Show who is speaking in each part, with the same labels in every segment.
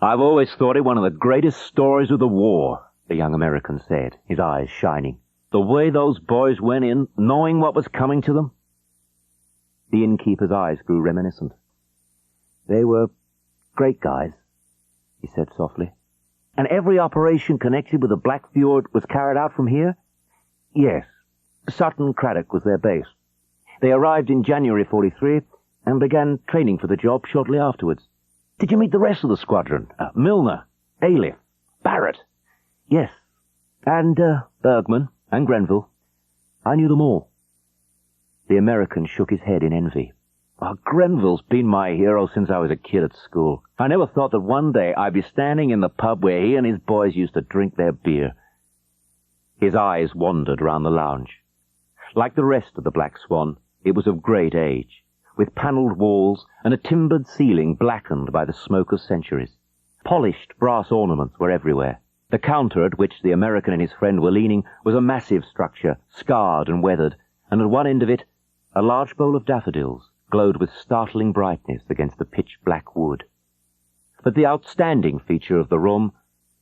Speaker 1: "I've always thought it one of the greatest stories of the war," the young American said, his eyes shining. "The way those boys went in, knowing what was coming to them." The innkeeper's eyes grew reminiscent. "They were great guys," he said softly. "And every operation connected with the Black Fjord was carried out from here?" "Yes. Sutton Craddock was their base. They arrived in January 43 and began training for the job shortly afterwards." "Did you meet the rest of the squadron? Milner, Ailiff, Barrett?" "Yes. And Bergman and Grenville. I knew them all." The American shook his head in envy. "Grenville's been my hero since I was a kid at school. I never thought that one day I'd be standing in the pub where he and his boys used to drink their beer." His eyes wandered around the lounge. Like the rest of the Black Swan, it was of great age, with panelled walls and a timbered ceiling blackened by the smoke of centuries. Polished brass ornaments were everywhere. The counter at which the American and his friend were leaning was a massive structure, scarred and weathered, and at one end of it, a large bowl of daffodils glowed with startling brightness against the pitch-black wood. But the outstanding feature of the room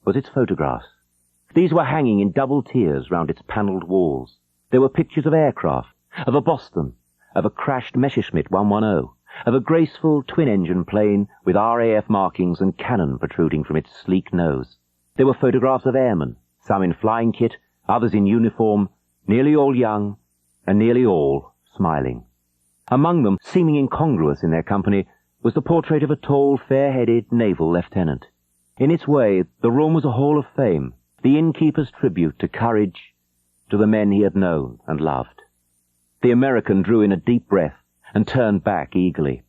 Speaker 1: was its photographs. These were hanging in double tiers round its panelled walls. There were pictures of aircraft, of a Boston, of a crashed Messerschmitt 110, of a graceful twin-engine plane with RAF markings and cannon protruding from its sleek nose. There were photographs of airmen, some in flying kit, others in uniform, nearly all young, and nearly all smiling. Among them, seeming incongruous in their company, was the portrait of a tall, fair-headed naval lieutenant. In its way, the room was a hall of fame, the innkeeper's tribute to courage, to the men he had known and loved. The American drew in a deep breath and turned back eagerly.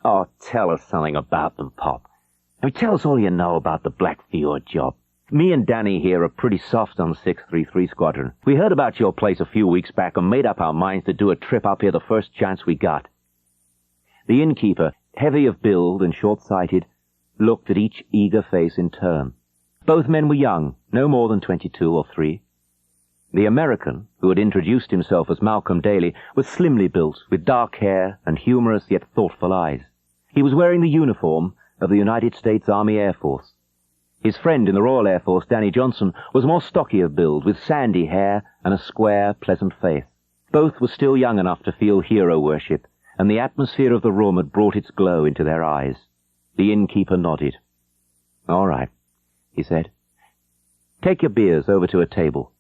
Speaker 1: "Oh, tell us something about them, Pop. Tell us all you know about the Black Fjord job. Me and Danny here are pretty soft on 633 Squadron. We heard about your place a few weeks back and made up our minds to do a trip up here the first chance we got." The innkeeper, heavy of build and short-sighted, looked at each eager face in turn. Both men were young, no more than 22 or 3. The American, who had introduced himself as Malcolm Daly, was slimly built, with dark hair and humorous yet thoughtful eyes. He was wearing the uniform of the United States Army Air Force. His friend in the Royal Air Force, Danny Johnson, was more stocky of build, with sandy hair and a square, pleasant face. Both were still young enough to feel hero worship, and the atmosphere of the room had brought its glow into their eyes. The innkeeper nodded. "All right," he said. "Take your beers over to a table."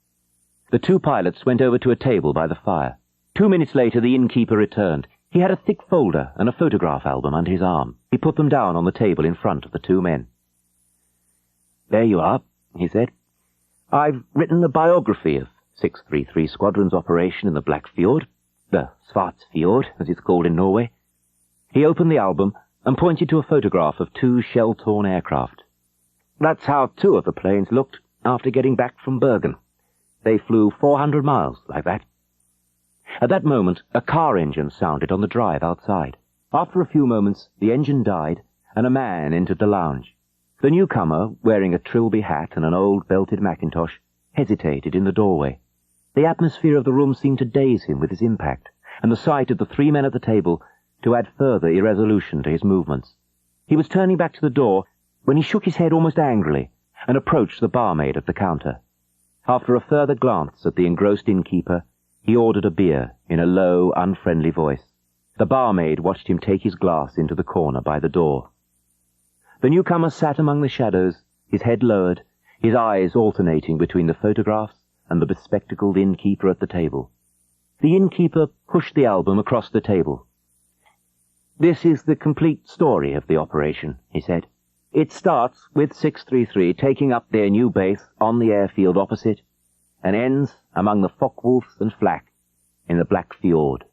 Speaker 1: The two pilots went over to a table by the fire. 2 minutes later, the innkeeper returned. He had a thick folder and a photograph album under his arm. He put them down on the table in front of the two men. "There you are," he said. "I've written a biography of 633 Squadron's operation in the Black Fjord, the Fjord, as it's called in Norway." He opened the album and pointed to a photograph of 2 shell-torn aircraft. "That's how 2 of the planes looked after getting back from Bergen. They flew 400 miles like that." At that moment, a car engine sounded on the drive outside. After a few moments, the engine died, and a man entered the lounge. The newcomer, wearing a Trilby hat and an old belted mackintosh, hesitated in the doorway. The atmosphere of the room seemed to daze him with its impact, and the sight of the 3 men at the table to add further irresolution to his movements. He was turning back to the door when he shook his head almost angrily and approached the barmaid at the counter. After a further glance at the engrossed innkeeper, he ordered a beer in a low, unfriendly voice. The barmaid watched him take his glass into the corner by the door. The newcomer sat among the shadows, his head lowered, his eyes alternating between the photographs and the bespectacled innkeeper at the table. The innkeeper pushed the album across the table. "This is the complete story of the operation," he said. "It starts with 633 taking up their new base on the airfield opposite, and ends among the Focke-Wulfs and Flak in the Black Fjord."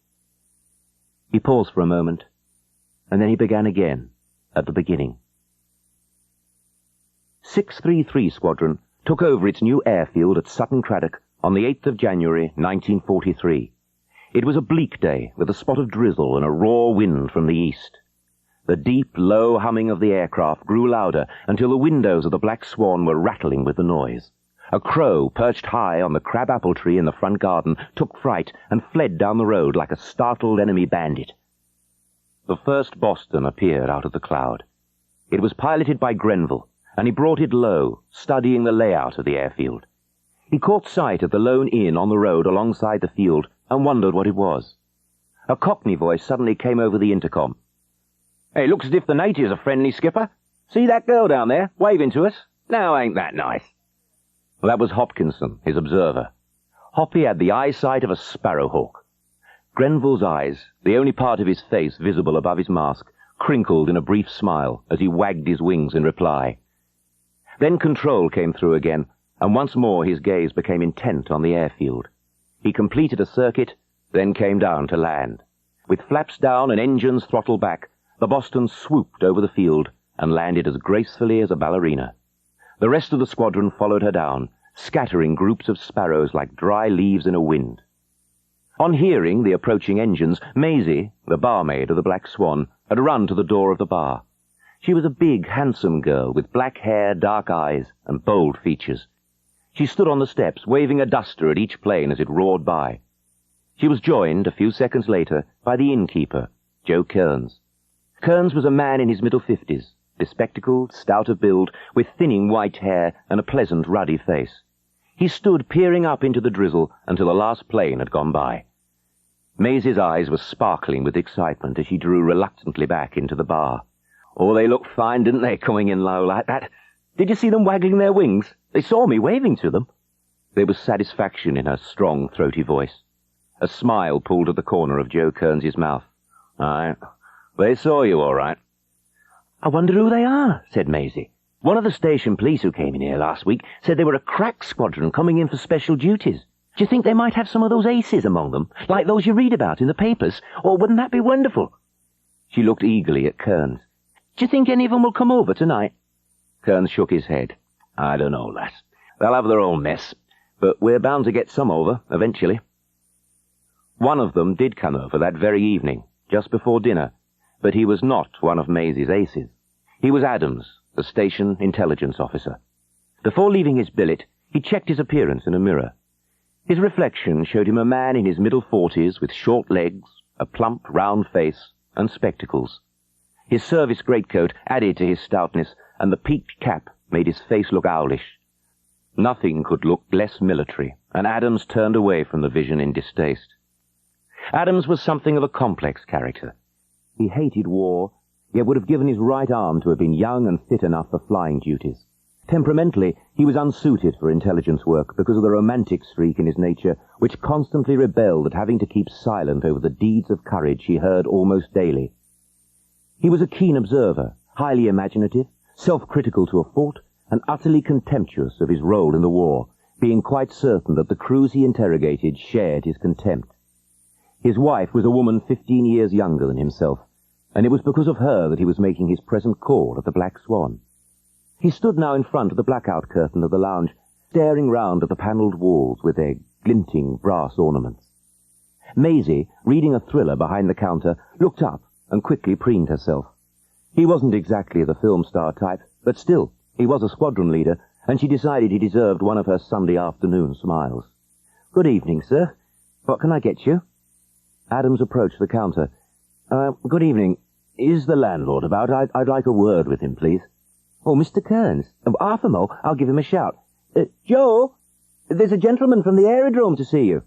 Speaker 1: He paused for a moment, and then he began again, at the beginning. 633 Squadron took over its new airfield at Sutton Craddock on the 8th of January, 1943. It was a bleak day, with a spot of drizzle and a raw wind from the east. The deep, low humming of the aircraft grew louder until the windows of the Black Swan were rattling with the noise. A crow, perched high on the crab-apple tree in the front garden, took fright and fled down the road like a startled enemy bandit. The first Boston appeared out of the cloud. It was piloted by Grenville, and he brought it low, studying the layout of the airfield. He caught sight of the lone inn on the road alongside the field and wondered what it was. A Cockney voice suddenly came over the intercom. "Hey, looks as if the natives are friendly, Skipper. See that girl down there, waving to us? Now, ain't that nice?" Well, that was Hopkinson, his observer. Hoppy had the eyesight of a sparrowhawk. Grenville's eyes, the only part of his face visible above his mask, crinkled in a brief smile as he wagged his wings in reply. Then control came through again, and once more his gaze became intent on the airfield. He completed a circuit, then came down to land. With flaps down and engines throttled back, the Boston swooped over the field and landed as gracefully as a ballerina. The rest of the squadron followed her down, scattering groups of sparrows like dry leaves in a wind. On hearing the approaching engines, Maisie, the barmaid of the Black Swan, had run to the door of the bar. She was a big, handsome girl with black hair, dark eyes, and bold features. She stood on the steps, waving a duster at each plane as it roared by. She was joined, a few seconds later, by the innkeeper, Joe Kearns. Kearns was a man in his middle 50s, bespectacled, stout of build, with thinning white hair and a pleasant, ruddy face. He stood peering up into the drizzle until the last plane had gone by. Maisie's eyes were sparkling with excitement as she drew reluctantly back into the bar. Oh, they looked fine, didn't they, coming in low like that? Did you see them waggling their wings? They saw me waving to them. There was satisfaction in her strong, throaty voice. A smile pulled at the corner of Joe Kearns's mouth. Aye, they saw you all right. "I wonder who they are," said Maisie. "One of the station police who came in here last week said they were a crack squadron coming in for special duties. Do you think they might have some of those aces among them, like those you read about in the papers? Or wouldn't that be wonderful?" She looked eagerly at Kearns. "Do you think any of them will come over tonight?" Kearns shook his head. "I don't know, lass. They'll have their own mess, but we're bound to get some over, eventually." One of them did come over that very evening, just before dinner, but he was not one of Maisie's aces. He was Adams, the station intelligence officer. Before leaving his billet, he checked his appearance in a mirror. His reflection showed him a man in his middle 40s with short legs, a plump, round face, and spectacles. His service greatcoat added to his stoutness, and the peaked cap made his face look owlish. Nothing could look less military, and Adams turned away from the vision in distaste. Adams was something of a complex character. He hated war, yet would have given his right arm to have been young and fit enough for flying duties. Temperamentally, he was unsuited for intelligence work because of the romantic streak in his nature, which constantly rebelled at having to keep silent over the deeds of courage he heard almost daily. He was a keen observer, highly imaginative, self-critical to a fault, and utterly contemptuous of his role in the war, being quite certain that the crews he interrogated shared his contempt. His wife was a woman 15 years younger than himself, and it was because of her that he was making his present call at the Black Swan. He stood now in front of the blackout curtain of the lounge, staring round at the panelled walls with their glinting brass ornaments. Maisie, reading a thriller behind the counter, looked up and quickly preened herself. He wasn't exactly the film star type, but still, he was a squadron leader, and she decided he deserved one of her Sunday afternoon smiles. "Good evening, sir. What can I get you?" Adams approached the counter. Good evening. Is the landlord about? I'd like a word with him, please." "Oh, Mr. Kearns. Half a mo. I'll give him a shout. Joe, there's a gentleman from the aerodrome to see you."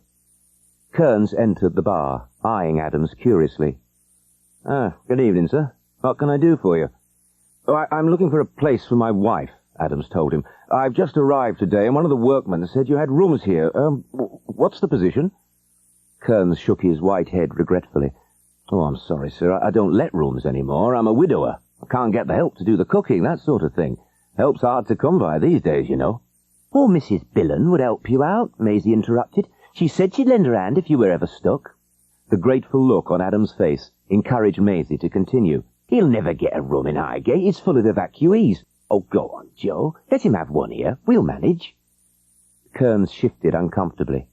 Speaker 1: Kearns entered the bar, eyeing Adams curiously. Good evening, sir. What can I do for you?" I'm looking for a place for my wife," Adams told him. "I've just arrived today, and one of the workmen said you had rooms here. What's the position?" Kearns shook his white head regretfully. "Oh, I'm sorry, sir. I don't let rooms anymore. I'm a widower. I can't get the help to do the cooking, that sort of thing. Help's hard to come by these days, you know." "Oh, Mrs. Billen would help you out," Maisie interrupted. "She said she'd lend her hand if you were ever stuck." The grateful look on Adam's face encouraged Maisie to continue. "He'll never get a room in Highgate. It's full of evacuees. Oh, go on, Joe. Let him have one here. We'll manage." Kearns shifted uncomfortably.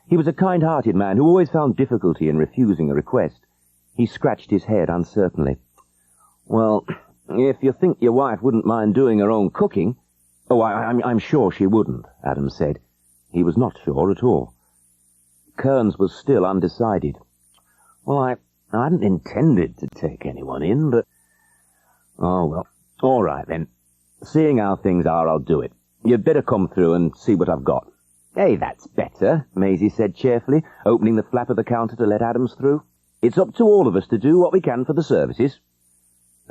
Speaker 1: He was a kind-hearted man who always found difficulty in refusing a request. He scratched his head uncertainly. "Well, if you think your wife wouldn't mind doing her own cooking—" "Oh, I'm sure she wouldn't," Adams said. He was not sure at all. Kearns was still undecided. "Well, I hadn't intended to take anyone in, but—" "Oh, well, all right then. Seeing how things are, I'll do it. You'd better come through and see what I've got. Hey, that's better, Maisie said cheerfully, opening the flap of the counter to let Adams through. It's up to all of us to do what we can for the services.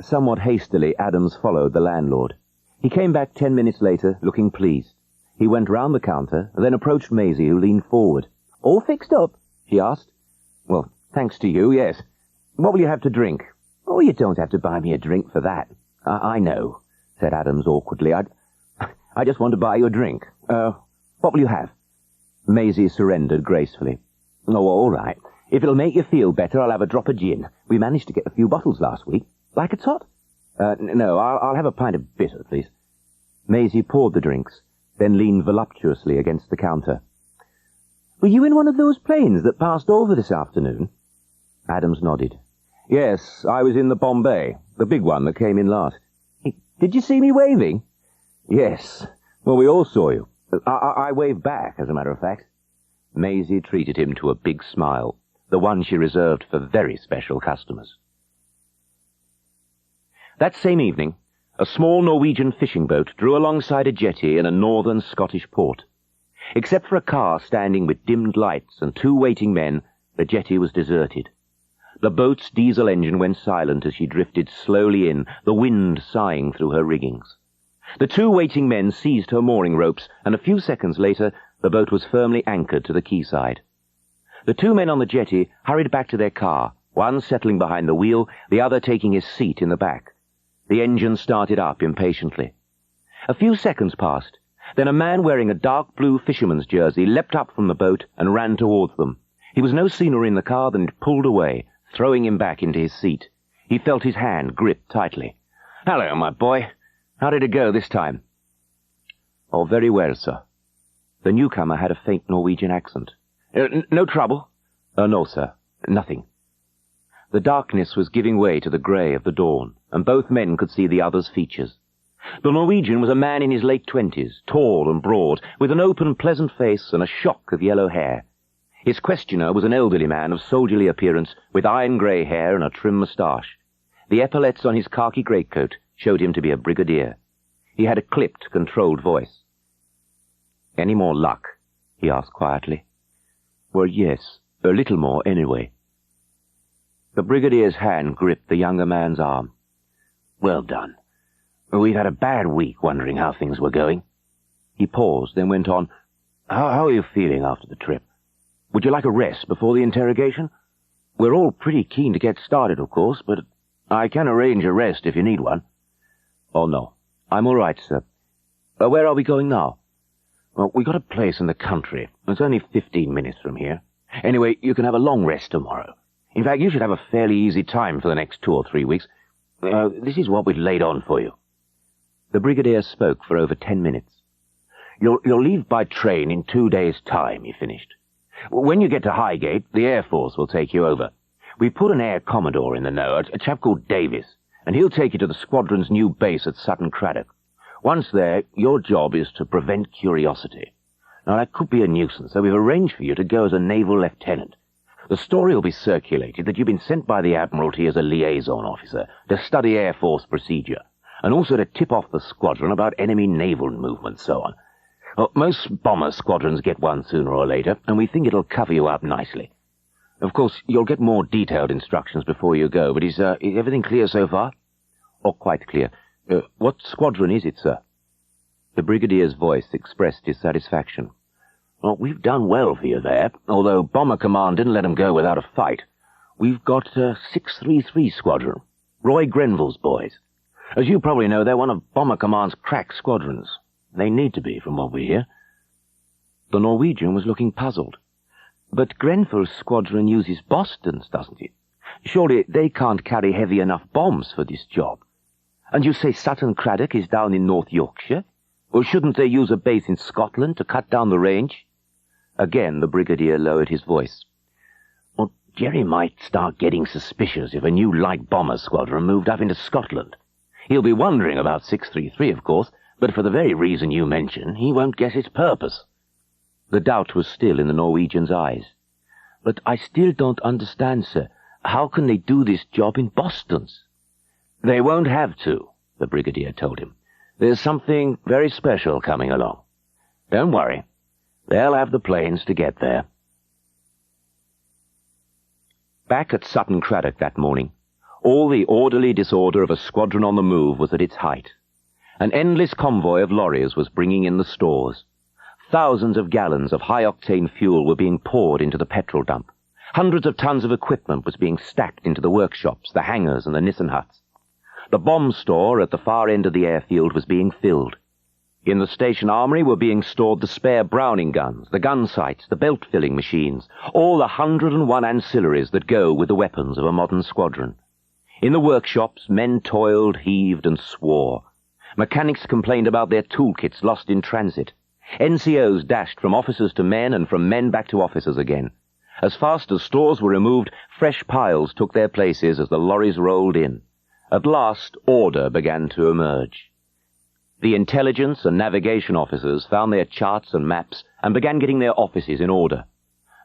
Speaker 1: Somewhat hastily, Adams followed the landlord. He came back 10 minutes later, looking pleased. He went round the counter, then approached Maisie, who leaned forward. All fixed up? She asked. Well, thanks to you, yes. What will you have to drink? Oh, you don't have to buy me a drink for that. I know, said Adams awkwardly. I just want to buy you a drink. What will you have? Maisie surrendered gracefully. Oh, all right. If it'll make you feel better, I'll have a drop of gin. We managed to get a few bottles last week. Like a tot? No, I'll have a pint of bitter, please. Maisie poured the drinks, then leaned voluptuously against the counter. Were you in one of those planes that passed over this afternoon? Adams nodded. Yes, I was in the Bombay, the big one that came in last. Did you see me waving? Yes. Well, we all saw you. I waved back, as a matter of fact. Maisie treated him to a big smile, the one she reserved for very special customers. That same evening, a small Norwegian fishing boat drew alongside a jetty in a northern Scottish port. Except for a car standing with dimmed lights and 2 waiting men, the jetty was deserted. The boat's diesel engine went silent as she drifted slowly in, the wind sighing through her riggings. The 2 waiting men seized her mooring ropes, and a few seconds later the boat was firmly anchored to the quayside. The 2 men on the jetty hurried back to their car, one settling behind the wheel, the other taking his seat in the back. The engine started up impatiently. A few seconds passed. Then a man wearing a dark blue fisherman's jersey leapt up from the boat and ran towards them. He was no sooner in the car than it pulled away, throwing him back into his seat. He felt his hand gripped tightly. Hello, my boy. How did it go this time? Oh, very well, sir. The newcomer had a faint Norwegian accent. No trouble? No, sir. Nothing. The darkness was giving way to the grey of the dawn, and both men could see the other's features. The Norwegian was a man in his late 20s, tall and broad, with an open, pleasant face and a shock of yellow hair. His questioner was an elderly man of soldierly appearance, with iron-grey hair and a trim moustache. The epaulets on his khaki greatcoat showed him to be a brigadier. He had a clipped, controlled voice. Any more luck? He asked quietly. Well, yes, a little more anyway. The brigadier's hand gripped the younger man's arm. Well done. We've had a bad week wondering how things were going. He paused, then went on. How are you feeling after the trip? Would you like a rest before the interrogation? We're all pretty keen to get started, of course, but I can arrange a rest if you need one. Oh, no. I'm all right, sir. Where are we going now? Well, we got a place in the country. It's only 15 minutes from here. Anyway, you can have a long rest tomorrow. In fact, you should have a fairly easy time for the next 2 or 3 weeks. This is what we've laid on for you. The brigadier spoke for over 10 minutes. You'll leave by train in 2 days' time, he finished. When you get to Highgate, the Air Force will take you over. We put an Air Commodore in the know, a chap called Davis, and he'll take you to the squadron's new base at Sutton Craddock. Once there, your job is to prevent curiosity. Now, that could be a nuisance, so we've arranged for you to go as a naval lieutenant. The story will be circulated that you've been sent by the Admiralty as a liaison officer to study Air Force procedure, and also to tip off the squadron about enemy naval movements, so on. Well, most bomber squadrons get one sooner or later, and we think it'll cover you up nicely. Of course, you'll get more detailed instructions before you go, but is everything clear so far? Oh, quite clear. What squadron is it, sir? The brigadier's voice expressed his satisfaction. Well, we've done well for you there, although Bomber Command didn't let 'em go without a fight. We've got 633 Squadron, Roy Grenville's boys. As you probably know, they're one of Bomber Command's crack squadrons. They need to be, from what we hear. The Norwegian was looking puzzled. But Grenville's squadron uses Bostons, doesn't it? Surely they can't carry heavy enough bombs for this job. And you say Sutton Craddock is down in North Yorkshire? Or shouldn't they use a base in Scotland to cut down the range? Again the brigadier lowered his voice. Well, Jerry might start getting suspicious if a new light bomber squadron moved up into Scotland. He'll be wondering about 633, of course, but for the very reason you mention, he won't guess its purpose. The doubt was still in the Norwegian's eyes. But I still don't understand, sir. How can they do this job in Bostons? They won't have to, the brigadier told him. There's something very special coming along. Don't worry. They'll have the planes to get there. Back at Sutton Craddock that morning, all the orderly disorder of a squadron on the move was at its height. An endless convoy of lorries was bringing in the stores. Thousands of gallons of high-octane fuel were being poured into the petrol dump. Hundreds of tons of equipment was being stacked into the workshops, the hangars, and the Nissen huts. The bomb store at the far end of the airfield was being filled. In the station armory were being stored the spare Browning guns, the gun sights, the belt-filling machines, all the 101 ancillaries that go with the weapons of a modern squadron. In the workshops, men toiled, heaved, and swore. Mechanics complained about their toolkits lost in transit. NCOs dashed from officers to men and from men back to officers again. As fast as stores were removed, fresh piles took their places as the lorries rolled in. At last, order began to emerge. The intelligence and navigation officers found their charts and maps and began getting their offices in order.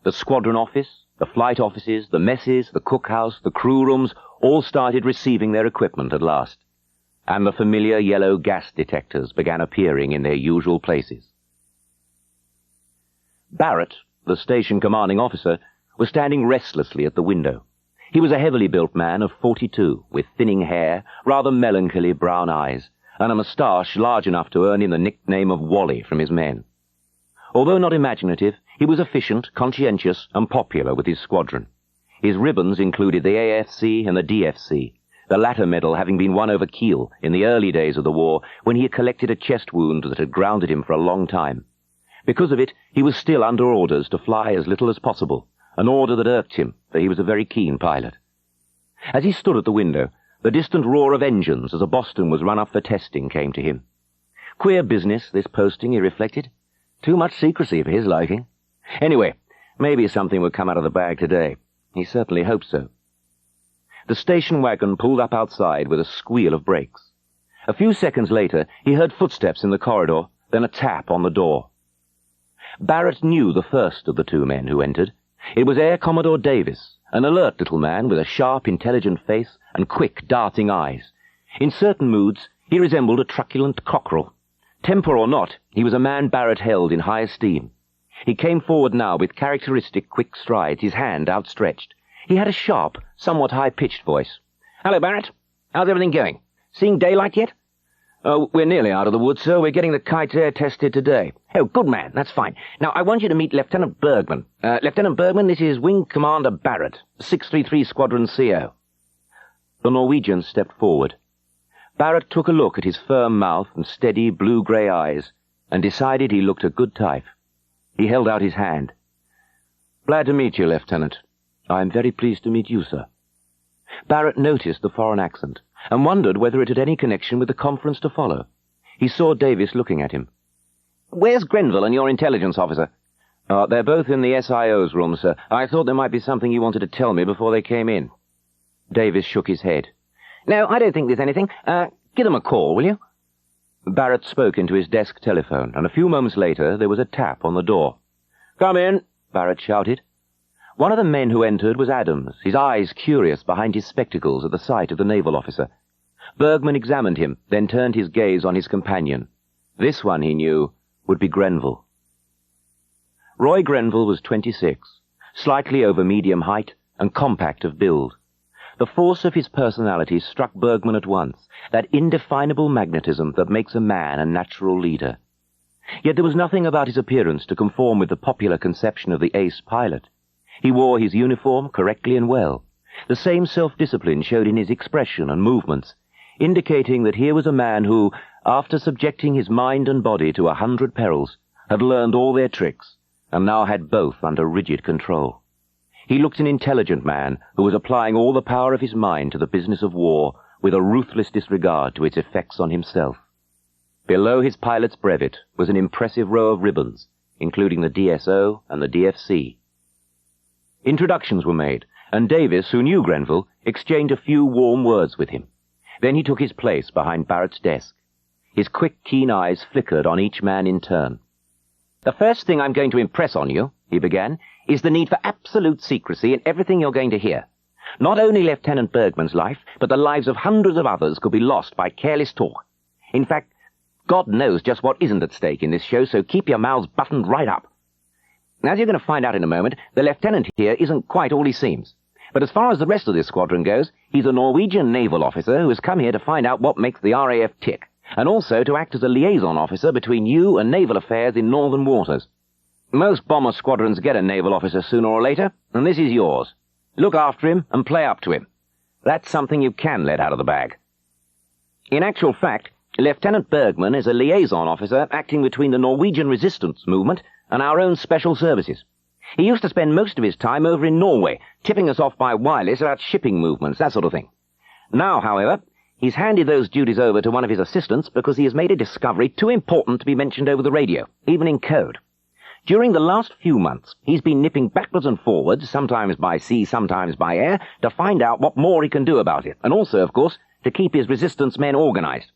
Speaker 1: The squadron office, the flight offices, the messes, the cookhouse, the crew rooms all started receiving their equipment at last, and the familiar yellow gas detectors began appearing in their usual places. Barrett, the station commanding officer, was standing restlessly at the window. He was a heavily built man of 42, with thinning hair, rather melancholy brown eyes, and a moustache large enough to earn him the nickname of Wally from his men. Although not imaginative, he was efficient, conscientious, and popular with his squadron. His ribbons included the AFC and the DFC, the latter medal having been won over Kiel in the early days of the war when he had collected a chest wound that had grounded him for a long time. Because of it, he was still under orders to fly as little as possible, an order that irked him, for he was a very keen pilot. As he stood at the window, the distant roar of engines as a Boston was run up for testing came to him. Queer business, this posting, he reflected. Too much secrecy for his liking. Anyway, maybe something would come out of the bag today. He certainly hoped so. The station wagon pulled up outside with a squeal of brakes. A few seconds later, he heard footsteps in the corridor, then a tap on the door. Barrett knew the first of the two men who entered. It was Air Commodore Davis, an alert little man with a sharp, intelligent face and quick, darting eyes. In certain moods, he resembled a truculent cockerel. Temper or not, he was a man Barrett held in high esteem. He came forward now with characteristic quick strides, his hand outstretched. He had a sharp, somewhat high-pitched voice. "Hello, Barrett. How's everything going? Seeing daylight yet?" "Oh, we're nearly out of the woods, sir. We're getting the kites air-tested today." "Oh, good man. That's fine. Now, I want you to meet Lieutenant Bergman. Lieutenant Bergman, this is Wing Commander Barrett, 633 Squadron CO." The Norwegian stepped forward. Barrett took a look at his firm mouth and steady blue-grey eyes and decided he looked a good type. He held out his hand. "Glad to meet you, Lieutenant." "I am very pleased to meet you, sir." Barrett noticed the foreign accent and wondered whether it had any connection with the conference to follow. He saw Davis looking at him. "Where's Grenville and your intelligence officer?" "They're both in the SIO's room, sir. I thought there might be something you wanted to tell me before they came in." Davis shook his head. "No, I don't think there's anything. Give them a call, will you?" Barrett spoke into his desk telephone, and a few moments later there was a tap on the door. "Come in," Barrett shouted. One of the men who entered was Adams, his eyes curious behind his spectacles at the sight of the naval officer. Bergman examined him, then turned his gaze on his companion. This one, he knew, would be Grenville. Roy Grenville was 26, slightly over medium height and compact of build. The force of his personality struck Bergman at once, that indefinable magnetism that makes a man a natural leader. Yet there was nothing about his appearance to conform with the popular conception of the ace pilot. He wore his uniform correctly and well. The same self-discipline showed in his expression and movements, indicating that here was a man who, after subjecting his mind and body to 100 perils, had learned all their tricks, and now had both under rigid control. He looked an intelligent man who was applying all the power of his mind to the business of war with a ruthless disregard to its effects on himself. Below his pilot's brevet was an impressive row of ribbons, including the DSO and the DFC. Introductions were made, and Davis, who knew Grenville, exchanged a few warm words with him. Then he took his place behind Barrett's desk. His quick, keen eyes flickered on each man in turn. "The first thing I'm going to impress on you," he began, "is the need for absolute secrecy in everything you're going to hear. Not only Lieutenant Bergman's life, but the lives of hundreds of others could be lost by careless talk. In fact, God knows just what isn't at stake in this show, so keep your mouths buttoned right up. As you're going to find out in a moment, the lieutenant here isn't quite all he seems. But as far as the rest of this squadron goes, he's a Norwegian naval officer who has come here to find out what makes the RAF tick, and also to act as a liaison officer between you and naval affairs in northern waters. Most bomber squadrons get a naval officer sooner or later, and this is yours. Look after him and play up to him. That's something you can let out of the bag. In actual fact, Lieutenant Bergman is a liaison officer acting between the Norwegian resistance movement and our own special services. He used to spend most of his time over in Norway, tipping us off by wireless about shipping movements, that sort of thing. Now, however, he's handed those duties over to one of his assistants because he has made a discovery too important to be mentioned over the radio, even in code. During the last few months, he's been nipping backwards and forwards, sometimes by sea, sometimes by air, to find out what more he can do about it, and also, of course, to keep his resistance men organized.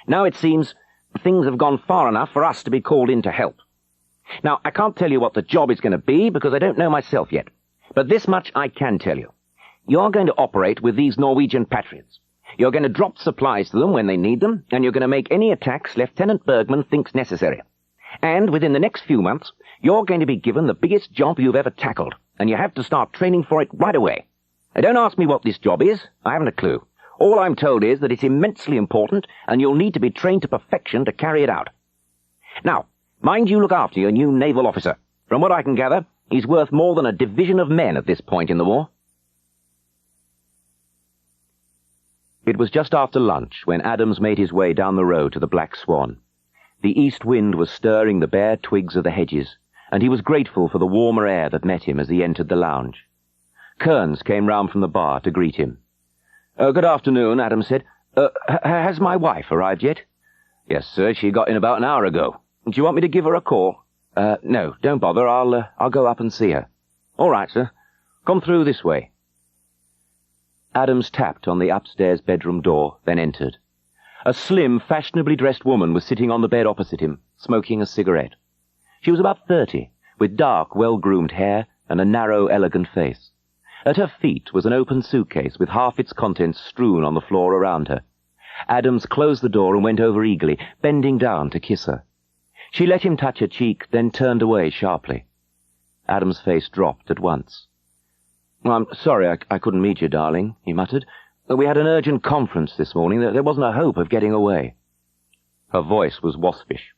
Speaker 1: Now it seems things have gone far enough for us to be called in to help. Now, I can't tell you what the job is going to be because I don't know myself yet. But this much I can tell you. You're going to operate with these Norwegian patriots. You're going to drop supplies to them when they need them, and you're going to make any attacks Lieutenant Bergman thinks necessary. And within the next few months, you're going to be given the biggest job you've ever tackled, and you have to start training for it right away. Now, don't ask me what this job is. I haven't a clue. All I'm told is that it's immensely important, and you'll need to be trained to perfection to carry it out. Now, mind you look after your new naval officer. From what I can gather, he's worth more than a division of men at this point in the war. It was just after lunch when Adams made his way down the road to the Black Swan. The east wind was stirring the bare twigs of the hedges, and he was grateful for the warmer air that met him as he entered the lounge. Kearns came round from the bar to greet him. Good afternoon, Adams said. Has my wife arrived yet? Yes, sir, she got in about an hour ago. Do you want me to give her a call? No, don't bother. I'll go up and see her. All right, sir. Come through this way. Adams tapped on the upstairs bedroom door, then entered. A slim, fashionably dressed woman was sitting on the bed opposite him, smoking a cigarette. She was about 30, with dark, well-groomed hair and a narrow, elegant face. At her feet was an open suitcase with half its contents strewn on the floor around her. Adams closed the door and went over eagerly, bending down to kiss her. She let him touch her cheek, then turned away sharply. Adams' face dropped at once. I'm sorry I couldn't meet you, darling, he muttered. We had an urgent conference this morning. There wasn't a hope of getting away. Her voice was waspish.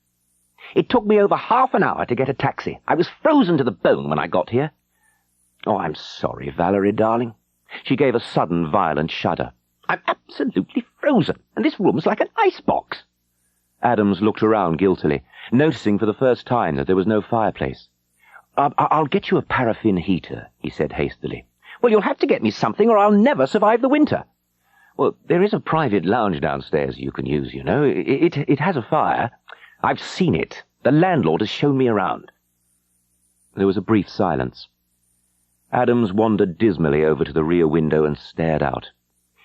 Speaker 1: It took me over half an hour to get a taxi. I was frozen to the bone when I got here. Oh, I'm sorry, Valerie, darling. She gave a sudden, violent shudder. I'm absolutely frozen, and this room's like an icebox. Adams looked around guiltily, noticing for the first time that there was no fireplace. I'll get you a paraffin heater, he said hastily. Well, you'll have to get me something, or I'll never survive the winter. Well, there is a private lounge downstairs you can use, you know. It has a fire. I've seen it. The landlord has shown me around. There was a brief silence. Adams wandered dismally over to the rear window and stared out.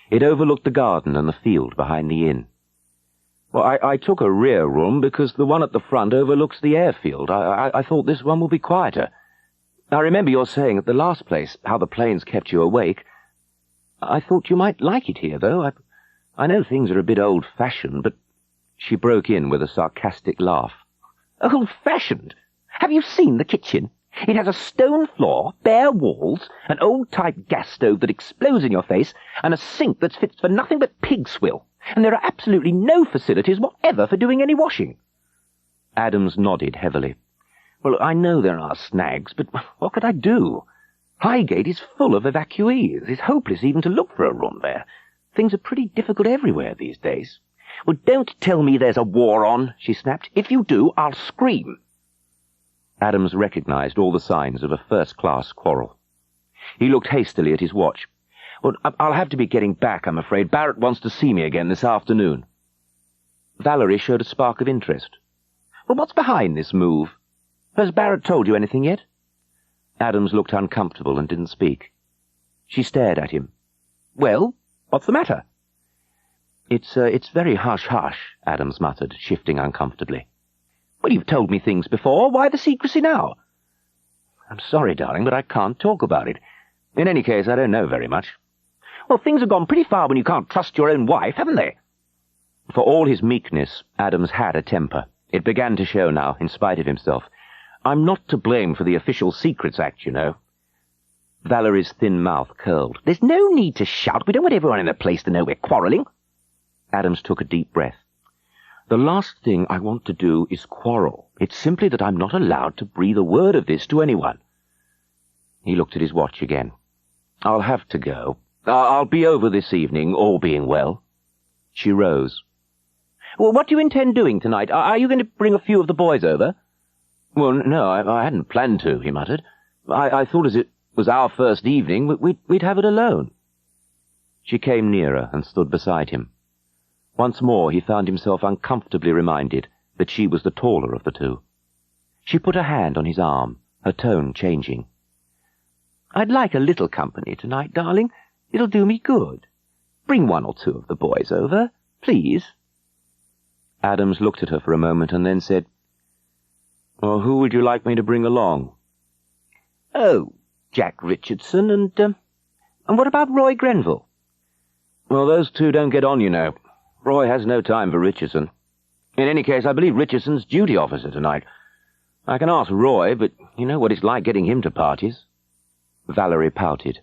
Speaker 1: It overlooked the garden and the field behind the inn. Well, I took a rear room because the one at the front overlooks the airfield. I thought this one would be quieter. I remember your saying at the last place how the planes kept you awake. I thought you might like it here, though. I know things are a bit old-fashioned, but... She broke in with a sarcastic laugh. Old-fashioned? Have you seen the kitchen? It has a stone floor, bare walls, an old-type gas stove that explodes in your face, and a sink that's fit for nothing but pig swill. And there are absolutely no facilities whatever for doing any washing. Adams nodded heavily. Well, I know there are snags, but what could I do? Highgate is full of evacuees. It's hopeless even to look for a room there. Things are pretty difficult everywhere these days. Well, don't tell me there's a war on, she snapped. If you do, I'll scream. Adams recognized all the signs of a first-class quarrel. He looked hastily at his watch. Well, I'll have to be getting back, I'm afraid. Barrett wants to see me again this afternoon. Valerie showed a spark of interest. Well, what's behind this move? Has Barrett told you anything yet? Adams looked uncomfortable and didn't speak. She stared at him. Well, what's the matter? It's very hush-hush, Adams muttered, shifting uncomfortably. Well, you've told me things before. Why the secrecy now? I'm sorry, darling, but I can't talk about it. In any case, I don't know very much. Well, things have gone pretty far when you can't trust your own wife, haven't they? For all his meekness, Adams had a temper. It began to show now, in spite of himself. "I'm not to blame for the Official Secrets Act, you know." Valerie's thin mouth curled. "There's no need to shout. We don't want everyone in the place to know we're quarrelling." Adams took a deep breath. "The last thing I want to do is quarrel. It's simply that I'm not allowed to breathe a word of this to anyone." He looked at his watch again. "I'll have to go. I'll be over this evening, all being well." She rose. "Well, what do you intend doing tonight? Are you going to bring a few of the boys over?" "Well, no, I hadn't planned to," he muttered. I thought as it was our first evening, we'd have it alone." She came nearer and stood beside him. Once more he found himself uncomfortably reminded that she was the taller of the two. She put a hand on his arm, her tone changing. "I'd like a little company tonight, darling. It'll do me good. Bring one or two of the boys over, please." Adams looked at her for a moment and then said, "Well, who would you like me to bring along?" "Oh, Jack Richardson and what about Roy Grenville?" "Well, those two don't get on, you know. Roy has no time for Richardson. In any case, I believe Richardson's duty officer tonight. I can ask Roy, but you know what it's like getting him to parties." Valerie pouted.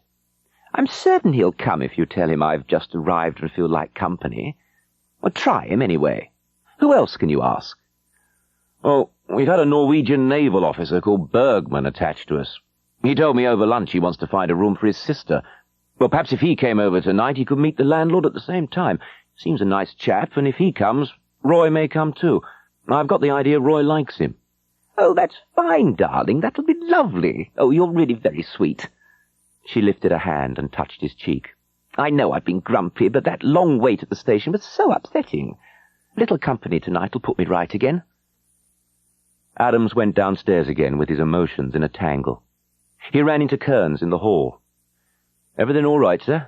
Speaker 1: "I'm certain he'll come if you tell him I've just arrived and feel like company. Well, try him anyway. Who else can you ask?" "Oh, we've had a Norwegian naval officer called Bergman attached to us. He told me over lunch he wants to find a room for his sister. Well, perhaps if he came over tonight he could meet the landlord at the same time. Seems a nice chap, and if he comes, Roy may come too. I've got the idea Roy likes him." "Oh, that's fine, darling. That'll be lovely. Oh, you're really very sweet." She lifted a hand and touched his cheek. "I know I've been grumpy, but that long wait at the station was so upsetting. Little company tonight'll put me right again." Adams went downstairs again with his emotions in a tangle. He ran into Kearns in the hall. "Everything all right, sir?"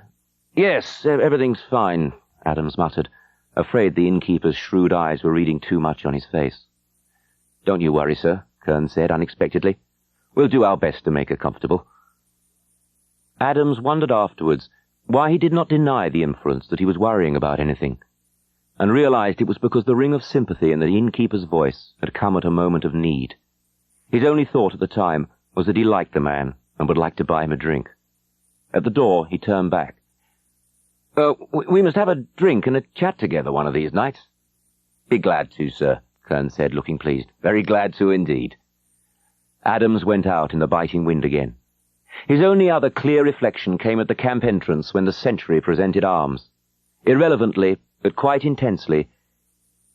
Speaker 1: "Yes, everything's fine," Adams muttered, afraid the innkeeper's shrewd eyes were reading too much on his face. "Don't you worry, sir," Kearns said unexpectedly. "We'll do our best to make her comfortable." Adams wondered afterwards why he did not deny the inference that he was worrying about anything, and realized it was because the ring of sympathy in the innkeeper's voice had come at a moment of need. His only thought at the time was that he liked the man and would like to buy him a drink. At the door, he turned back. We must have a drink and a chat together one of these nights." "Be glad to, sir," Kearns said, looking pleased. "Very glad to indeed." Adams went out in the biting wind again. His only other clear reflection came at the camp entrance when the sentry presented arms. Irrelevantly, but quite intensely,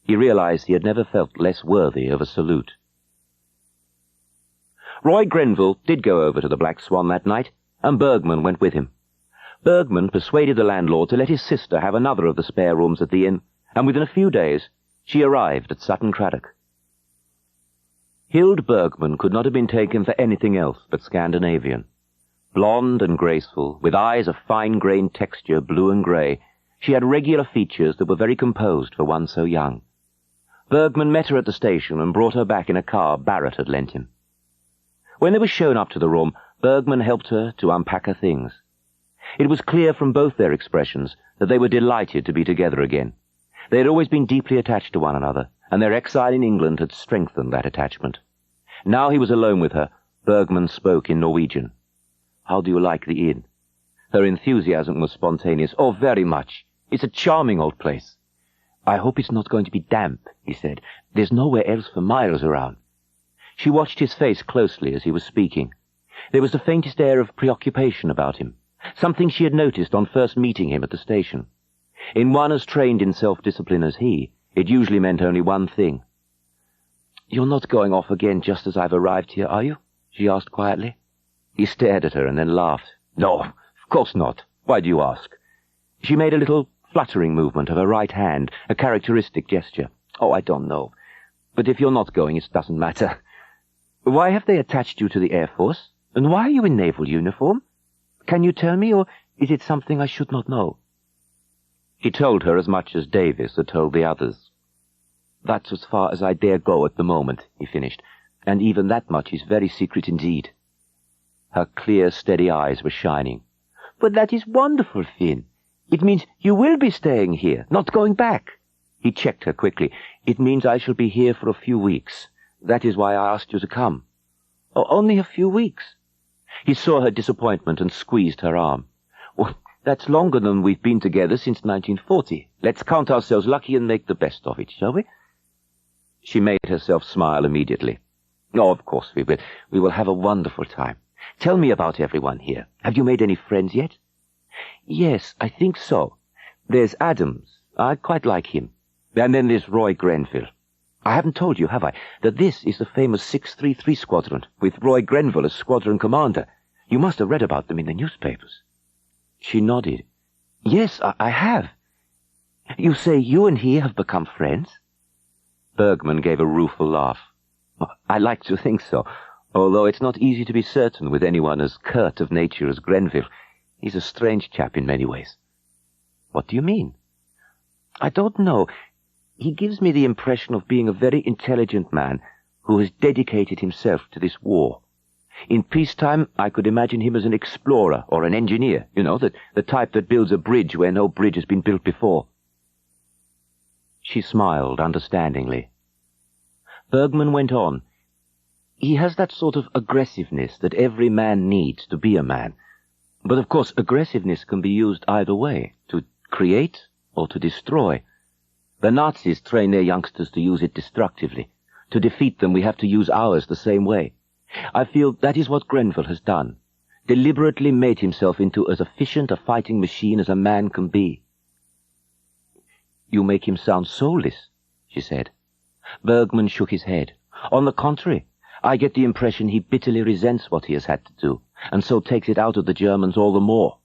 Speaker 1: he realized he had never felt less worthy of a salute. Roy Grenville did go over to the Black Swan that night, and Bergman went with him. Bergman persuaded the landlord to let his sister have another of the spare rooms at the inn, and within a few days she arrived at Sutton Craddock. Hild Bergman could not have been taken for anything else but Scandinavian. Blonde and graceful, with eyes of fine-grained texture, blue and grey, she had regular features that were very composed for one so young. Bergman met her at the station and brought her back in a car Barrett had lent him. When they were shown up to the room, Bergman helped her to unpack her things. It was clear from both their expressions that they were delighted to be together again. They had always been deeply attached to one another, and their exile in England had strengthened that attachment. Now he was alone with her. Bergman spoke in Norwegian. "How do you like the inn?" Her enthusiasm was spontaneous. "Oh, very much. It's a charming old place." "I hope it's not going to be damp," he said. "There's nowhere else for miles around." She watched his face closely as he was speaking. There was the faintest air of preoccupation about him, something she had noticed on first meeting him at the station. In one as trained in self-discipline as he, it usually meant only one thing. "You're not going off again just as I've arrived here, are you?" she asked quietly. He stared at her and then laughed. "No, of course not. Why do you ask?" She made a little fluttering movement of her right hand, a characteristic gesture. "Oh, I don't know. But if you're not going, it doesn't matter. Why have they attached you to the Air Force? And why are you in naval uniform? Can you tell me, or is it something I should not know?" He told her as much as Davis had told the others. "That's as far as I dare go at the moment," he finished, "and even that much is very secret indeed." Her clear, steady eyes were shining. "But that is wonderful, Finn. It means you will be staying here, not going back." He checked her quickly. "It means I shall be here for a few weeks. That is why I asked you to come." "Oh, only a few weeks?" He saw her disappointment and squeezed her arm. "Well, that's longer than we've been together since 1940. Let's count ourselves lucky and make the best of it, shall we?" She made herself smile immediately. "Oh, of course we will. We will have a wonderful time. Tell me about everyone here. Have you made any friends yet?" "Yes, I think so. There's Adams. I quite like him. And then there's Roy Grenville. I haven't told you, have I, that this is the famous 633 Squadron, with Roy Grenville as squadron commander. You must have read about them in the newspapers." She nodded. "Yes, I have. You say you and he have become friends?" Bergman gave a rueful laugh. "I like to think so, although it's not easy to be certain with anyone as curt of nature as Grenville. He's a strange chap in many ways." "What do you mean?" "I don't know. He gives me the impression of being a very intelligent man who has dedicated himself to this war. In peacetime, I could imagine him as an explorer or an engineer, the type that builds a bridge where no bridge has been built before." She smiled understandingly. Bergman went on. "He has that sort of aggressiveness that every man needs to be a man. But of course, aggressiveness can be used either way, to create or to destroy. The Nazis train their youngsters to use it destructively. To defeat them, we have to use ours the same way. I feel that is what Grenville has done. Deliberately made himself into as efficient a fighting machine as a man can be." "You make him sound soulless," she said. Bergman shook his head. "On the contrary, I get the impression he bitterly resents what he has had to do, and so takes it out of the Germans all the more.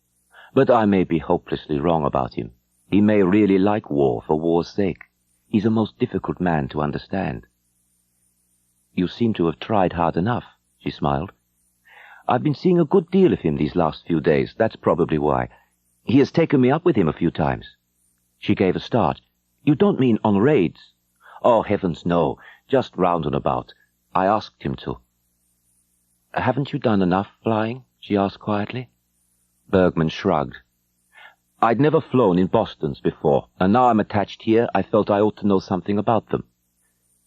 Speaker 1: But I may be hopelessly wrong about him. He may really like war for war's sake. He's a most difficult man to understand." "You seem to have tried hard enough," she smiled. "I've been seeing a good deal of him these last few days. That's probably why. He has taken me up with him a few times." She gave a start. "You don't mean on raids?" "Oh, heavens, no. Just round and about. I asked him to." "Haven't you done enough flying?" she asked quietly. Bergman shrugged. "I'd never flown in Bostons before, and now I'm attached here, I felt I ought to know something about them."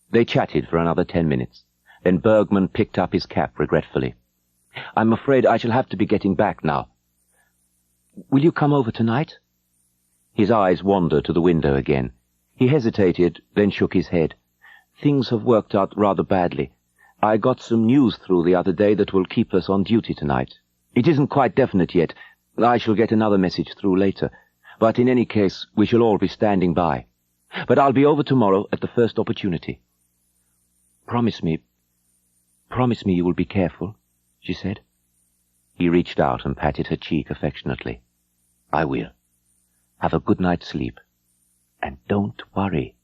Speaker 1: They chatted for another 10 minutes. Then Bergman picked up his cap regretfully. "I'm afraid I shall have to be getting back now." "Will you come over tonight?" His eyes wandered to the window again. He hesitated, then shook his head. "Things have worked out rather badly. I got some news through the other day that will keep us on duty tonight. It isn't quite definite yet. I shall get another message through later. But in any case, we shall all be standing by. But I'll be over tomorrow at the first opportunity." Promise me you will be careful," she said. He reached out and patted her cheek affectionately. "I will. Have a good night's sleep. And don't worry."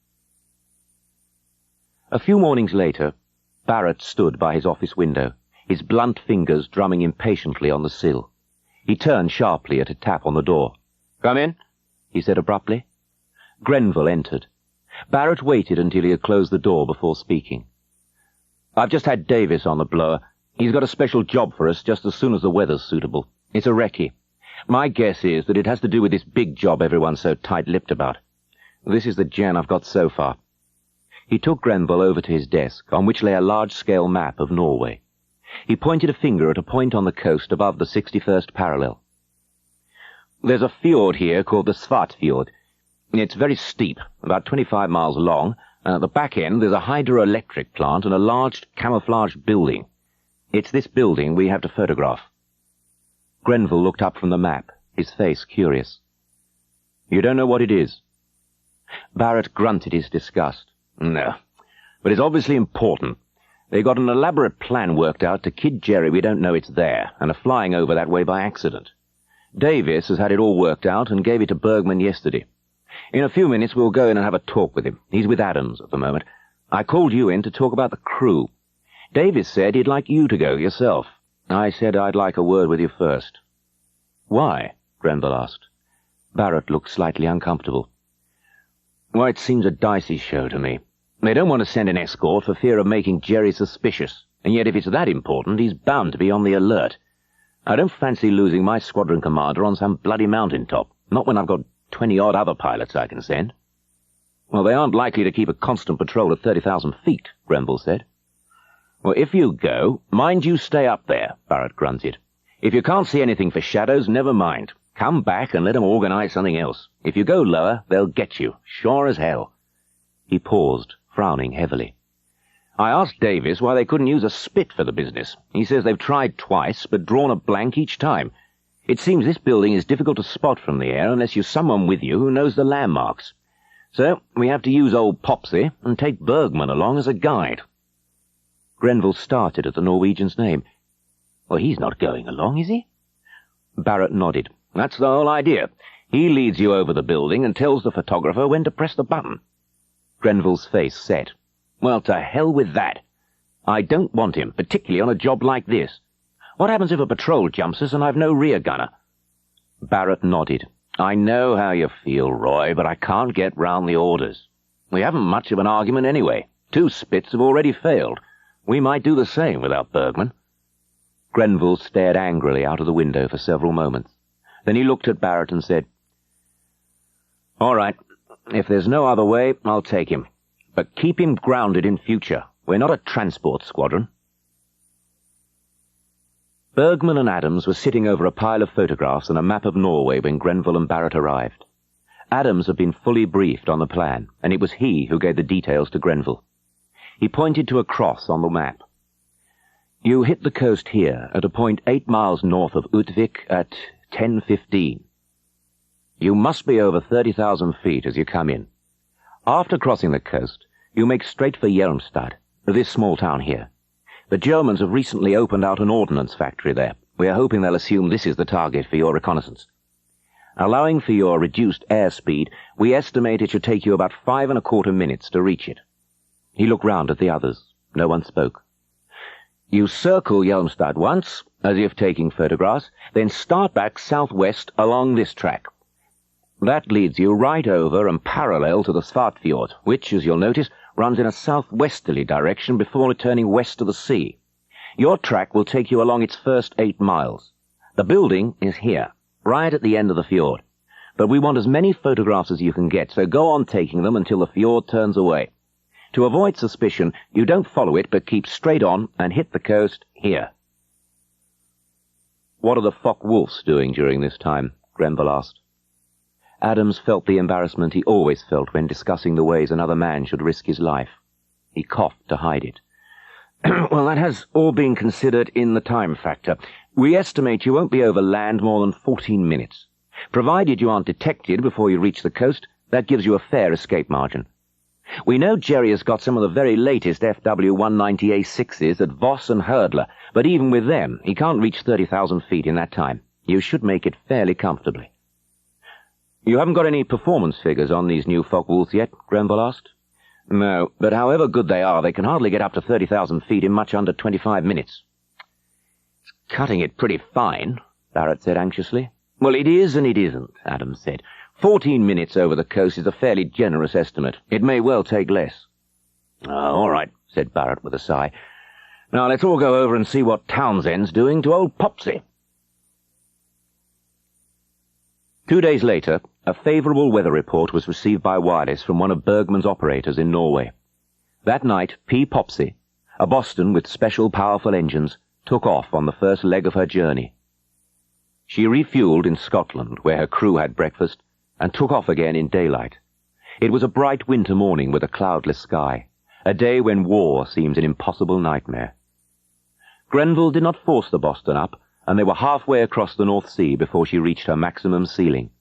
Speaker 1: A few mornings later, Barrett stood by his office window, his blunt fingers drumming impatiently on the sill. He turned sharply at a tap on the door. "Come in," he said abruptly. Grenville entered. Barrett waited until he had closed the door before speaking. "I've just had Davis on the blower. He's got a special job for us just as soon as the weather's suitable. It's a recce. My guess is that it has to do with this big job everyone's so tight-lipped about. This is the gen I've got so far." He took Grenville over to his desk, on which lay a large-scale map of Norway. He pointed a finger at a point on the coast above the 61st parallel. "There's a fjord here called the Fjord. It's very steep, about 25 miles long, and at the back end there's a hydroelectric plant and a large camouflaged building. It's this building we have to photograph." Grenville looked up from the map, his face curious. "You don't know what it is?" Barrett grunted his disgust. "No, but it's obviously important. They got an elaborate plan worked out to kid Jerry we don't know it's there, and are flying over that way by accident. Davis has had it all worked out and gave it to Bergman yesterday. In a few minutes we'll go in and have a talk with him. He's with Adams at the moment. I called you in to talk about the crew. Davis said he'd like you to go yourself. I said I'd like a word with you first." "Why?" Grenville asked. Barrett looked slightly uncomfortable. "Well, it seems a dicey show to me. They don't want to send an escort for fear of making Jerry suspicious, and yet if it's that important, he's bound to be on the alert. I don't fancy losing my squadron commander on some bloody mountaintop, not when I've got 20-odd other pilots I can send." Well, they aren't likely to keep a constant patrol at 30,000 feet, Grenville said. Well, if you go, mind you stay up there, Barrett grunted. If you can't see anything for shadows, never mind. Come back and let them organize something else. If you go lower, they'll get you, sure as hell. He paused, frowning heavily. I asked Davis why they couldn't use a spit for the business. He says they've tried twice, but drawn a blank each time. It seems this building is difficult to spot from the air unless you've someone with you who knows the landmarks. So we have to use old Popsy and take Bergman along as a guide. Grenville started at the Norwegian's name. Well, he's not going along, is he? Barrett nodded. That's the whole idea. He leads you over the building and tells the photographer when to press the button. Grenville's face set. Well, to hell with that. I don't want him, particularly on a job like this. What happens if a patrol jumps us and I've no rear gunner? Barrett nodded. I know how you feel, Roy, but I can't get round the orders. We haven't much of an argument anyway. 2 spits have already failed. We might do the same without Bergman. Grenville stared angrily out of the window for several moments. Then he looked at Barrett and said, All right, if there's no other way, I'll take him. But keep him grounded in future. We're not a transport squadron. Bergman and Adams were sitting over a pile of photographs and a map of Norway when Grenville and Barrett arrived. Adams had been fully briefed on the plan, and it was he who gave the details to Grenville. He pointed to a cross on the map. You hit the coast here, at a point 8 miles north of Utvik at 10:15. You must be over 30,000 feet as you come in. After crossing the coast, you make straight for Hjelmstad, this small town here. The Germans have recently opened out an ordnance factory there. We are hoping they'll assume this is the target for your reconnaissance. Allowing for your reduced airspeed, we estimate it should take you about 5¼ minutes to reach it. He looked round at the others. No one spoke. You circle Hjelmstad once, as if taking photographs, then start back southwest along this track. That leads you right over and parallel to the Fjord, which, as you'll notice, runs in a southwesterly direction before returning west to the sea. Your track will take you along its first 8 miles. The building is here, right at the end of the fjord. But we want as many photographs as you can get, so go on taking them until the fjord turns away. To avoid suspicion, you don't follow it, but keep straight on and hit the coast here. What are the Focke-Wulfs doing during this time? Grenville asked. Adams felt the embarrassment he always felt when discussing the ways another man should risk his life. He coughed to hide it. Well, that has all been considered in the time factor. We estimate you won't be over land more than 14 minutes. Provided you aren't detected before you reach the coast, that gives you a fair escape margin. We know Jerry has got some of the very latest FW-190A6s at Voss and Herdler, but even with them, he can't reach 30,000 feet in that time. You should make it fairly comfortably. You haven't got any performance figures on these new Focke-Wulfs yet? Grenville asked. No, but however good they are, they can hardly get up to 30,000 feet in much under 25 minutes. It's cutting it pretty fine, Barrett said anxiously. Well, it is and it isn't, Adams said. 14 minutes over the coast is a fairly generous estimate. It may well take less. All right, said Barrett with a sigh. Now let's all go over and see what Townsend's doing to old Popsy. 2 days later, a favourable weather report was received by wireless from one of Bergman's operators in Norway. That night, P. Popsy, a Boston with special powerful engines, took off on the first leg of her journey. She refueled in Scotland, where her crew had breakfast, and took off again in daylight. It was a bright winter morning with a cloudless sky, a day when war seems an impossible nightmare. Grenville did not force the Boston up, and they were halfway across the North Sea before she reached her maximum ceiling.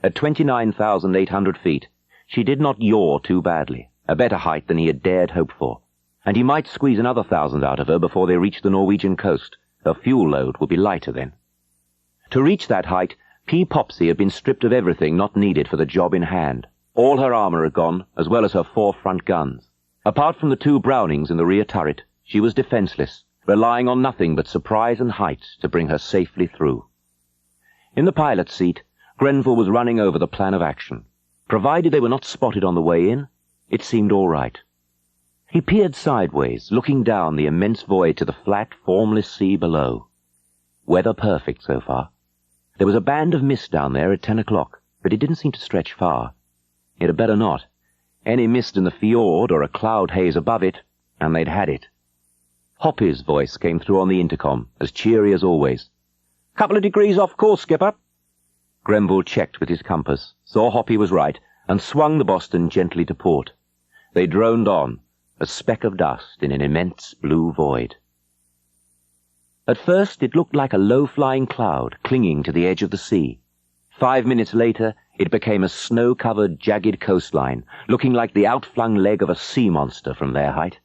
Speaker 1: At 29,800 feet, she did not yaw too badly, a better height than he had dared hope for, and he might squeeze another 1,000 out of her before they reached the Norwegian coast. Her fuel load would be lighter then. To reach that height, P. Popsy had been stripped of everything not needed for the job in hand. All her armour had gone, as well as her 4 front guns. Apart from the 2 Brownings in the rear turret, she was defenceless, relying on nothing but surprise and height to bring her safely through. In the pilot's seat, Grenville was running over the plan of action. Provided they were not spotted on the way in, it seemed all right. He peered sideways, looking down the immense void to the flat, formless sea below. Weather perfect so far. There was a band of mist down there at 10 o'clock, but it didn't seem to stretch far. It had better not. Any mist in the fjord or a cloud haze above it, and they'd had it. Hoppy's voice came through on the intercom, as cheery as always. "Couple of degrees off course, skipper." Grenville checked with his compass, saw Hoppy was right, and swung the Boston gently to port. They droned on, a speck of dust in an immense blue void. At first it looked like a low-flying cloud clinging to the edge of the sea. 5 minutes later it became a snow-covered, jagged coastline, looking like the outflung leg of a sea monster from their height.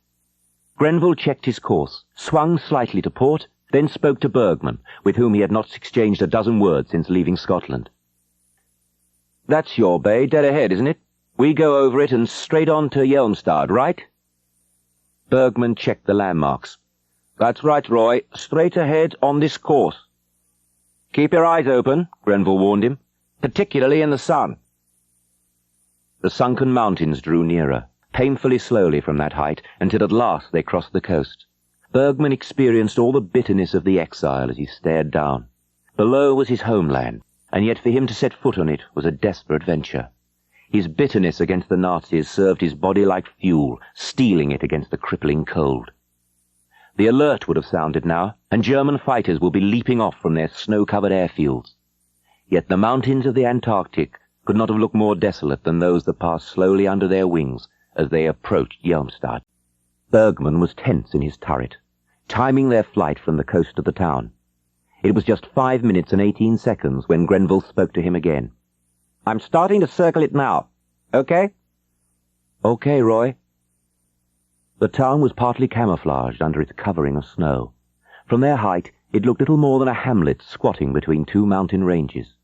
Speaker 1: Grenville checked his course, swung slightly to port, then spoke to Bergman, with whom he had not exchanged a dozen words since leaving Scotland. "That's your bay, dead ahead, isn't it? We go over it and straight on to Hjelmstad, right?" Bergman checked the landmarks. "That's right, Roy. Straight ahead on this course." "Keep your eyes open," Grenville warned him, "particularly in the sun." The sunken mountains drew nearer, painfully slowly from that height, until at last they crossed the coast. Bergman experienced all the bitterness of the exile as he stared down. Below was his homeland, and yet for him to set foot on it was a desperate venture. His bitterness against the Nazis served his body like fuel, steeling it against the crippling cold. The alert would have sounded now, and German fighters would be leaping off from their snow-covered airfields. Yet the mountains of the Antarctic could not have looked more desolate than those that passed slowly under their wings as they approached Hjelmstad. Bergman was tense in his turret, timing their flight from the coast to the town. It was just 5 minutes and 18 seconds when Grenville spoke to him again. "I'm starting to circle it now. Okay?" "Okay, Roy." The town was partly camouflaged under its covering of snow. From their height, it looked little more than a hamlet squatting between two mountain ranges.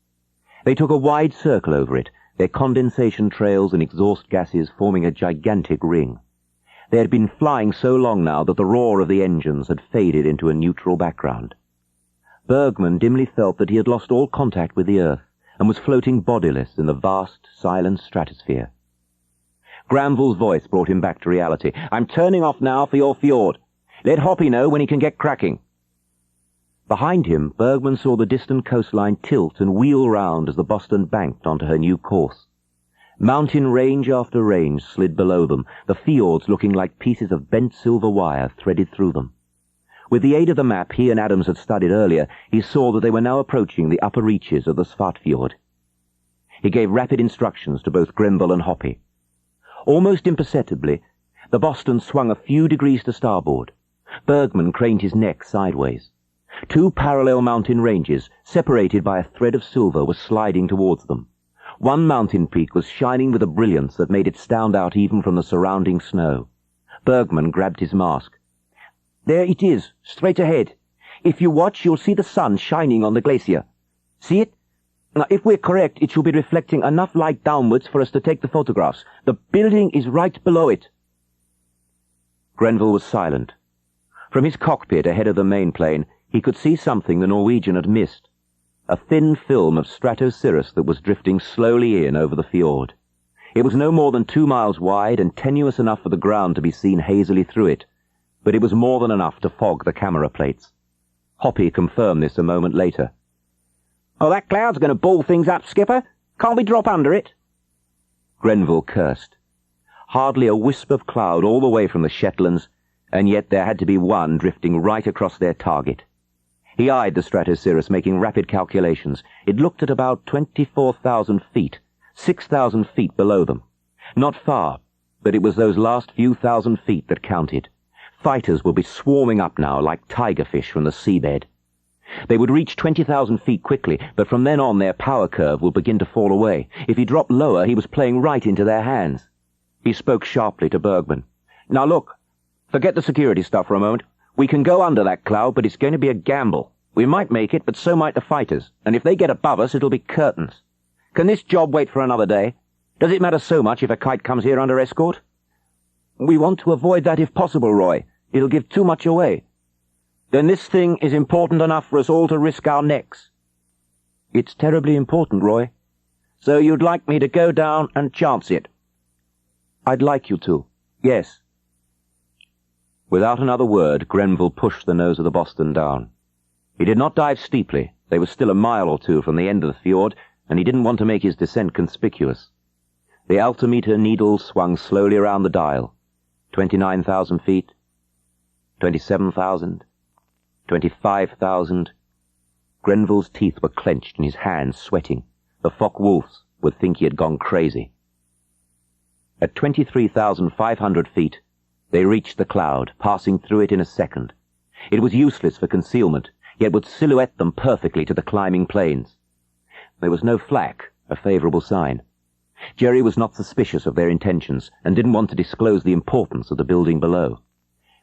Speaker 1: They took a wide circle over it, their condensation trails and exhaust gases forming a gigantic ring. They had been flying so long now that the roar of the engines had faded into a neutral background. Bergman dimly felt that he had lost all contact with the earth and was floating bodiless in the vast, silent stratosphere. Granville's voice brought him back to reality. "I'm turning off now for your fjord. Let Hoppy know when he can get cracking." Behind him, Bergman saw the distant coastline tilt and wheel round as the Boston banked onto her new course. Mountain range after range slid below them, the fjords looking like pieces of bent silver wire threaded through them. With the aid of the map he and Adams had studied earlier, he saw that they were now approaching the upper reaches of the Svartfjord. He gave rapid instructions to both Grenville and Hoppy. Almost imperceptibly, the Boston swung a few degrees to starboard. Bergman craned his neck sideways. Two parallel mountain ranges, separated by a thread of silver, were sliding towards them. One mountain peak was shining with a brilliance that made it stand out even from the surrounding snow. Bergman grabbed his mask. "There it is, straight ahead. If you watch, you'll see the sun shining on the glacier. See it? Now, if we're correct, it should be reflecting enough light downwards for us to take the photographs. The building is right below it." Grenville was silent. From his cockpit ahead of the main plane, he could see something the Norwegian had missed. A thin film of stratocirrus that was drifting slowly in over the fjord. It was no more than 2 miles wide and tenuous enough for the ground to be seen hazily through it, but it was more than enough to fog the camera plates. Hoppy confirmed this a moment later. "Oh, that cloud's going to ball things up, skipper. Can't we drop under it?" Grenville cursed. Hardly a wisp of cloud all the way from the Shetlands, and yet there had to be one drifting right across their target. He eyed the stratocirrus, making rapid calculations. It looked at about 24,000 feet, 6,000 feet below them. Not far, but it was those last few thousand feet that counted. Fighters would be swarming up now like tigerfish from the seabed. They would reach 20,000 feet quickly, but from then on their power curve would begin to fall away. If he dropped lower, he was playing right into their hands. He spoke sharply to Bergman. "Now look, forget the security stuff for a moment. We can go under that cloud, but it's going to be a gamble. We might make it, but so might the fighters, and if they get above us, it'll be curtains. Can this job wait for another day? Does it matter so much if a kite comes here under escort?" "We want to avoid that if possible, Roy. It'll give too much away." "Then this thing is important enough for us all to risk our necks." "It's terribly important, Roy." "So you'd like me to go down and chance it?" "I'd like you to, yes." Without another word, Grenville pushed the nose of the Boston down. He did not dive steeply. They were still a mile or two from the end of the fjord, and he didn't want to make his descent conspicuous. The altimeter needle swung slowly around the dial. 29,000 feet. 27,000. 25,000. Grenville's teeth were clenched and his hands sweating. The Focke-Wulfs would think he had gone crazy. At 23,500 feet, they reached the cloud, passing through it in a second. It was useless for concealment, yet would silhouette them perfectly to the climbing planes. There was no flak, a favourable sign. Jerry was not suspicious of their intentions and didn't want to disclose the importance of the building below.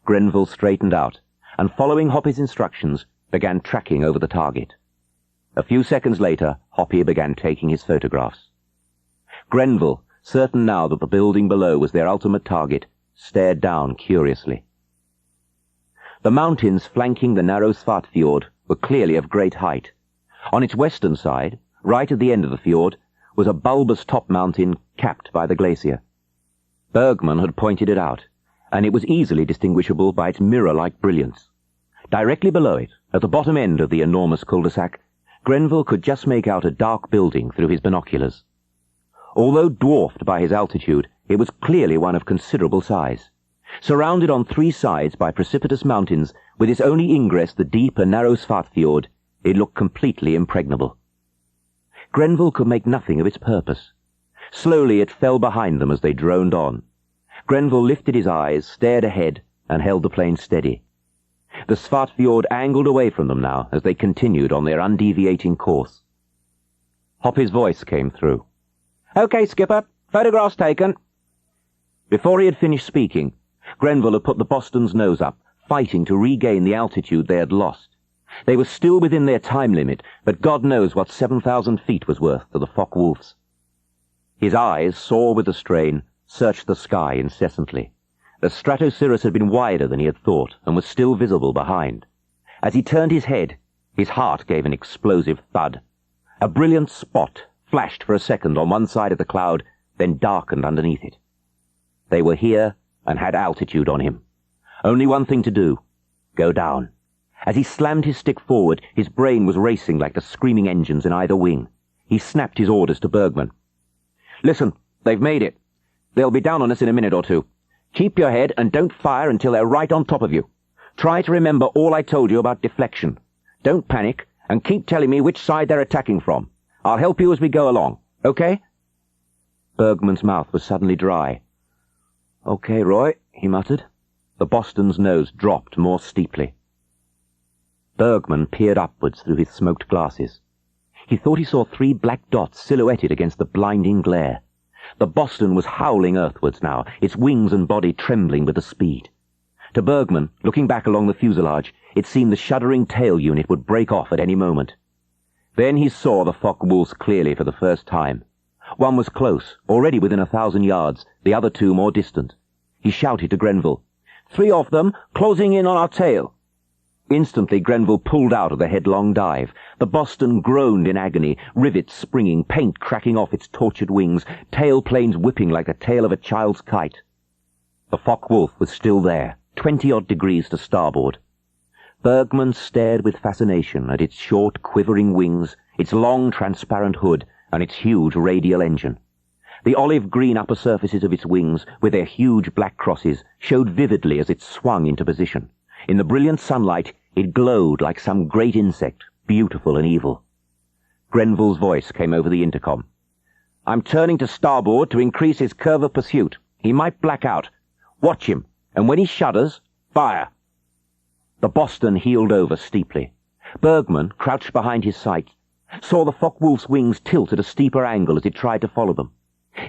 Speaker 1: Grenville straightened out, and following Hoppy's instructions, began tracking over the target. A few seconds later, Hoppy began taking his photographs. Grenville, certain now that the building below was their ultimate target, stared down curiously. The mountains flanking the narrow Svartfjord were clearly of great height. On its western side, right at the end of the fjord, was a bulbous top mountain capped by the glacier. Bergman had pointed it out, and it was easily distinguishable by its mirror-like brilliance. Directly below it, at the bottom end of the enormous cul-de-sac, Grenville could just make out a dark building through his binoculars. Although dwarfed by his altitude, it was clearly one of considerable size. Surrounded on three sides by precipitous mountains, with its only ingress the deep and narrow Svartfjord, it looked completely impregnable. Grenville could make nothing of its purpose. Slowly it fell behind them as they droned on. Grenville lifted his eyes, stared ahead, and held the plane steady. The Svartfjord angled away from them now as they continued on their undeviating course. Hoppy's voice came through. "Okay, Skipper. Photographs taken." Before he had finished speaking, Grenville had put the Boston's nose up, fighting to regain the altitude they had lost. They were still within their time limit, but God knows what 7,000 feet was worth to the Focke-Wulfs. His eyes, sore with the strain, searched the sky incessantly. The stratocirrus had been wider than he had thought, and was still visible behind. As he turned his head, his heart gave an explosive thud. A brilliant spot flashed for a second on one side of the cloud, then darkened underneath it. They were here and had altitude on him. Only one thing to do: go down. As he slammed his stick forward, his brain was racing like the screaming engines in either wing. He snapped his orders to Bergman. "Listen, they've made it. They'll be down on us in a minute or two. Keep your head and don't fire until they're right on top of you. Try to remember all I told you about deflection. Don't panic, and keep telling me which side they're attacking from. I'll help you as we go along, okay?" Bergman's mouth was suddenly dry. "Okay, Roy," he muttered. The Boston's nose dropped more steeply. Bergman peered upwards through his smoked glasses. He thought he saw 3 black dots silhouetted against the blinding glare. The Boston was howling earthwards now, its wings and body trembling with the speed. To Bergman, looking back along the fuselage, it seemed the shuddering tail unit would break off at any moment. Then he saw the Focke-Wulfs clearly for the first time. One was close, already within 1,000 yards, the other 2 more distant. He shouted to Grenville, "3 of them, closing in on our tail." Instantly Grenville pulled out of the headlong dive. The Boston groaned in agony, rivets springing, paint cracking off its tortured wings, tail planes whipping like the tail of a child's kite. The Focke-Wulf was still there, 20-odd degrees to starboard. Bergman stared with fascination at its short, quivering wings, its long, transparent hood, and its huge radial engine. The olive-green upper surfaces of its wings, with their huge black crosses, showed vividly as it swung into position. In the brilliant sunlight, it glowed like some great insect, beautiful and evil. Grenville's voice came over the intercom. "I'm turning to starboard to increase his curve of pursuit. He might black out. Watch him, and when he shudders, fire." The Boston heeled over steeply. Bergman, crouched behind his sight, saw the Focke-Wulf's wings tilt at a steeper angle as it tried to follow them.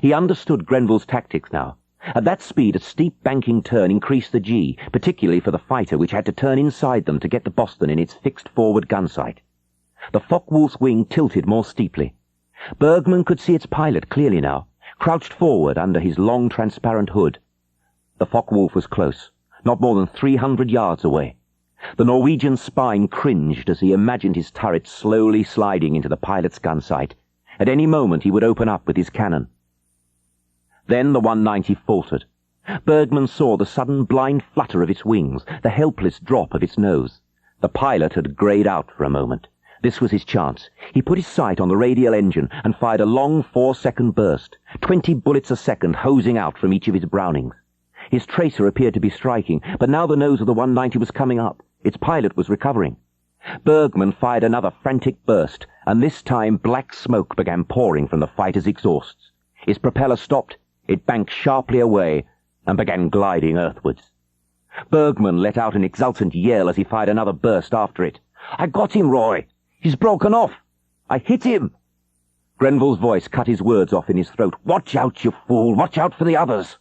Speaker 1: He understood Grenville's tactics now. At that speed, a steep banking turn increased the G, particularly for the fighter, which had to turn inside them to get the Boston in its fixed forward gun sight. The Focke-Wulf's wing tilted more steeply. Bergman could see its pilot clearly now, crouched forward under his long transparent hood. The Focke-Wulf was close, not more than 300 yards away. The Norwegian's spine cringed as he imagined his turret slowly sliding into the pilot's gun sight. At any moment he would open up with his cannon. Then the 190 faltered. Bergman saw the sudden blind flutter of its wings, the helpless drop of its nose. The pilot had greyed out for a moment. This was his chance. He put his sight on the radial engine and fired a long 4-second burst, 20 bullets a second hosing out from each of his Brownings. His tracer appeared to be striking, but now the nose of the 190 was coming up. Its pilot was recovering. Bergman fired another frantic burst, and this time black smoke began pouring from the fighter's exhausts. His propeller stopped, it banked sharply away, and began gliding earthwards. Bergman let out an exultant yell as he fired another burst after it. "I got him, Roy! He's broken off! I hit him!" Grenville's voice cut his words off in his throat. "Watch out, you fool! Watch out for the others!"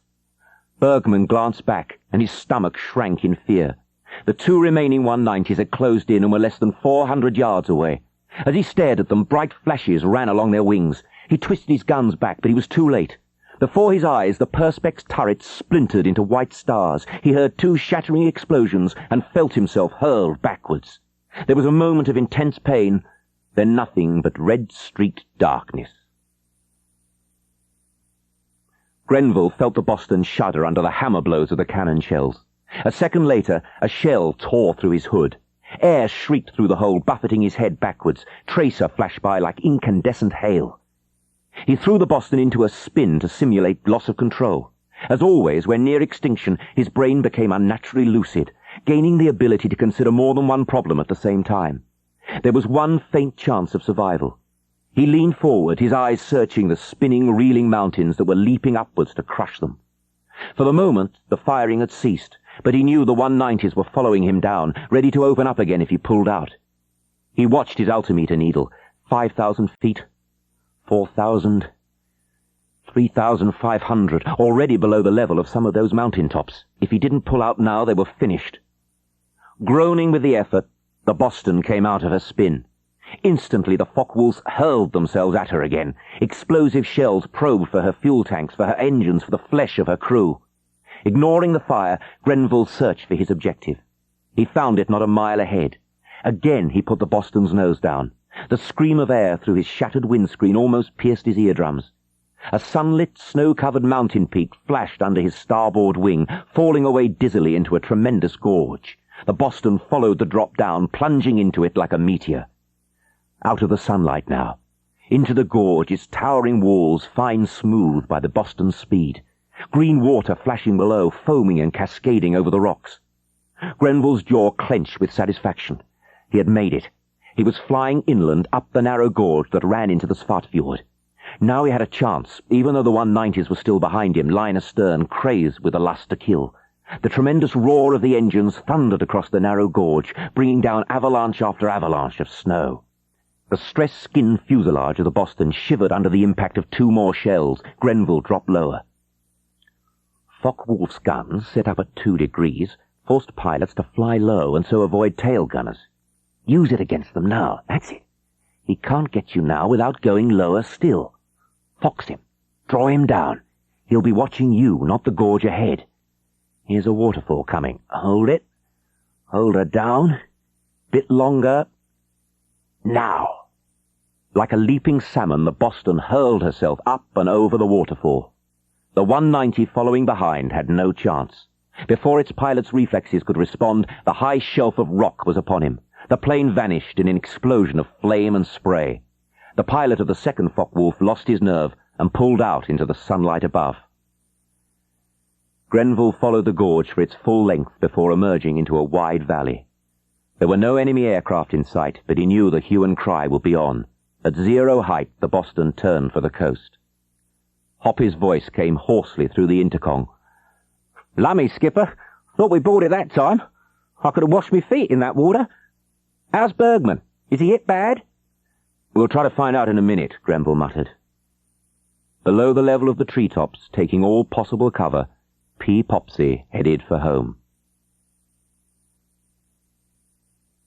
Speaker 1: Bergman glanced back, and his stomach shrank in fear. The 2 remaining 190s had closed in and were less than 400 yards away. As he stared at them, bright flashes ran along their wings. He twisted his guns back, but he was too late. Before his eyes, the Perspex turret splintered into white stars. He heard 2 shattering explosions and felt himself hurled backwards. There was a moment of intense pain, then nothing but red-streaked darkness. Grenville felt the Boston shudder under the hammer blows of the cannon shells. A second later, a shell tore through his hood. Air shrieked through the hole, buffeting his head backwards. Tracer flashed by like incandescent hail. He threw the Boston into a spin to simulate loss of control. As always, when near extinction, his brain became unnaturally lucid, gaining the ability to consider more than one problem at the same time. There was one faint chance of survival. He leaned forward, his eyes searching the spinning, reeling mountains that were leaping upwards to crush them. For the moment, the firing had ceased, but he knew the 190s were following him down, ready to open up again if he pulled out. He watched his altimeter needle. 5,000 feet, 4,000, 3,500, already below the level of some of those mountain tops. If he didn't pull out now, they were finished. Groaning with the effort, the Boston came out of her spin. Instantly, the Focke-Wulfs hurled themselves at her again. Explosive shells probed for her fuel tanks, for her engines, for the flesh of her crew. Ignoring the fire, Grenville searched for his objective. He found it not a mile ahead. Again he put the Boston's nose down. The scream of air through his shattered windscreen almost pierced his eardrums. A sunlit, snow-covered mountain peak flashed under his starboard wing, falling away dizzily into a tremendous gorge. The Boston followed the drop down, plunging into it like a meteor. Out of the sunlight now. Into the gorge, its towering walls fine smooth by the Boston's speed. Green water flashing below, foaming and cascading over the rocks. Grenville's jaw clenched with satisfaction. He had made it. He was flying inland up the narrow gorge that ran into the Svartfjord. Now he had a chance, even though the 190s were still behind him, lying astern, crazed with the lust to kill. The tremendous roar of the engines thundered across the narrow gorge, bringing down avalanche after avalanche of snow. The stress-skinned fuselage of the Boston shivered under the impact of 2 more shells. Grenville dropped lower. Focke-Wulf's guns, set up at 2 degrees, forced pilots to fly low and so avoid tail gunners. Use it against them now. That's it. He can't get you now without going lower still. Fox him. Draw him down. He'll be watching you, not the gorge ahead. Here's a waterfall coming. Hold it. Hold her down. Bit longer. Now. Like a leaping salmon, the Boston hurled herself up and over the waterfall. The 190 following behind had no chance. Before its pilot's reflexes could respond, the high shelf of rock was upon him. The plane vanished in an explosion of flame and spray. The pilot of the second Focke-Wulf lost his nerve and pulled out into the sunlight above. Grenville followed the gorge for its full length before emerging into a wide valley. There were no enemy aircraft in sight, but he knew the hue and cry would be on. At 0 height, the Boston turned for the coast. Hoppy's voice came hoarsely through the intercom. "Lummy, skipper. Thought we boarded that time. I could have washed me feet in that water. How's Bergman? Is he hit bad?" "We'll try to find out in a minute," Grenville muttered. Below the level of the treetops, taking all possible cover, P. Popsy headed for home.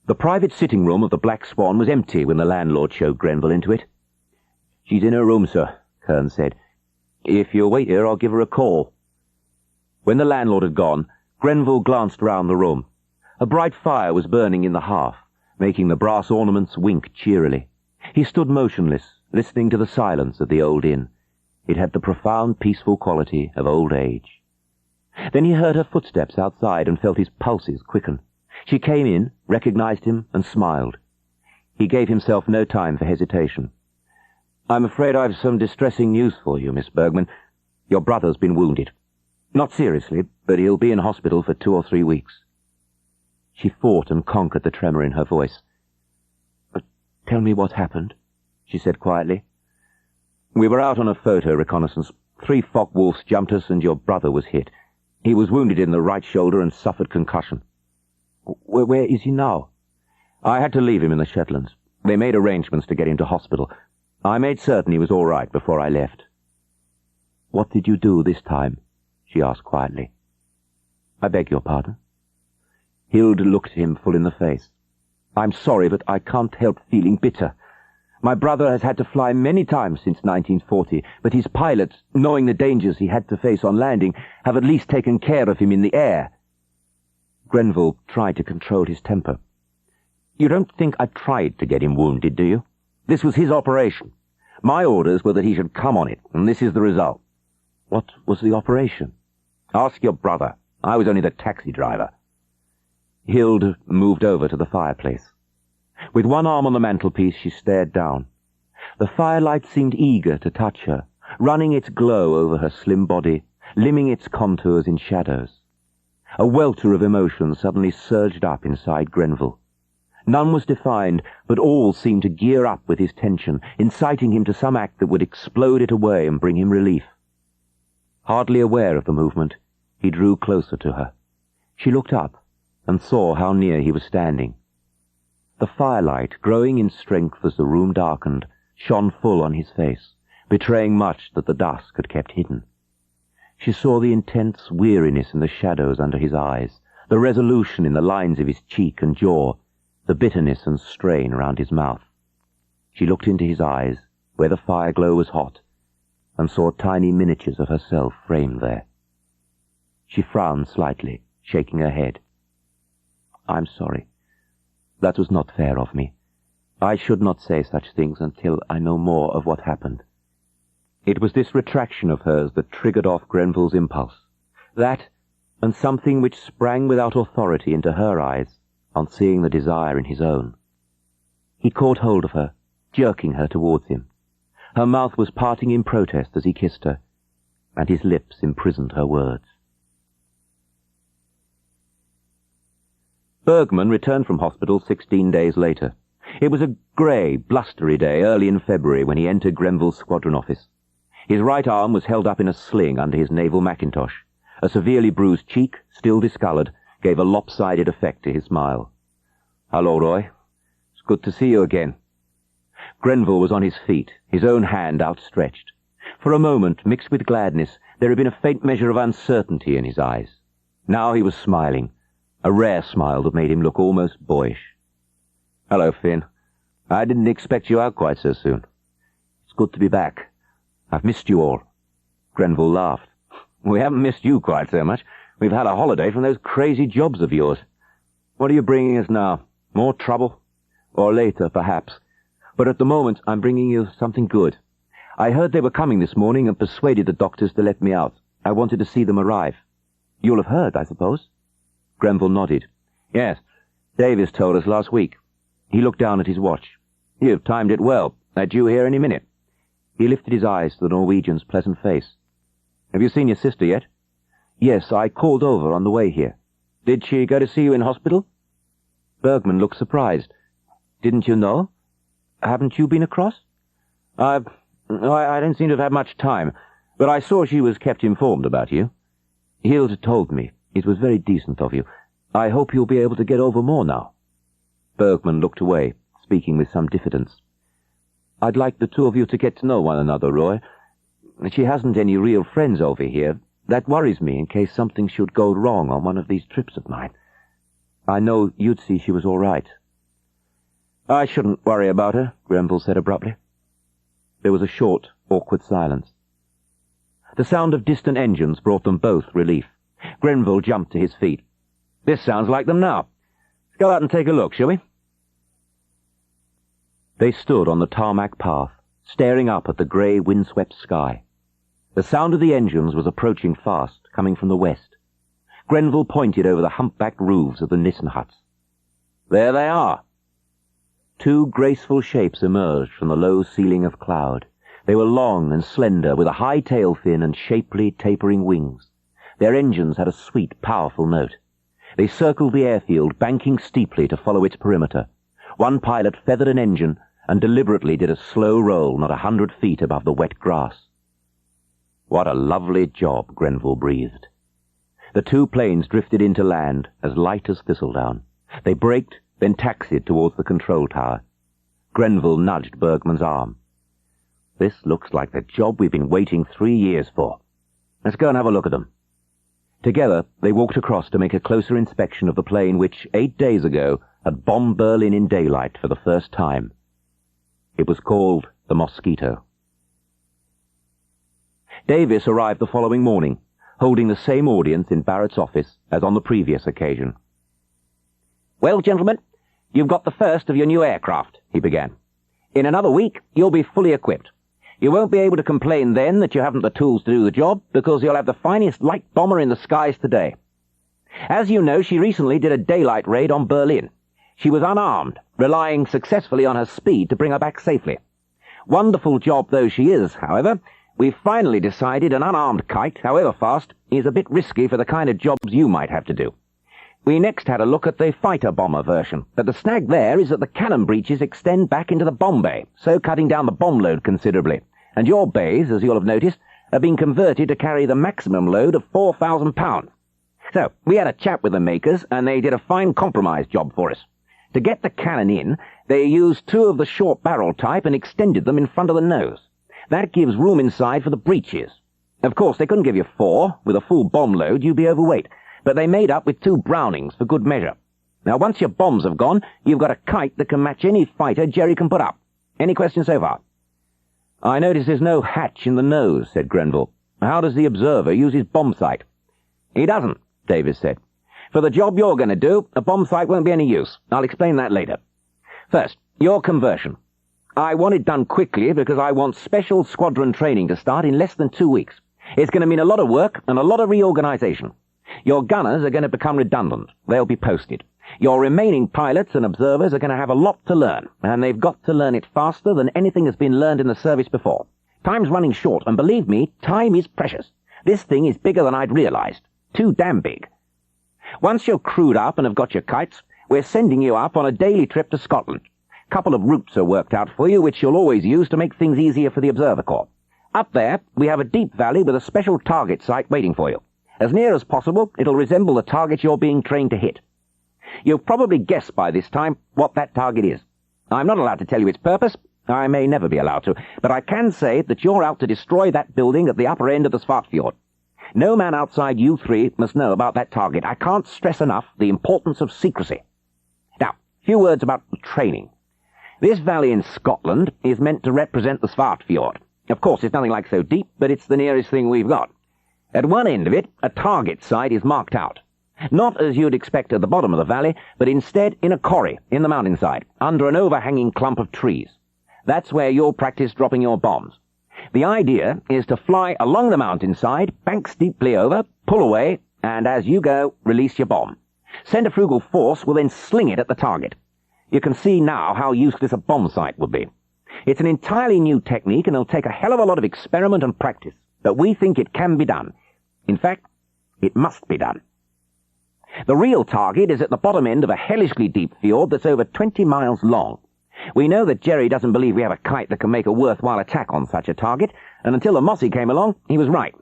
Speaker 1: The private sitting room of the Black Swan was empty when the landlord showed Grenville into it. "She's in her room, sir," Kern said. "If you'll wait here, I'll give her a call." When the landlord had gone, Grenville glanced round the room. A bright fire was burning in the hearth, making the brass ornaments wink cheerily. He stood motionless, listening to the silence of the old inn. It had the profound, peaceful quality of old age. Then he heard her footsteps outside and felt his pulses quicken. She came in, recognized him, and smiled. He gave himself no time for hesitation. "I'm afraid I've some distressing news for you, Miss Bergman. Your brother's been wounded. Not seriously, but he'll be in hospital for 2 or 3 weeks." She fought and conquered the tremor in her voice. "Tell me what happened," she said quietly. "We were out on a photo reconnaissance. 3 Focke-Wulfs jumped us and your brother was hit. He was wounded in the right shoulder and suffered concussion." Where is he now?" "I had to leave him in the Shetlands. They made arrangements to get him to hospital. I made certain he was all right before I left." "What did you do this time?" she asked quietly. "I beg your pardon?" Hild looked him full in the face. "I'm sorry, but I can't help feeling bitter. My brother has had to fly many times since 1940, but his pilots, knowing the dangers he had to face on landing, have at least taken care of him in the air." Grenville tried to control his temper. "You don't think I tried to get him wounded, do you? This was his operation. My orders were that he should come on it, and this is the result." "What was the operation?" "Ask your brother. I was only the taxi driver." Hild moved over to the fireplace. With one arm on the mantelpiece, she stared down. The firelight seemed eager to touch her, running its glow over her slim body, limning its contours in shadows. A welter of emotion suddenly surged up inside Grenville. None was defined, but all seemed to gear up with his tension, inciting him to some act that would explode it away and bring him relief. Hardly aware of the movement, he drew closer to her. She looked up and saw how near he was standing. The firelight, growing in strength as the room darkened, shone full on his face, betraying much that the dusk had kept hidden. She saw the intense weariness in the shadows under his eyes, the resolution in the lines of his cheek and jaw, the bitterness and strain round his mouth. She looked into his eyes, where the fire glow was hot, and saw tiny miniatures of herself framed there. She frowned slightly, shaking her head. "I'm sorry. That was not fair of me. I should not say such things until I know more of what happened." It was this retraction of hers that triggered off Grenville's impulse. That, and something which sprang without authority into her eyes on seeing the desire in his own. He caught hold of her, jerking her towards him. Her mouth was parting in protest as he kissed her, and his lips imprisoned her words. Bergman returned from hospital 16 days later. It was a grey, blustery day early in February when he entered Grenville's squadron office. His right arm was held up in a sling under his naval mackintosh. A severely bruised cheek, still discoloured, gave a lopsided effect to his smile. "Hello, Roy. It's good to see you again." Grenville was on his feet, his own hand outstretched. For a moment, mixed with gladness, there had been a faint measure of uncertainty in his eyes. Now he was smiling, a rare smile that made him look almost boyish. "Hello, Finn. I didn't expect you out quite so soon." "It's good to be back. I've missed you all." Grenville laughed. "We haven't missed you quite so much. We've had a holiday from those crazy jobs of yours. What are you bringing us now? More trouble? Or later, perhaps. But at the moment, I'm bringing you something good. I heard they were coming this morning and persuaded the doctors to let me out. I wanted to see them arrive. You'll have heard, I suppose?" Grenville nodded. "Yes, Davis told us last week." He looked down at his watch. "You've timed it well. They're due here any minute." He lifted his eyes to the Norwegian's pleasant face. "Have you seen your sister yet?" "Yes, I called over on the way here." "Did she go to see you in hospital?" Bergman looked surprised. "Didn't you know? Haven't you been across?" I don't seem to have had much time, but I saw she was kept informed about you." "Hild told me. It was very decent of you. I hope you'll be able to get over more now." Bergman looked away, speaking with some diffidence. "I'd like the two of you to get to know one another, Roy. She hasn't any real friends over here. That worries me in case something should go wrong on one of these trips of mine. I know you'd see she was all right." "I shouldn't worry about her," Grenville said abruptly. There was a short, awkward silence. The sound of distant engines brought them both relief. Grenville jumped to his feet. "This sounds like them now. Let's go out and take a look, shall we?" They stood on the tarmac path, staring up at the grey, windswept sky. The sound of the engines was approaching fast, coming from the west. Grenville pointed over the humpbacked roofs of the Nissen huts. "There they are." 2 graceful shapes emerged from the low ceiling of cloud. They were long and slender, with a high tail fin and shapely, tapering wings. Their engines had a sweet, powerful note. They circled the airfield, banking steeply to follow its perimeter. One pilot feathered an engine and deliberately did a slow roll not 100 feet above the wet grass. "What a lovely job," Grenville breathed. The 2 planes drifted into land, as light as thistledown. They braked, then taxied towards the control tower. Grenville nudged Bergman's arm. "This looks like the job we've been waiting 3 years for. Let's go and have a look at them." Together, they walked across to make a closer inspection of the plane which, 8 days ago, had bombed Berlin in daylight for the first time. It was called the Mosquito. Davis arrived the following morning, holding the same audience in Barrett's office as on the previous occasion. "Well, gentlemen, you've got the first of your new aircraft," he began. "In another week, you'll be fully equipped. You won't be able to complain then that you haven't the tools to do the job, because you'll have the finest light bomber in the skies today. As you know, she recently did a daylight raid on Berlin. She was unarmed, relying successfully on her speed to bring her back safely. Wonderful job though she is, however, we've finally decided an unarmed kite, however fast, is a bit risky for the kind of jobs you might have to do. We next had a look at the fighter-bomber version, but the snag there is that the cannon breeches extend back into the bomb bay, so cutting down the bomb load considerably, and your bays, as you'll have noticed, have been converted to carry the maximum load of 4,000 pounds. So, we had a chat with the makers, and they did a fine compromise job for us. To get the cannon in, they used 2 of the short barrel type and extended them in front of the nose. That gives room inside for the breeches. Of course, they couldn't give you 4. With a full bomb load, you'd be overweight. But they made up with 2 Brownings for good measure. Now, once your bombs have gone, you've got a kite that can match any fighter Jerry can put up. Any questions so far?" "I notice there's no hatch in the nose," said Grenville. "How does the observer use his bomb sight?" "He doesn't," Davis said. "For the job you're going to do, a bomb sight won't be any use. I'll explain that later. First, your conversion. I want it done quickly because I want special squadron training to start in less than 2 weeks. It's going to mean a lot of work and a lot of reorganization. Your gunners are going to become redundant. They'll be posted. Your remaining pilots and observers are going to have a lot to learn, and they've got to learn it faster than anything that's been learned in the service before. Time's running short, and believe me, time is precious. This thing is bigger than I'd realized. Too damn big. Once you're crewed up and have got your kites, we're sending you up on a daily trip to Scotland. A couple of routes are worked out for you, which you'll always use to make things easier for the Observer Corps. Up there, we have a deep valley with a special target site waiting for you. As near as possible, it'll resemble the target you're being trained to hit. You've probably guessed by this time what that target is. I'm not allowed to tell you its purpose. I may never be allowed to, but I can say that you're out to destroy that building at the upper end of the fjord. No man outside you 3 must know about that target. I can't stress enough the importance of secrecy. Now, a few words about the training. This valley in Scotland is meant to represent the fjord. Of course, it's nothing like so deep, but it's the nearest thing we've got. At one end of it, a target site is marked out. Not as you'd expect at the bottom of the valley, but instead in a corrie in the mountainside, under an overhanging clump of trees. That's where you'll practice dropping your bombs. The idea is to fly along the mountainside, bank steeply over, pull away, and as you go, release your bomb. Centrifugal force will then sling it at the target. You can see now how useless a bomb sight would be. It's an entirely new technique, and it'll take a hell of a lot of experiment and practice. But we think it can be done. In fact, it must be done. The real target is at the bottom end of a hellishly deep fjord that's over 20 miles long. We know that Jerry doesn't believe we have a kite that can make a worthwhile attack on such a target, and until the Mossy came along, he was right.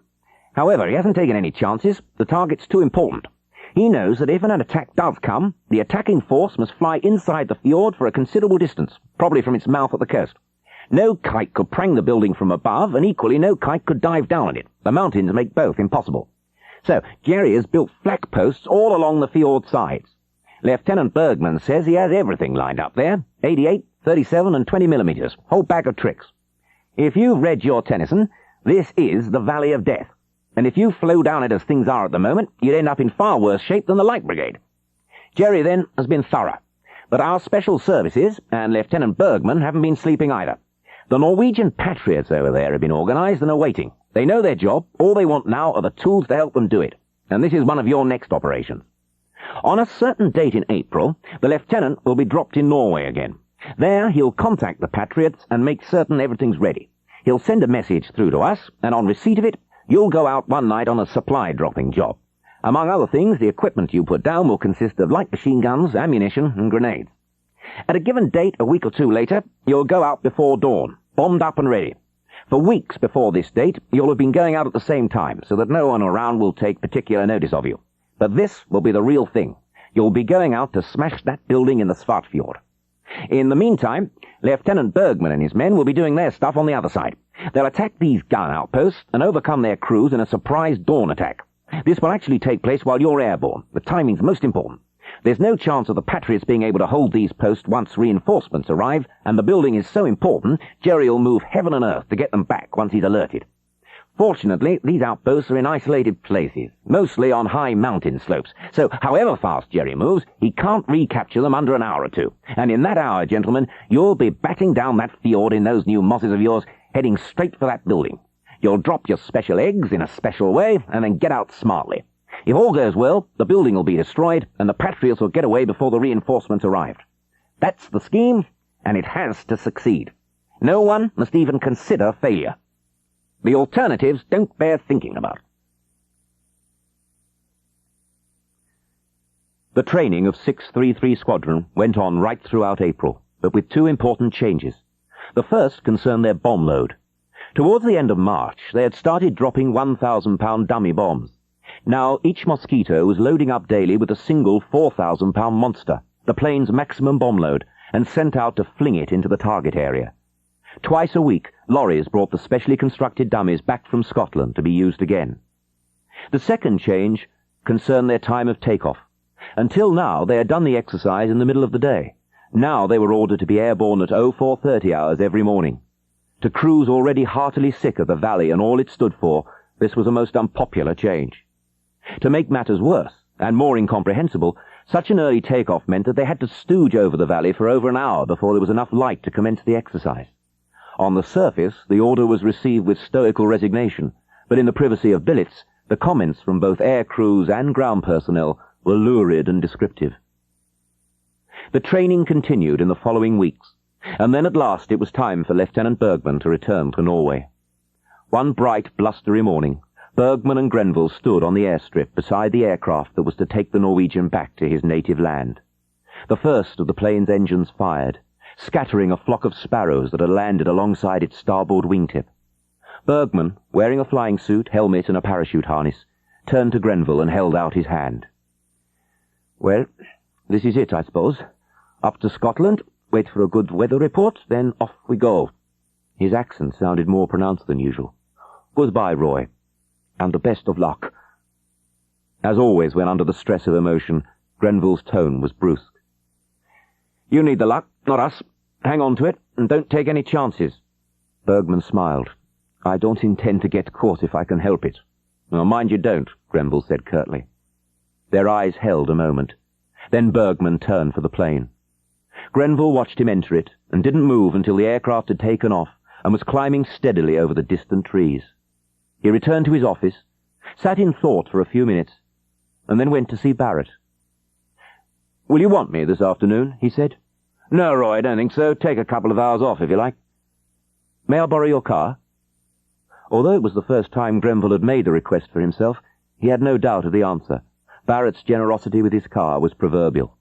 Speaker 1: However, he hasn't taken any chances. The target's too important. He knows that if an attack does come, the attacking force must fly inside the fjord for a considerable distance, probably from its mouth at the coast. No kite could prang the building from above, and equally no kite could dive down on it. The mountains make both impossible. So, Jerry has built flak posts all along the fjord sides. Lieutenant Bergman says he has everything lined up there. 88, 37 and 20 millimeters. Whole bag of tricks. If you've read your Tennyson, this is the Valley of Death. And if you flow down it as things are at the moment, you'd end up in far worse shape than the Light Brigade. Jerry, then, has been thorough. But our special services and Lieutenant Bergman haven't been sleeping either. The Norwegian Patriots over there have been organized and are waiting. They know their job. All they want now are the tools to help them do it. And this is one of your next operations. On a certain date in April, the lieutenant will be dropped in Norway again. There he'll contact the Patriots and make certain everything's ready. He'll send a message through to us, and on receipt of it, you'll go out one night on a supply dropping job. Among other things, the equipment you put down will consist of light machine guns, ammunition, and grenades. At a given date, a week or two later, you'll go out before dawn, bombed up and ready. For weeks before this date, you'll have been going out at the same time, so that no one around will take particular notice of you. But this will be the real thing. You'll be going out to smash that building in the fjord. In the meantime, Lieutenant Bergman and his men will be doing their stuff on the other side. They'll attack these gun outposts and overcome their crews in a surprise dawn attack. This will actually take place while you're airborne. The timing's most important. There's no chance of the Patriots being able to hold these posts once reinforcements arrive, and the building is so important, Jerry will move heaven and earth to get them back once he's alerted. Fortunately, these outposts are in isolated places, mostly on high mountain slopes, so however fast Jerry moves, he can't recapture them under an hour or two. And in that hour, gentlemen, you'll be batting down that fjord in those new mosses of yours, heading straight for that building. You'll drop your special eggs in a special way, and then get out smartly. If all goes well, the building will be destroyed, and the Patriots will get away before the reinforcements arrived. That's the scheme, and it has to succeed. No one must even consider failure. The alternatives don't bear thinking about. The training of 633 Squadron went on right throughout April, but with two important changes. The first concerned their bomb load. Towards the end of March, they had started dropping 1,000-pound dummy bombs. Now each Mosquito was loading up daily with a single 4,000-pound monster, the plane's maximum bomb load, and sent out to fling it into the target area. Twice a week, lorries brought the specially constructed dummies back from Scotland to be used again. The second change concerned their time of takeoff. Until now, they had done the exercise in the middle of the day. Now they were ordered to be airborne at 0430 hours every morning. To crews already heartily sick of the valley and all it stood for, this was a most unpopular change. To make matters worse, and more incomprehensible, such an early takeoff meant that they had to stooge over the valley for over an hour before there was enough light to commence the exercise. On the surface, the order was received with stoical resignation, but in the privacy of billets, the comments from both air crews and ground personnel were lurid and descriptive. The training continued in the following weeks, and then at last it was time for Lieutenant Bergman to return to Norway. One bright, blustery morning, Bergman and Grenville stood on the airstrip beside the aircraft that was to take the Norwegian back to his native land. The first of the plane's engines fired, scattering a flock of sparrows that had landed alongside its starboard wingtip. Bergman, wearing a flying suit, helmet, and a parachute harness, turned to Grenville and held out his hand. "Well, this is it, I suppose. Up to Scotland, wait for a good weather report, then off we go." His accent sounded more pronounced than usual. "Goodbye, Roy, and the best of luck." As always when under the stress of emotion, Grenville's tone was brusque. "You need the luck, not us. Hang on to it, and don't take any chances." Bergman smiled. "I don't intend to get caught if I can help it." "Well, mind you don't," Grenville said curtly. Their eyes held a moment. Then Bergman turned for the plane. Grenville watched him enter it, and didn't move until the aircraft had taken off and was climbing steadily over the distant trees. He returned to his office, sat in thought for a few minutes, and then went to see Barrett. "Will you want me this afternoon?" he said. "No, Roy, I don't think so. Take a couple of hours off, if you like." "May I borrow your car?" Although it was the first time Grenville had made the request for himself, he had no doubt of the answer. Barrett's generosity with his car was proverbial.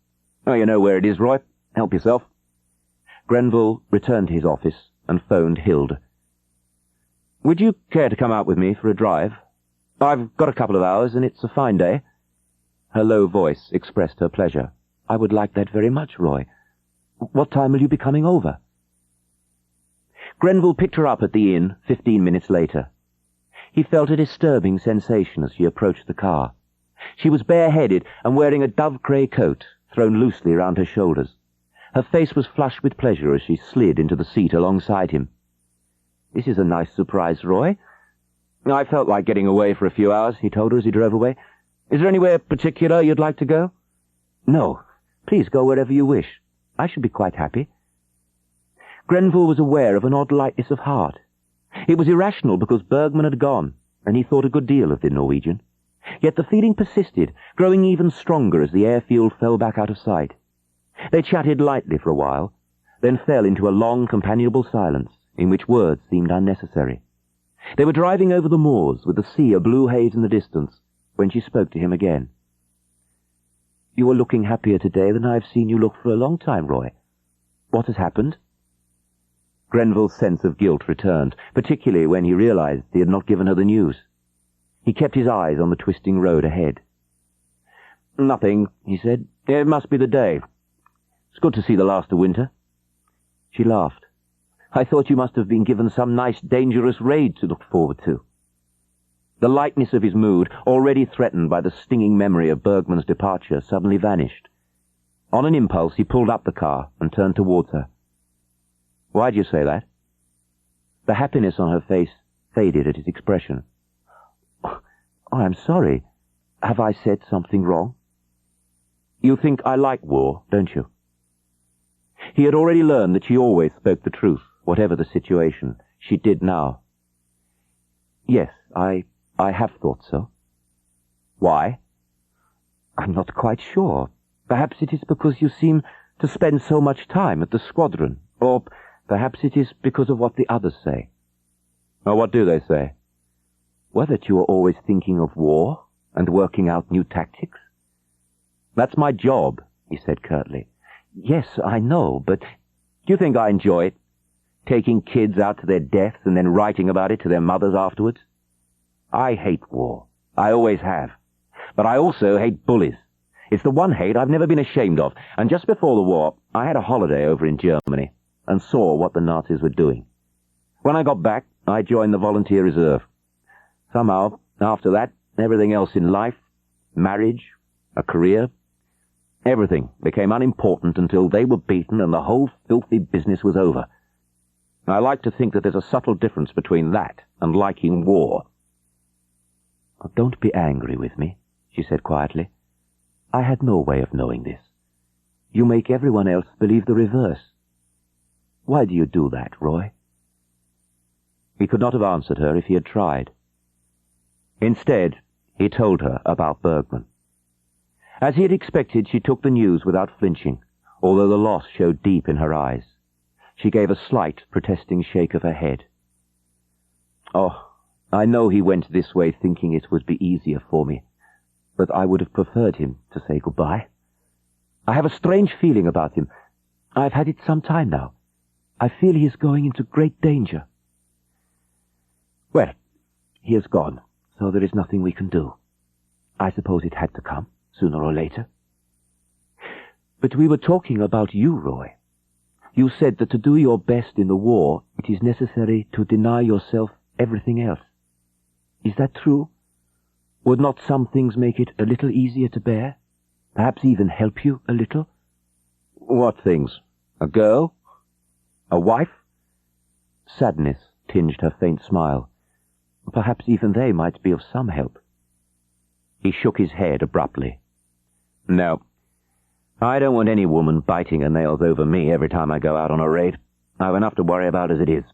Speaker 1: "Oh, you know where it is, Roy. Help yourself." Grenville returned to his office and phoned Hild. "Would you care to come out with me for a drive? I've got a couple of hours, and it's a fine day." Her low voice expressed her pleasure. "I would like that very much, Roy. What time will you be coming over?" Grenville picked her up at the inn 15 minutes later. He felt a disturbing sensation as she approached the car. She was bareheaded and wearing a dove-grey coat thrown loosely round her shoulders. Her face was flushed with pleasure as she slid into the seat alongside him. "This is a nice surprise, Roy." "I felt like getting away for a few hours," he told her as he drove away. "Is there anywhere particular you'd like to go?" "No. Please go wherever you wish. I should be quite happy." Grenville was aware of an odd lightness of heart. It was irrational because Bergman had gone, and he thought a good deal of the Norwegian. Yet the feeling persisted, growing even stronger as the airfield fell back out of sight. They chatted lightly for a while, then fell into a long, companionable silence in which words seemed unnecessary. They were driving over the moors, with the sea a blue haze in the distance, when she spoke to him again. "You are looking happier today than I have seen you look for a long time, Roy. What has happened?" Grenville's sense of guilt returned, particularly when he realized he had not given her the news. He kept his eyes on the twisting road ahead. "Nothing," he said. "It must be the day. It's good to see the last of winter." She laughed. "I thought you must have been given some nice, dangerous raid to look forward to." The lightness of his mood, already threatened by the stinging memory of Bergman's departure, suddenly vanished. On an impulse, he pulled up the car and turned towards her. "Why do you say that?" The happiness on her face faded at his expression. "Oh, I'm sorry. Have I said something wrong?" "You think I like war, don't you?" He had already learned that she always spoke the truth, whatever the situation. She did now. "Yes, I have thought so." "Why?" "I'm not quite sure. Perhaps it is because you seem to spend so much time at the Squadron, or perhaps it is because of what the others say." "Oh, what do they say?" "Well, that you are always thinking of war and working out new tactics." "That's my job," he said curtly. "Yes, I know, but do you think I enjoy it? Taking kids out to their deaths and then writing about it to their mothers afterwards? I hate war. I always have. But I also hate bullies. It's the one hate I've never been ashamed of, and just before the war, I had a holiday over in Germany and saw what the Nazis were doing. When I got back, I joined the volunteer reserve. Somehow, after that, everything else in life, marriage, a career, everything became unimportant until they were beaten and the whole filthy business was over. I like to think that there's a subtle difference between that and liking war." "Oh, don't be angry with me," she said quietly. "I had no way of knowing this. You make everyone else believe the reverse. Why do you do that, Roy?" He could not have answered her if he had tried. Instead, he told her about Bergman. As he had expected, she took the news without flinching, although the loss showed deep in her eyes. She gave a slight, protesting shake of her head. "Oh, I know he went this way thinking it would be easier for me, but I would have preferred him to say goodbye. I have a strange feeling about him. I've had it some time now. I feel he is going into great danger." "Well, he has gone, so there is nothing we can do. I suppose it had to come, sooner or later." "But we were talking about you, Roy. You said that to do your best in the war, it is necessary to deny yourself everything else. Is that true? Would not some things make it a little easier to bear? Perhaps even help you a little?" "What things? A girl? A wife?" Sadness tinged her faint smile. "Perhaps even they might be of some help." He shook his head abruptly. "No. I don't want any woman biting her nails over me every time I go out on a raid. I've enough to worry about as it is.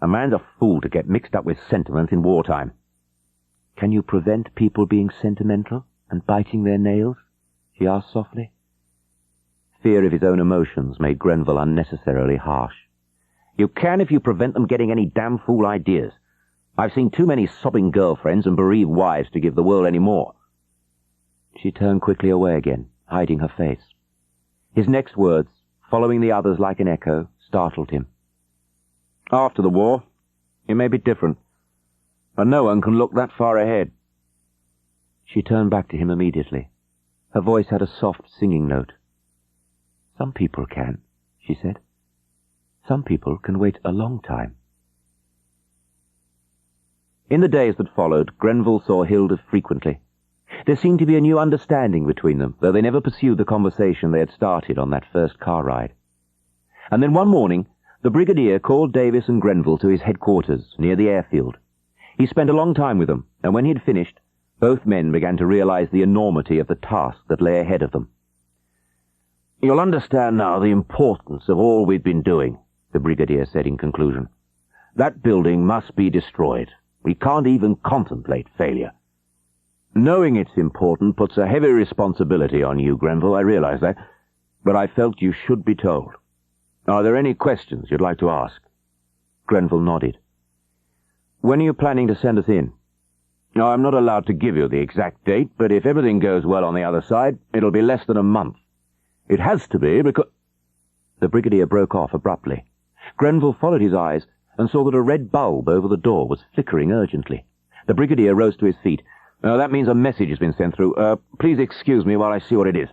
Speaker 1: A man's a fool to get mixed up with sentiment in wartime." "Can you prevent people being sentimental and biting their nails?" she asked softly. Fear of his own emotions made Grenville unnecessarily harsh. "You can if you prevent them getting any damn fool ideas. I've seen too many sobbing girlfriends and bereaved wives to give the world any more." She turned quickly away again, hiding her face. His next words, following the others like an echo, startled him. "After the war, it may be different, but no one can look that far ahead." She turned back to him immediately. Her voice had a soft singing note. "Some people can," she said. "Some people can wait a long time." In the days that followed, Grenville saw Hilda frequently. There seemed to be a new understanding between them, though they never pursued the conversation they had started on that first car ride. And then one morning, the brigadier called Davis and Grenville to his headquarters near the airfield. He spent a long time with them, and when he had finished, both men began to realize the enormity of the task that lay ahead of them. "You'll understand now the importance of all we've been doing," the brigadier said in conclusion. "That building must be destroyed. We can't even contemplate failure. Knowing it's important puts a heavy responsibility on you, Grenville, I realize that, but I felt you should be told. Are there any questions you'd like to ask? Grenville nodded. When are you planning to send us in? Now, I'm not allowed to give you the exact date, but if everything goes well on the other side, it'll be less than a month. It has to be because... The brigadier broke off abruptly. Grenville followed his eyes and saw that a red bulb over the door was flickering urgently. The brigadier rose to his feet. That means a message has been sent through. Please excuse me while I see what it is.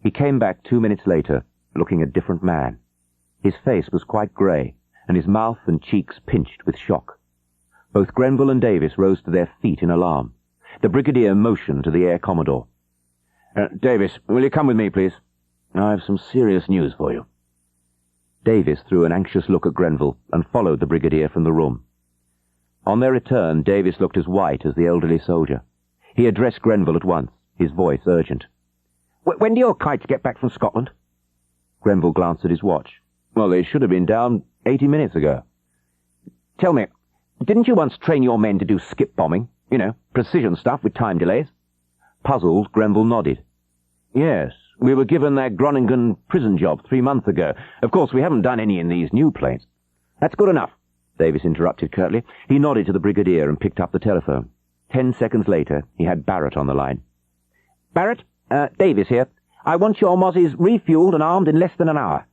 Speaker 1: He came back 2 minutes later, looking a different man. His face was quite grey, and his mouth and cheeks pinched with shock. Both Grenville and Davis rose to their feet in alarm. The brigadier motioned to the air commodore. Davis, will you come with me, please? I have some serious news for you. Davis threw an anxious look at Grenville and followed the brigadier from the room. On their return, Davis looked as white as the elderly soldier. He addressed Grenville at once, his voice urgent. When do your kites get back from Scotland? Grenville glanced at his watch. Well, they should have been down 80 minutes ago. Tell me, didn't you once train your men to do skip bombing? You know, precision stuff with time delays? Puzzled, Grenville nodded. Yes, we were given that Groningen prison job 3 months ago. Of course, we haven't done any in these new planes. That's good enough, Davis interrupted curtly. He nodded to the brigadier and picked up the telephone. 10 seconds later, he had Barrett on the line. Barrett, Davis here. I want your Mozzies refueled and armed in less than an hour.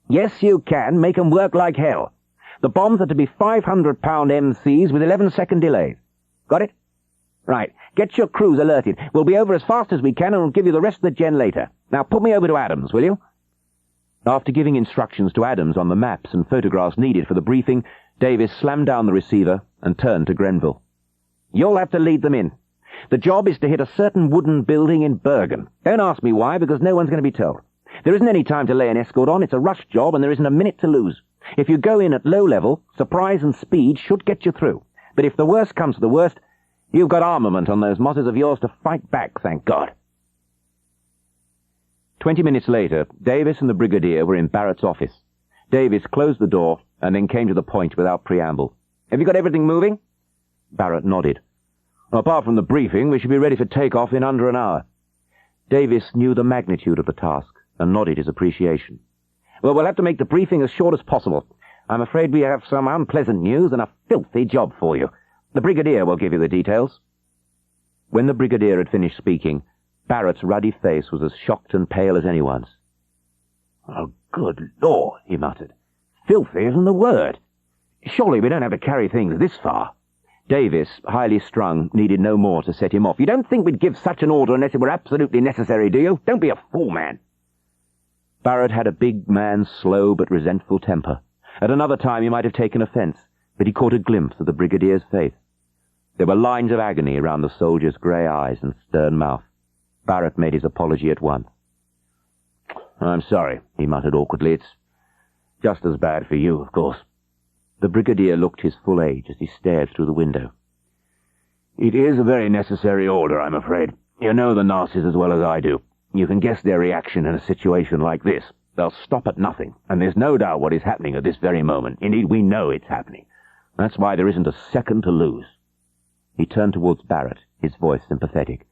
Speaker 1: Yes, you can. Make 'em work like hell. The bombs are to be 500-pound MCs with 11-second delays. Got it? Right. Get your crews alerted. We'll be over as fast as we can and we'll give you the rest of the gen later. Now put me over to Adams, will you? After giving instructions to Adams on the maps and photographs needed for the briefing, Davis slammed down the receiver and turned to Grenville. You'll have to lead them in. The job is to hit a certain wooden building in Bergen. Don't ask me why, because no one's going to be told. There isn't any time to lay an escort on. It's a rush job and there isn't a minute to lose. If you go in at low level, surprise and speed should get you through. But if the worst comes to the worst, you've got armament on those Mosses of yours to fight back, thank God. 20 minutes later, Davis and the brigadier were in Barrett's office. Davis closed the door and then came to the point without preamble. Have you got everything moving? Barrett nodded. Apart from the briefing, we should be ready for takeoff in under an hour. Davis knew the magnitude of the task and nodded his appreciation. Well, we'll have to make the briefing as short as possible. I'm afraid we have some unpleasant news and a filthy job for you. The brigadier will give you the details. When the brigadier had finished speaking, Barrett's ruddy face was as shocked and pale as anyone's. Oh, good Lord, he muttered. Filthy isn't the word. Surely we don't have to carry things this far. Davis, highly strung, needed no more to set him off. You don't think we'd give such an order unless it were absolutely necessary, do you? Don't be a fool, man. Barrett had a big man's slow but resentful temper. At another time he might have taken offence, but he caught a glimpse of the brigadier's face. There were lines of agony around the soldier's grey eyes and stern mouth. Barrett made his apology at once. I'm sorry, he muttered awkwardly. It's just as bad for you, of course. The brigadier looked his full age as he stared through the window. It is a very necessary order, I'm afraid. You know the Nazis as well as I do. You can guess their reaction in a situation like this. They'll stop at nothing, and there's no doubt what is happening at this very moment. Indeed, we know it's happening. That's why there isn't a second to lose. He turned towards Barrett, his voice sympathetic.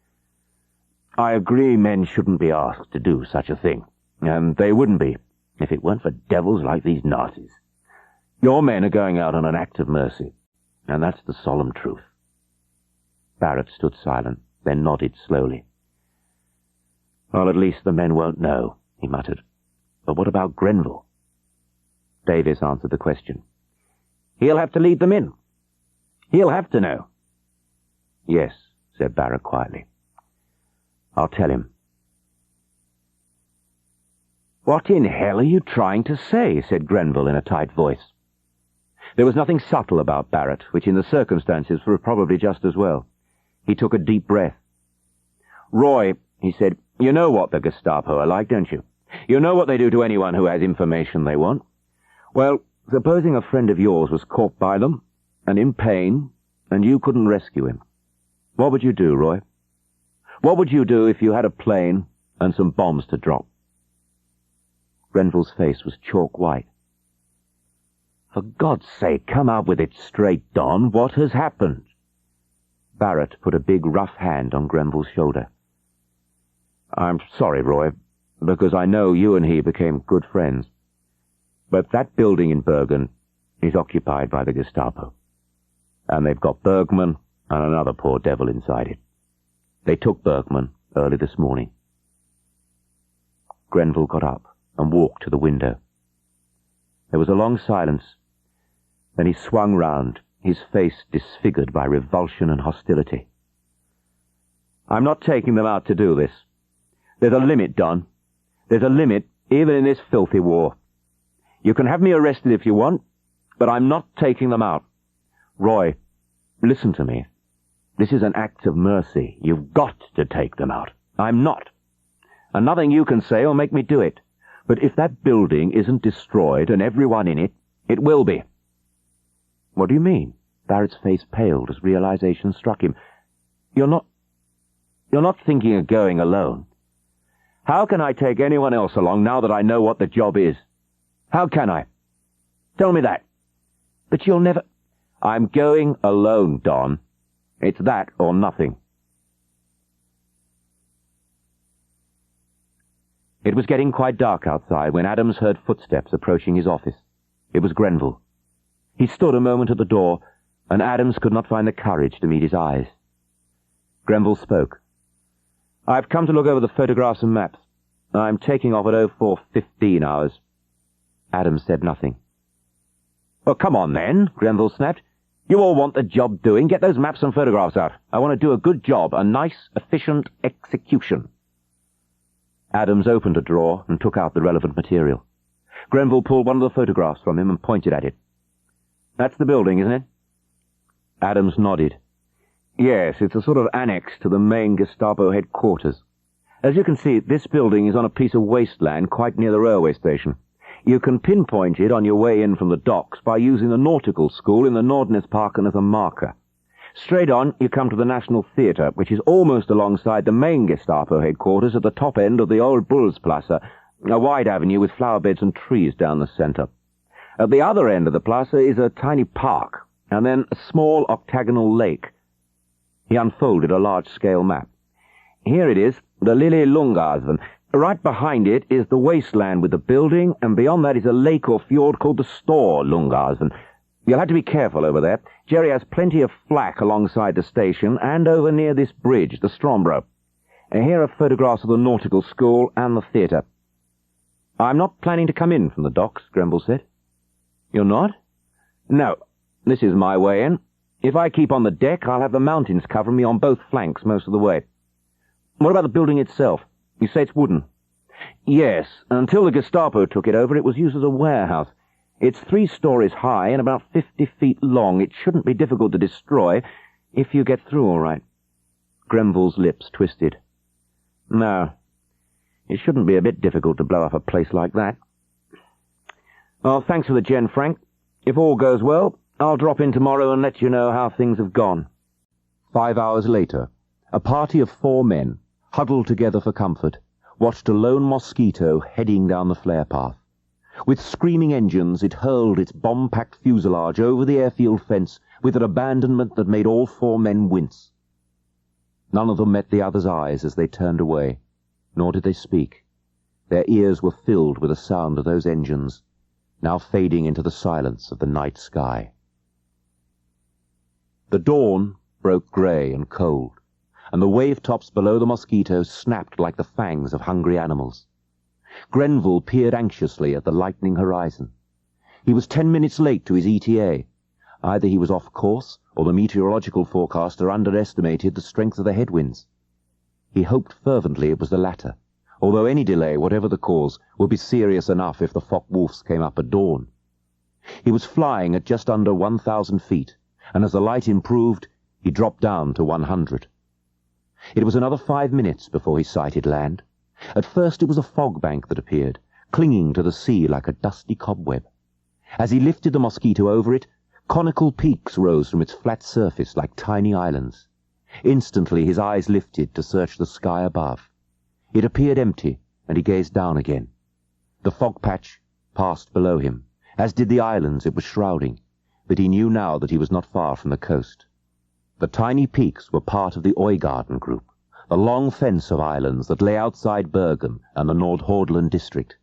Speaker 1: I agree men shouldn't be asked to do such a thing, and they wouldn't be if it weren't for devils like these Nazis. Your men are going out on an act of mercy, and that's the solemn truth. Barrett stood silent, then nodded slowly. Well, at least the men won't know, he muttered. But what about Grenville? Davis answered the question. He'll have to lead them in. He'll have to know. Yes, said Barrett quietly. I'll tell him. What in hell are you trying to say? Said Grenville in a tight voice. There was nothing subtle about Barrett, which in the circumstances was probably just as well. He took a deep breath. Roy, he said, you know what the Gestapo are like, don't you? You know what they do to anyone who has information they want. Well, supposing a friend of yours was caught by them, and in pain, and you couldn't rescue him. What would you do, Roy? What would you do if you had a plane and some bombs to drop? Grenville's face was chalk white. For God's sake, come out with it straight, Don. What has happened? Barrett put a big rough hand on Grenville's shoulder. I'm sorry, Roy. because I know you and he became good friends. But that building in Bergen is occupied by the Gestapo. And they've got Bergman and another poor devil inside it. They took Bergman early this morning." Grenville got up and walked to the window. There was a long silence. Then he swung round, his face disfigured by revulsion and hostility. "I'm not taking them out to do this. There's a limit, Don. There's a limit, even in this filthy war. You can have me arrested if you want, but I'm not taking them out. Roy, listen to me. This is an act of mercy. You've got to take them out. I'm not. And nothing you can say will make me do it. But if that building isn't destroyed and everyone in it, it will be." "What do you mean?" Barrett's face paled as realization struck him. You're not thinking of going alone. How can I take anyone else along now that I know what the job is? How can I? Tell me that. But you'll never... I'm going alone, Don. It's that or nothing. It was getting quite dark outside when Adams heard footsteps approaching his office. It was Grenville. He stood a moment at the door, and Adams could not find the courage to meet his eyes. Grenville spoke. "I've come to look over the photographs and maps. I'm taking off at 04:15 hours. Adams said nothing. "Well, come on then," Grenville snapped. "You all want the job doing. Get those maps and photographs out. I want to do a good job, a nice, efficient execution." Adams opened a drawer and took out the relevant material. Grenville pulled one of the photographs from him and pointed at it. "That's the building, isn't it?" Adams nodded. "Yes, it's a sort of annex to the main Gestapo headquarters. As you can see, this building is on a piece of wasteland quite near the railway station. You can pinpoint it on your way in from the docks by using the nautical school in the Nordnesparken as a marker. Straight on, you come to the National Theatre, which is almost alongside the main Gestapo headquarters at the top end of the old Bullsplaza, a wide avenue with flower beds and trees down the centre. At the other end of the plaza is a tiny park, and then a small octagonal lake." He unfolded a large-scale map. "Here it is, the Lille Lungasven. Right behind it is the wasteland with the building, and beyond that is a lake or fjord called the Store Lungasven. You'll have to be careful over there. Jerry has plenty of flak alongside the station and over near this bridge, the Strombro. Here are photographs of the nautical school and the theatre." "I'm not planning to come in from the docks," Grenville said. "You're not?" "No. This is my way in. If I keep on the deck, I'll have the mountains covering me on both flanks most of the way." "What about the building itself? You say it's wooden?" "Yes. Until the Gestapo took it over, it was used as a warehouse. It's 3 stories high and about 50 feet long. It shouldn't be difficult to destroy, if you get through all right." Grenville's lips twisted. "No, it shouldn't be a bit difficult to blow up a place like that. Well, thanks for the gen, Frank. If all goes well, I'll drop in tomorrow and let you know how things have gone." 5 hours later, a party of 4 men, huddled together for comfort, watched a lone Mosquito heading down the flare path. With screaming engines, it hurled its bomb-packed fuselage over the airfield fence with an abandonment that made all 4 men wince. None of them met the other's eyes as they turned away, nor did they speak. Their ears were filled with the sound of those engines, now fading into the silence of the night sky. The dawn broke grey and cold, and the wave-tops below the Mosquitoes snapped like the fangs of hungry animals. Grenville peered anxiously at the lightening horizon. He was 10 minutes late to his ETA. Either he was off course, or the meteorological forecaster underestimated the strength of the headwinds. He hoped fervently it was the latter, although any delay, whatever the cause, would be serious enough if the Focke-Wulfs came up at dawn. He was flying at just under 1,000 feet, and as the light improved, he dropped down to 100. It was another 5 minutes before he sighted land. At first it was a fog bank that appeared, clinging to the sea like a dusty cobweb. As he lifted the Mosquito over it, conical peaks rose from its flat surface like tiny islands. Instantly his eyes lifted to search the sky above. It appeared empty, and he gazed down again. The fog patch passed below him, as did the islands it was shrouding, but he knew now that he was not far from the coast. The tiny peaks were part of the Øygarden group, the long fence of islands that lay outside Bergen and the Nordhordland district.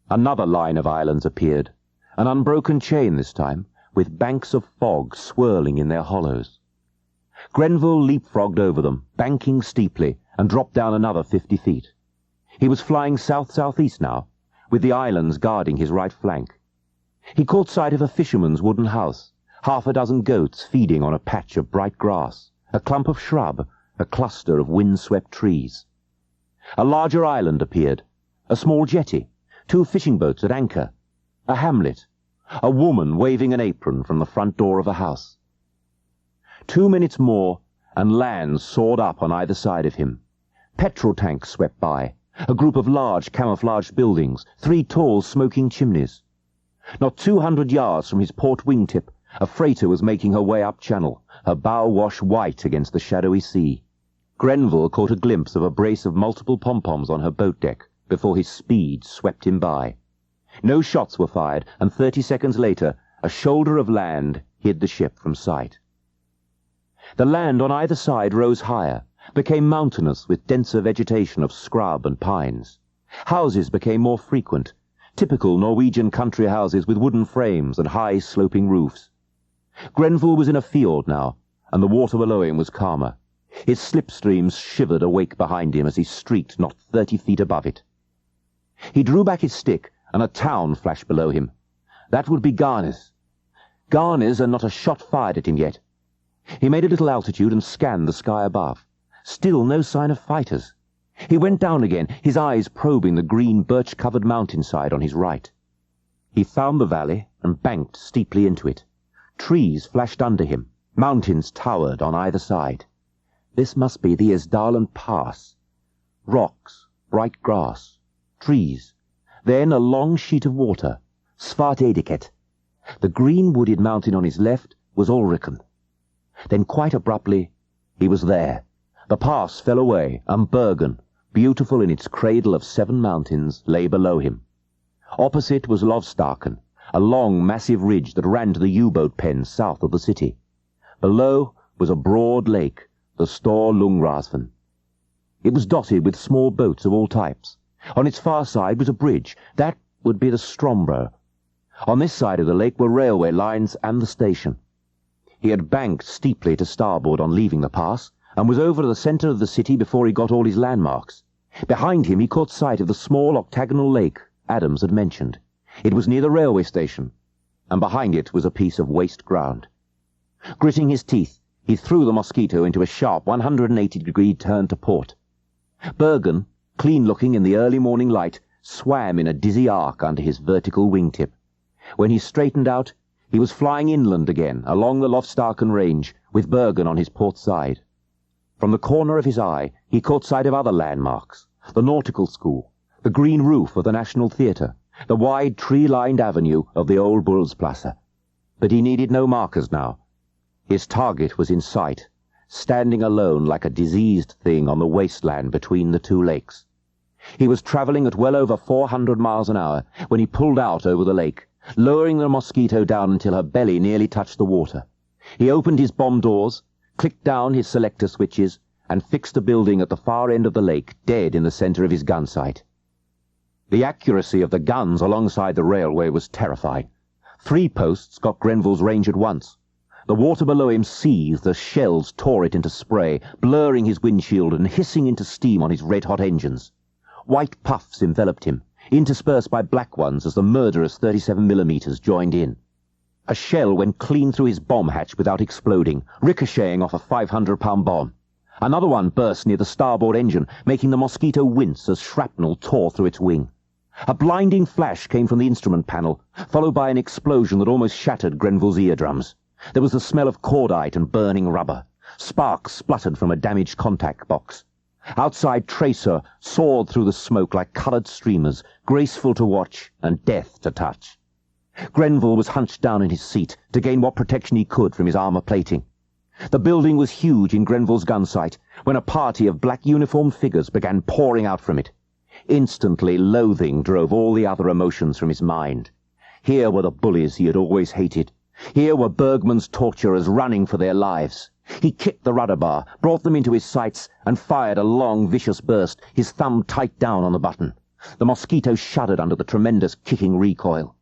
Speaker 1: Another line of islands appeared, an unbroken chain this time, with banks of fog swirling in their hollows. Grenville leapfrogged over them, banking steeply, and dropped down another 50 feet. He was flying south-southeast now, with the islands guarding his right flank. He caught sight of a fisherman's wooden house, half a dozen goats feeding on a patch of bright grass, a clump of shrub, a cluster of wind-swept trees. A larger island appeared, a small jetty, 2 fishing boats at anchor, a hamlet, a woman waving an apron from the front door of a house. 2 minutes more, and land soared up on either side of him. Petrol tanks swept by, a group of large camouflaged buildings, 3 tall smoking chimneys. Not 200 yards from his port wingtip, a freighter was making her way up channel, her bow wash white against the shadowy sea. Grenville caught a glimpse of a brace of multiple pom-poms on her boat deck before his speed swept him by. No shots were fired, and 30 seconds later, a shoulder of land hid the ship from sight. The land on either side rose higher, became mountainous with denser vegetation of scrub and pines. Houses became more frequent, typical Norwegian country houses with wooden frames and high sloping roofs. Grenville was in a fjord now, and the water below him was calmer. His slipstreams shivered awake behind him as he streaked not 30 feet above it. He drew back his stick, and a town flashed below him. That would be Garnes. Garnes, and not a shot fired at him yet. He made a little altitude and scanned the sky above. Still no sign of fighters. He went down again, his eyes probing the green birch-covered mountainside on his right. He found the valley and banked steeply into it. Trees flashed under him. Mountains towered on either side. This must be the Isdalen Pass. Rocks, bright grass, trees. Then a long sheet of water, Svartediket. The green-wooded mountain on his left was Ulriken. Then quite abruptly, he was there. The pass fell away, and Bergen, beautiful in its cradle of 7 mountains, lay below him. Opposite was Lovstaken, a long, massive ridge that ran to the U-boat pen south of the city. Below was a broad lake, the Stor Lungrasven. It was dotted with small boats of all types. On its far side was a bridge. That would be the Strombro. On this side of the lake were railway lines and the station. He had banked steeply to starboard on leaving the pass, and was over to the centre of the city before he got all his landmarks. Behind him he caught sight of the small octagonal lake Adams had mentioned. It was near the railway station, and behind it was a piece of waste ground. Gritting his teeth, he threw the Mosquito into a sharp 180-degree turn to port. Bergen, clean-looking in the early morning light, swam in a dizzy arc under his vertical wingtip. When he straightened out, he was flying inland again, along the Lovstaken range, with Bergen on his port side. From the corner of his eye, he caught sight of other landmarks, the nautical school, the green roof of the National Theatre, the wide tree-lined avenue of the old Bullsplaza. But he needed no markers now. His target was in sight, standing alone like a diseased thing on the wasteland between the 2 lakes. He was travelling at well over 400 miles an hour when he pulled out over the lake, lowering the Mosquito down until her belly nearly touched the water. He opened his bomb doors, clicked down his selector switches, and fixed a building at the far end of the lake, dead in the centre of his gun sight. The accuracy of the guns alongside the railway was terrifying. 3 posts got Grenville's range at once. The water below him seethed as shells tore it into spray, blurring his windshield and hissing into steam on his red-hot engines. White puffs enveloped him, interspersed by black ones as the murderous 37mm joined in. A shell went clean through his bomb hatch without exploding, ricocheting off a 500-pound bomb. Another one burst near the starboard engine, making the Mosquito wince as shrapnel tore through its wing. A blinding flash came from the instrument panel, followed by an explosion that almost shattered Grenville's eardrums. There was the smell of cordite and burning rubber. Sparks spluttered from a damaged contact box. Outside, Tracer soared through the smoke like coloured streamers, graceful to watch and death to touch. Grenville was hunched down in his seat to gain what protection he could from his armour plating. The building was huge in Grenville's gun sight when a party of black uniformed figures began pouring out from it. Instantly, loathing drove all the other emotions from his mind. Here were the bullies he had always hated. Here were Bergman's torturers running for their lives. He kicked the rudder bar, brought them into his sights, and fired a long, vicious burst, his thumb tight down on the button. The Mosquitoes shuddered under the tremendous kicking recoil.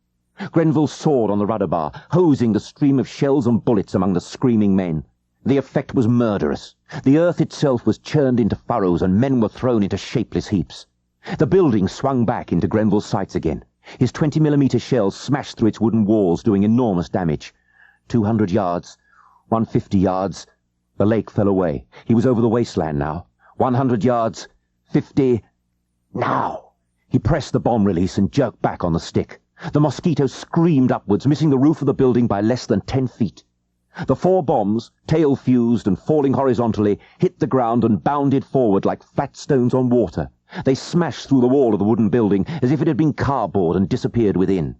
Speaker 1: Grenville soared on the rudder bar, hosing the stream of shells and bullets among the screaming men. The effect was murderous. The earth itself was churned into furrows, and men were thrown into shapeless heaps. The building swung back into Grenville's sights again. His 20mm shells smashed through its wooden walls, doing enormous damage. 200 yards, 150 yards. The lake fell away. He was over the wasteland now. 100 yards, 50... Now! He pressed the bomb release and jerked back on the stick. The Mosquitoes screamed upwards, missing the roof of the building by less than 10 feet. The 4 bombs, tail-fused and falling horizontally, hit the ground and bounded forward like flat stones on water. They smashed through the wall of the wooden building as if it had been cardboard and disappeared within.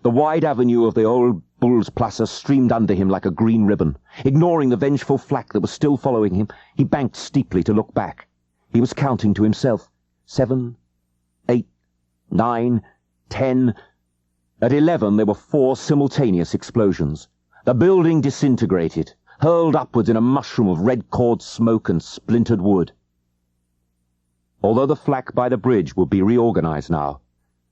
Speaker 1: The wide avenue of the old Bull's Plaza streamed under him like a green ribbon. Ignoring the vengeful flak that was still following him, he banked steeply to look back. He was counting to himself. 7, 8, 9, 10... At 11 there were 4 simultaneous explosions. The building disintegrated, hurled upwards in a mushroom of red-cord smoke and splintered wood. Although the flak by the bridge would be reorganized now,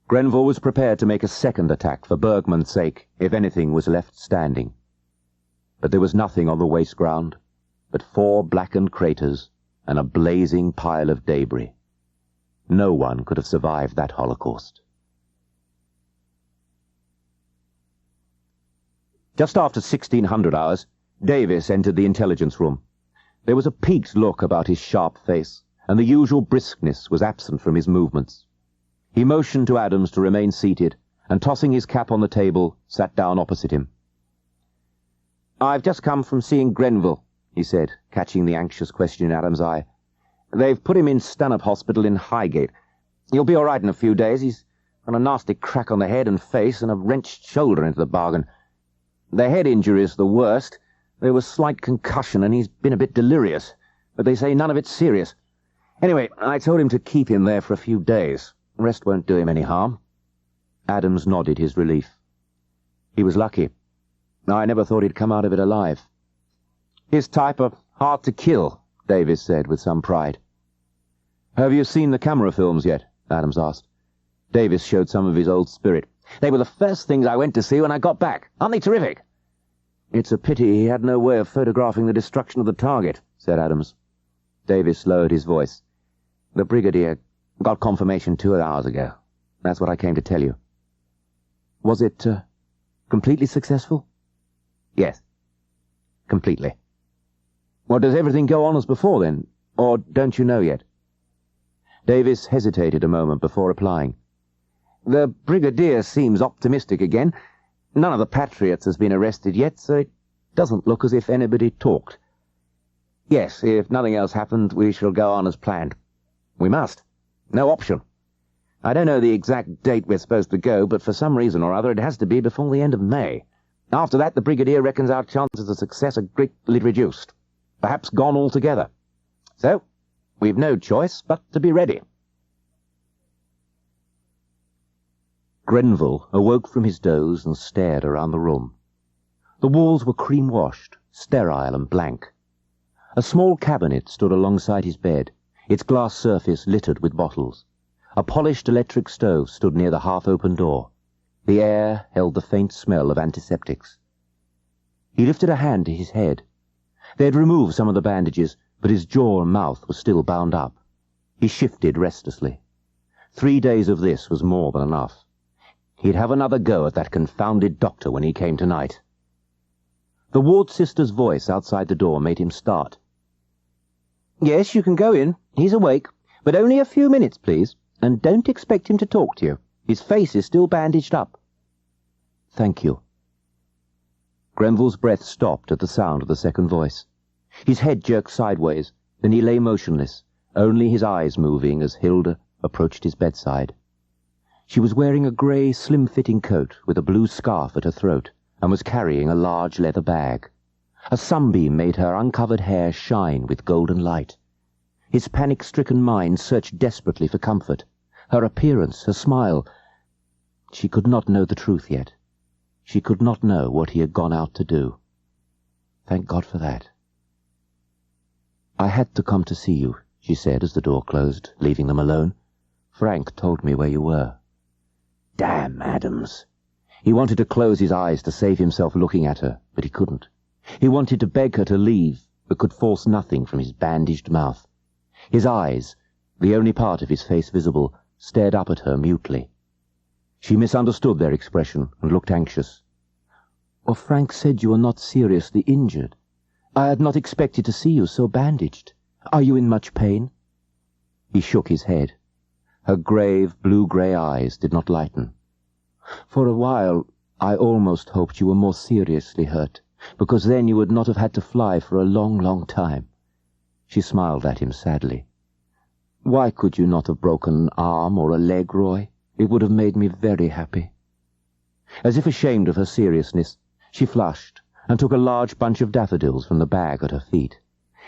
Speaker 1: Grenville was prepared to make a second attack for Bergman's sake if anything was left standing. But there was nothing on the waste ground but 4 blackened craters and a blazing pile of debris. No one could have survived that holocaust. Just after 1600 hours, Davis entered the intelligence room. There was a peaked look about his sharp face, and the usual briskness was absent from his movements. He motioned to Adams to remain seated, and tossing his cap on the table, sat down opposite him. "I've just come from seeing Grenville," he said, catching the anxious question in Adams' eye. "They've put him in Stanhope Hospital in Highgate. He'll be all right in a few days. He's got a nasty crack on the head and face, and a wrenched shoulder into the bargain. The head injury's the worst. There was slight concussion, and he's been a bit delirious, but they say none of it's serious. Anyway, I told him to keep him there for a few days. The rest won't do him any harm." Adams nodded his relief. He was lucky. I never thought he'd come out of it alive. "His type are hard to kill," Davis said with some pride. "Have you seen the camera films yet?" Adams asked. Davis showed some of his old spirit. "They were the first things I went to see when I got back. Aren't they terrific?" "It's a pity he had no way of photographing the destruction of the target," said Adams. Davis lowered his voice. "The Brigadier got confirmation 2 hours ago. That's what I came to tell you." "Was it completely successful?" "Yes, completely." "Well, does everything go on as before, then? Or don't you know yet?" Davis hesitated a moment before replying. "The Brigadier seems optimistic again. None of the Patriots has been arrested yet, so it doesn't look as if anybody talked. Yes, if nothing else happened, we shall go on as planned. We must. No option. I don't know the exact date we're supposed to go, but for some reason or other it has to be before the end of May. After that, the Brigadier reckons our chances of success are greatly reduced, perhaps gone altogether. So, we've no choice but to be ready." Grenville awoke from his doze and stared around the room. The walls were cream-washed, sterile and blank. A small cabinet stood alongside his bed, its glass surface littered with bottles. A polished electric stove stood near the half-open door. The air held the faint smell of antiseptics. He lifted a hand to his head. They had removed some of the bandages, but his jaw and mouth were still bound up. He shifted restlessly. 3 days of this was more than enough. He'd have another go at that confounded doctor when he came tonight. The ward sister's voice outside the door made him start. "Yes, you can go in. He's awake. But only a few minutes, please. And don't expect him to talk to you. His face is still bandaged up." "Thank you." Grenville's breath stopped at the sound of the second voice. His head jerked sideways, then he lay motionless, only his eyes moving as Hilda approached his bedside. She was wearing a grey, slim-fitting coat with a blue scarf at her throat and was carrying a large leather bag. A sunbeam made her uncovered hair shine with golden light. His panic-stricken mind searched desperately for comfort. Her appearance, her smile. She could not know the truth yet. She could not know what he had gone out to do. Thank God for that. "I had to come to see you," she said as the door closed, leaving them alone. "Frank told me where you were." Damn Adams! He wanted to close his eyes to save himself looking at her, but he couldn't. He wanted to beg her to leave, but could force nothing from his bandaged mouth. His eyes, the only part of his face visible, stared up at her mutely. She misunderstood their expression and looked anxious. "Oh, Frank said you were not seriously injured. I had not expected to see you so bandaged. Are you in much pain?" He shook his head. Her grave, blue-grey eyes did not lighten. "For a while I almost hoped you were more seriously hurt, because then you would not have had to fly for a long, long time." She smiled at him sadly. "Why could you not have broken an arm or a leg, Roy? It would have made me very happy." As if ashamed of her seriousness, she flushed and took a large bunch of daffodils from the bag at her feet.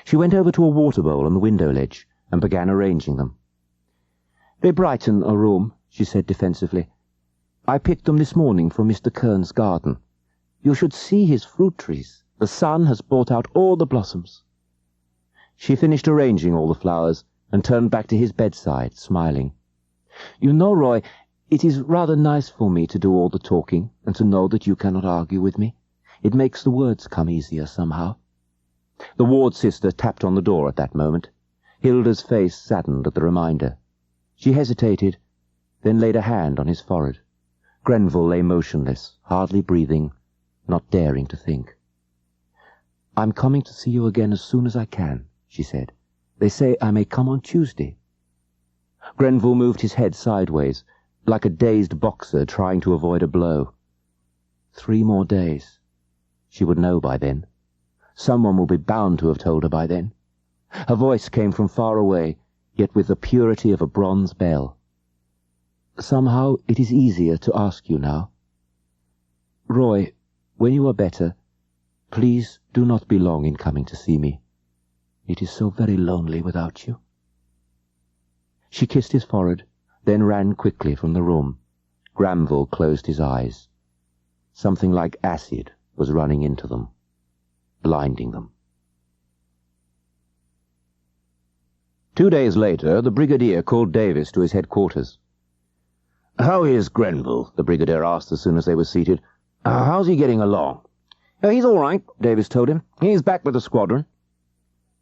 Speaker 1: She went over to a water bowl on the window ledge and began arranging them. "They brighten a room," she said defensively. "I picked them this morning from Mr. Kern's garden. You should see his fruit trees. The sun has brought out all the blossoms." She finished arranging all the flowers and turned back to his bedside, smiling. "You know, Roy, it is rather nice for me to do all the talking and to know that you cannot argue with me. It makes the words come easier somehow." The ward sister tapped on the door at that moment. Hilda's face saddened at the reminder. She hesitated, then laid a hand on his forehead. Grenville lay motionless, hardly breathing, not daring to think. "I'm coming to see you again as soon as I can," she said. "They say I may come on Tuesday." Grenville moved his head sideways, like a dazed boxer trying to avoid a blow. 3 more days. She would know by then. Someone will be bound to have told her by then. Her voice came from far away, yet with the purity of a bronze bell. "Somehow it is easier to ask you now. Roy, when you are better, please do not be long in coming to see me. It is so very lonely without you." She kissed his forehead, then ran quickly from the room. Granville closed his eyes. Something like acid was running into them, blinding them. 2 days later, the brigadier called Davis to his headquarters. "How is Grenville?" the brigadier asked as soon as they were seated. "How's he getting along?" "He's all right," Davis told him. "He's back with the squadron."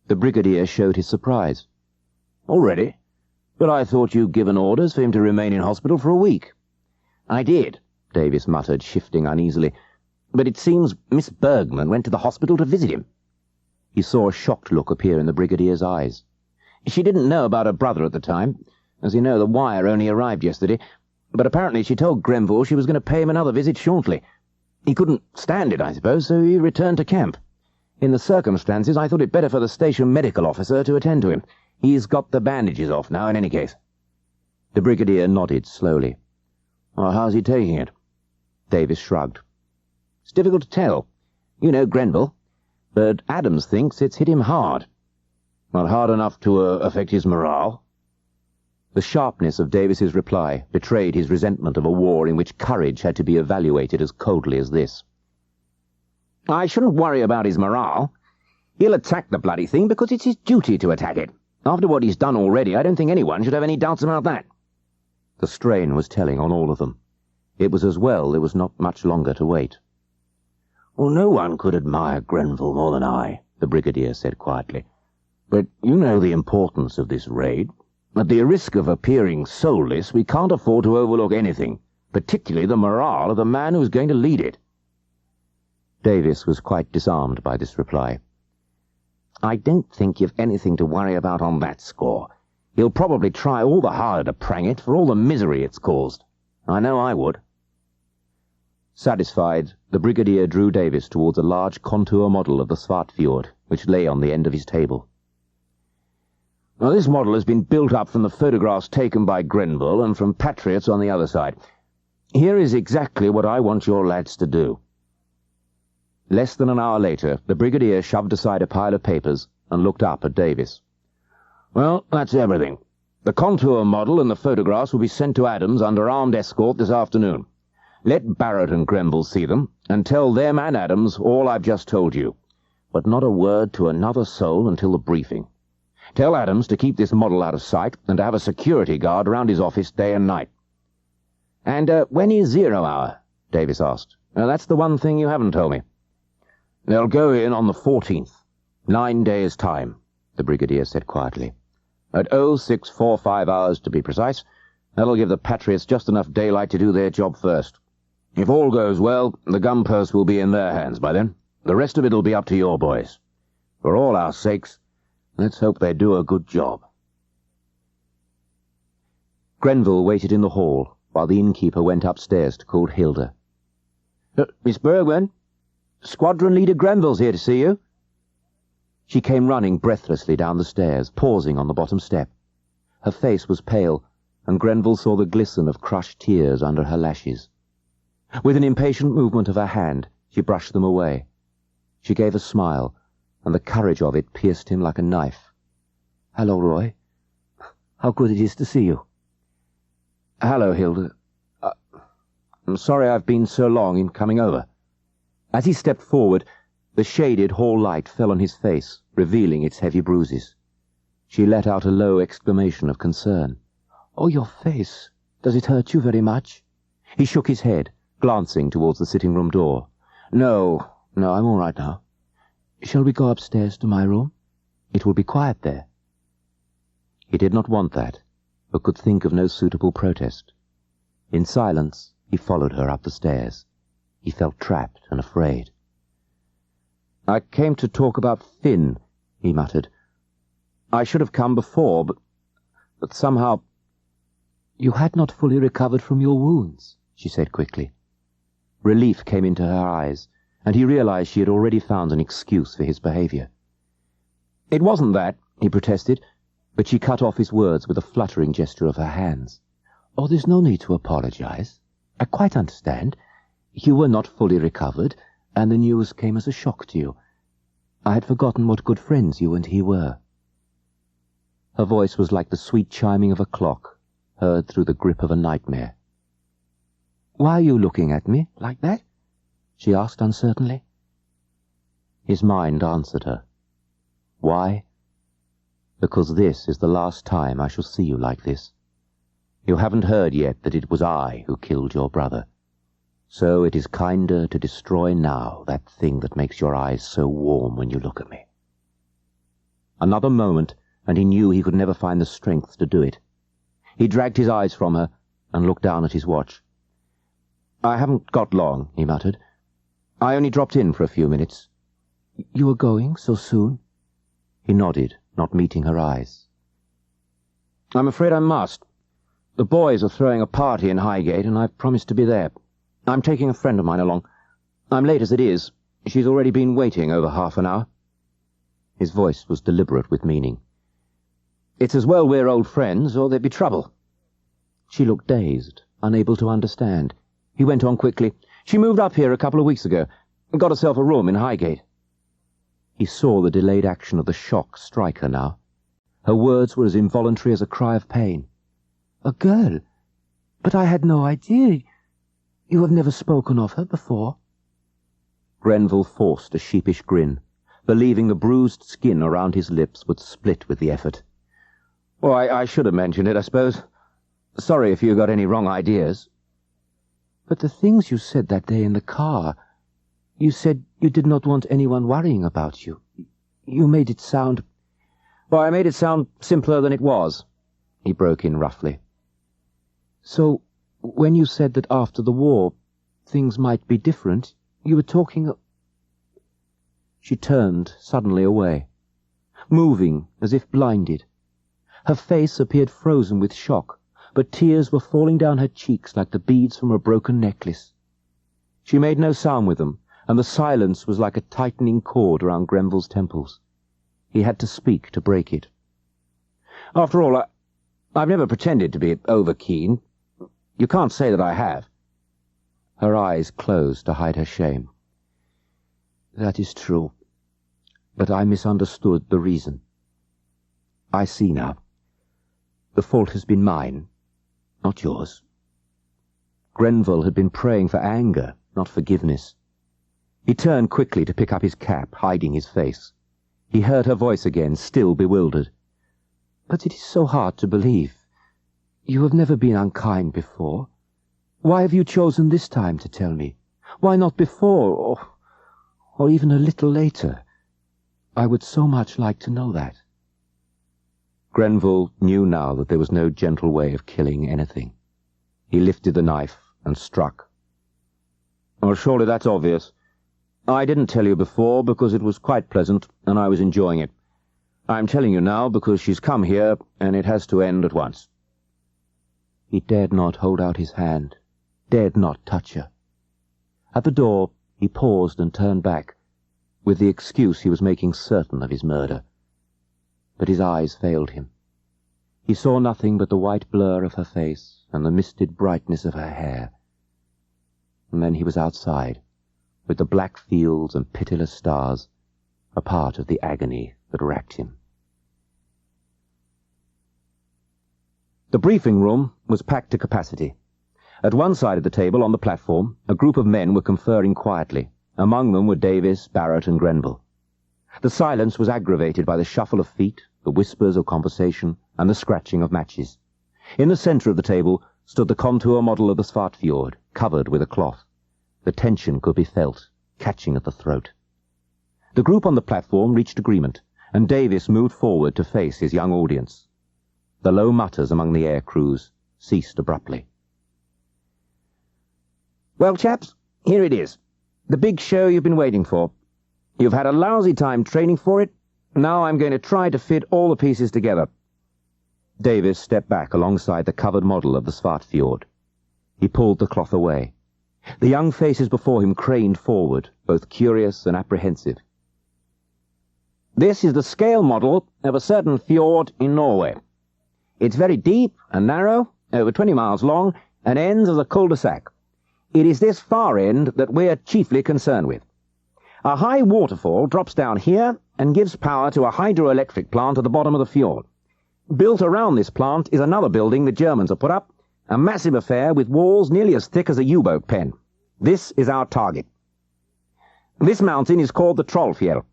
Speaker 1: The brigadier showed his surprise. "Already? But I thought you'd given orders for him to remain in hospital for a week." "I did," Davis muttered, shifting uneasily. "But it seems Miss Bergman went to the hospital to visit him." He saw a shocked look appear in the brigadier's eyes. "She didn't know about her brother at the time. As you know, the wire only arrived yesterday. But apparently she told Grenville she was going to pay him another visit shortly. He couldn't stand it, I suppose, so he returned to camp. In the circumstances, I thought it better for the station medical officer to attend to him. He's got the bandages off now, in any case." The brigadier nodded slowly. "Well, how's he taking it?" Davis shrugged. "It's difficult to tell. You know Grenville. But Adams thinks it's hit him hard." "Not hard enough to affect his morale?" The sharpness of Davis's reply betrayed his resentment of a war in which courage had to be evaluated as coldly as this. "I shouldn't worry about his morale. He'll attack the bloody thing because it's his duty to attack it. After what he's done already, I don't think anyone should have any doubts about that." The strain was telling on all of them. It was as well there was not much longer to wait. "Well, no one could admire Grenville more than I," the brigadier said quietly. "But you know the importance of this raid. At the risk of appearing soulless, we can't afford to overlook anything, particularly the morale of the man who's going to lead it." Davis was quite disarmed by this reply. "I don't think you've anything to worry about on that score. He'll probably try all the harder to prang it for all the misery it's caused. I know I would." Satisfied, the brigadier drew Davis towards a large contour model of the fjord, which lay on the end of his table. "Now, this model has been built up from the photographs taken by Grenville and from patriots on the other side. Here is exactly what I want your lads to do." Less than an hour later, the brigadier shoved aside a pile of papers and looked up at Davis. "Well, that's everything. The contour model and the photographs will be sent to Adams under armed escort this afternoon. Let Barrett and Grenville see them, and tell them and Adams all I've just told you. But not a word to another soul until the briefing. Tell Adams to keep this model out of sight and to have a security guard around his office day and night." "And when is 0 hour?" Davis asked. "That's the one thing you haven't told me." "They'll go in on the 14th, 9 days' time," the brigadier said quietly. "At 0645 hours to be precise. That'll give the Patriots just enough daylight to do their job first. If all goes well, the gun post will be in their hands by then. The rest of it'll be up to your boys. For all our sakes, let's hope they do a good job." Grenville waited in the hall while the innkeeper went upstairs to call Hilda. "Miss Bergman, Squadron Leader Grenville's here to see you." She came running breathlessly down the stairs, pausing on the bottom step. Her face was pale, and Grenville saw the glisten of crushed tears under her lashes. With an impatient movement of her hand, she brushed them away. She gave a smile, and the courage of it pierced him like a knife. "Hello, Roy. How good it is to see you." "Hello, Hilda. I'm sorry I've been so long in coming over." As he stepped forward, the shaded hall light fell on his face, revealing its heavy bruises. She let out a low exclamation of concern. "Oh, your face. Does it hurt you very much?" He shook his head, glancing towards the sitting-room door. No, I'm all right now." "Shall we go upstairs to my room? It will be quiet there." He did not want that, but could think of no suitable protest. In silence, he followed her up the stairs. He felt trapped and afraid. "I came to talk about Finn," he muttered. "I should have come before, but somehow—" "You had not fully recovered from your wounds," she said quickly. Relief came into her eyes, and he realized she had already found an excuse for his behavior. "It wasn't that," he protested, but she cut off his words with a fluttering gesture of her hands. "Oh, there's no need to apologize. I quite understand. You were not fully recovered, and the news came as a shock to you. I had forgotten what good friends you and he were." Her voice was like the sweet chiming of a clock, heard through the grip of a nightmare. "Why are you looking at me like that?" she asked uncertainly. His mind answered her. "Why? Because this is the last time I shall see you like this. You haven't heard yet that it was I who killed your brother. So it is kinder to destroy now that thing that makes your eyes so warm when you look at me." Another moment, and he knew he could never find the strength to do it. He dragged his eyes from her and looked down at his watch. "I haven't got long," he muttered. "I only dropped in for a few minutes." "You are going so soon?" He nodded, not meeting her eyes. "I'm afraid I must. The boys are throwing a party in Highgate, and I've promised to be there. I'm taking a friend of mine along. I'm late as it is. She's already been waiting over half an hour." His voice was deliberate with meaning. "It's as well we're old friends, or there'd be trouble." She looked dazed, unable to understand. He went on quickly. "She moved up here a couple of weeks ago, and got herself a room in Highgate." He saw the delayed action of the shock strike her now. Her words were as involuntary as a cry of pain. "A girl? But I had no idea. You have never spoken of her before?" Grenville forced a sheepish grin, believing the bruised skin around his lips would split with the effort. "Well, I should have mentioned it, I suppose. Sorry if you got any wrong ideas." "But the things you said that day in the car, you said you did not want anyone worrying about you. You made it sound—" "Well, I made it sound simpler than it was," he broke in roughly. "So, when you said that after the war things might be different, you were talking—" She turned suddenly away, moving as if blinded. Her face appeared frozen with shock, but tears were falling down her cheeks like the beads from a broken necklace. She made no sound with them, and the silence was like a tightening cord around Grenville's temples. He had to speak to break it. "After all, I've never pretended to be over-keen. You can't say that I have." Her eyes closed to hide her shame. "That is true, but I misunderstood the reason. I see now. The fault has been mine, not yours." Grenville had been praying for anger, not forgiveness. He turned quickly to pick up his cap, hiding his face. He heard her voice again, still bewildered. But it is so hard to believe. You have never been unkind before. Why have you chosen this time to tell me? Why not before, or even a little later? I would so much like to know that." Grenville knew now that there was no gentle way of killing anything. He lifted the knife and struck. "Well, surely that's obvious. I didn't tell you before because it was quite pleasant and I was enjoying it. I'm telling you now because she's come here and it has to end at once." He dared not hold out his hand, dared not touch her. At the door he paused and turned back, with the excuse he was making certain of his murder. But his eyes failed him. He saw nothing but the white blur of her face and the misted brightness of her hair. And then he was outside, with the black fields and pitiless stars, a part of the agony that racked him. The briefing room was packed to capacity. At one side of the table on the platform, a group of men were conferring quietly. Among them were Davis, Barrett, and Grenville. The silence was aggravated by the shuffle of feet, the whispers of conversation, and the scratching of matches. In the centre of the table stood the contour model of the fjord, covered with a cloth. The tension could be felt, catching at the throat. The group on the platform reached agreement, and Davis moved forward to face his young audience. The low mutters among the air crews ceased abruptly. "Well, chaps, here it is. The big show you've been waiting for. You've had a lousy time training for it. Now I'm going to try to fit all the pieces together." Davis stepped back alongside the covered model of the fjord. He pulled the cloth away. The young faces before him craned forward, both curious and apprehensive. "This is the scale model of a certain fjord in Norway. It's very deep and narrow, over 20 miles long, and ends as a cul-de-sac. It is this far end that we're chiefly concerned with. A high waterfall drops down here and gives power to a hydroelectric plant at the bottom of the fjord. Built around this plant is another building the Germans have put up, a massive affair with walls nearly as thick as a U-boat pen. This is our target. This mountain is called the Trollfjell.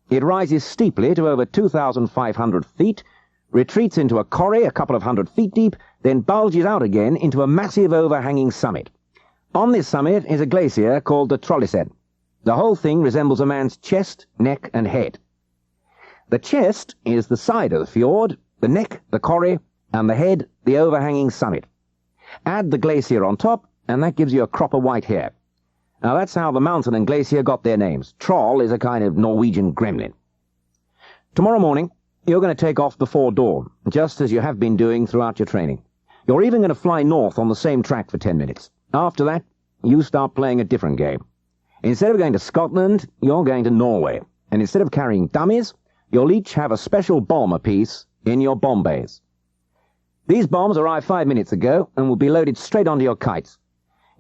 Speaker 1: It rises steeply to over 2,500 feet, retreats into a corrie a couple of 100 feet deep, then bulges out again into a massive overhanging summit. On this summit is a glacier called the Trollfjell. The whole thing resembles a man's chest, neck, and head. The chest is the side of the fjord, the neck, the corrie, and the head, the overhanging summit. Add the glacier on top, and that gives you a crop of white hair. Now that's how the mountain and glacier got their names. Troll is a kind of Norwegian gremlin. Tomorrow morning, you're going to take off before dawn, just as you have been doing throughout your training. You're even going to fly north on the same track for 10 minutes. After that, you start playing a different game. Instead of going to Scotland, you're going to Norway. And instead of carrying dummies, you'll each have a special bomb apiece in your bomb bays. These bombs arrived 5 minutes ago and will be loaded straight onto your kites.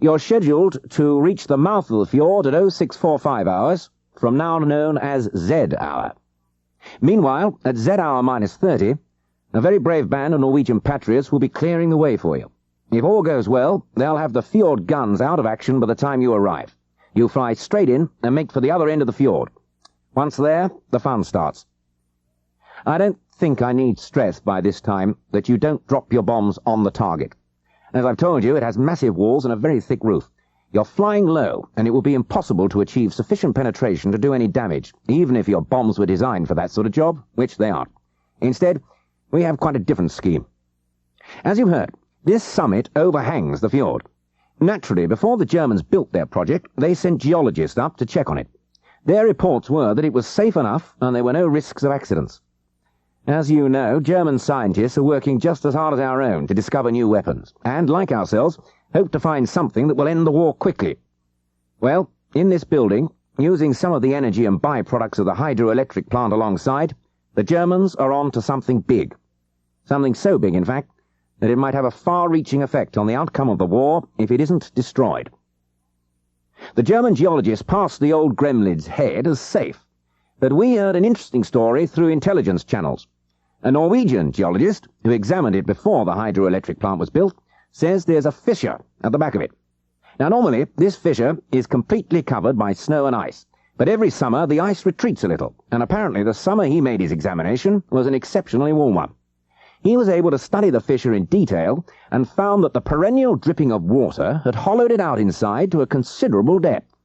Speaker 1: You're scheduled to reach the mouth of the fjord at 0645 hours, from now known as Z hour. Meanwhile, at Z hour minus 30, a very brave band of Norwegian patriots will be clearing the way for you. If all goes well, they'll have the fjord guns out of action by the time you arrive. You fly straight in and make for the other end of the fjord. Once there, the fun starts. I don't think I need stress by this time that you don't drop your bombs on the target. As I've told you, it has massive walls and a very thick roof. You're flying low, and it will be impossible to achieve sufficient penetration to do any damage, even if your bombs were designed for that sort of job, which they aren't. Instead, we have quite a different scheme. As you've heard, this summit overhangs the fjord. Naturally, before the Germans built their project, they sent geologists up to check on it. Their reports were that it was safe enough and there were no risks of accidents. As you know, German scientists are working just as hard as our own to discover new weapons, and, like ourselves, hope to find something that will end the war quickly. Well, in this building, using some of the energy and byproducts of the hydroelectric plant alongside, the Germans are on to something big. Something so big, in fact, that it might have a far-reaching effect on the outcome of the war if it isn't destroyed. The German geologists passed the old gremlin's head as safe, but we heard an interesting story through intelligence channels. A Norwegian geologist, who examined it before the hydroelectric plant was built, says there's a fissure at the back of it. Now, normally, this fissure is completely covered by snow and ice, but every summer the ice retreats a little, and apparently the summer he made his examination was an exceptionally warm one. He was able to study the fissure in detail and found that the perennial dripping of water had hollowed it out inside to a considerable depth.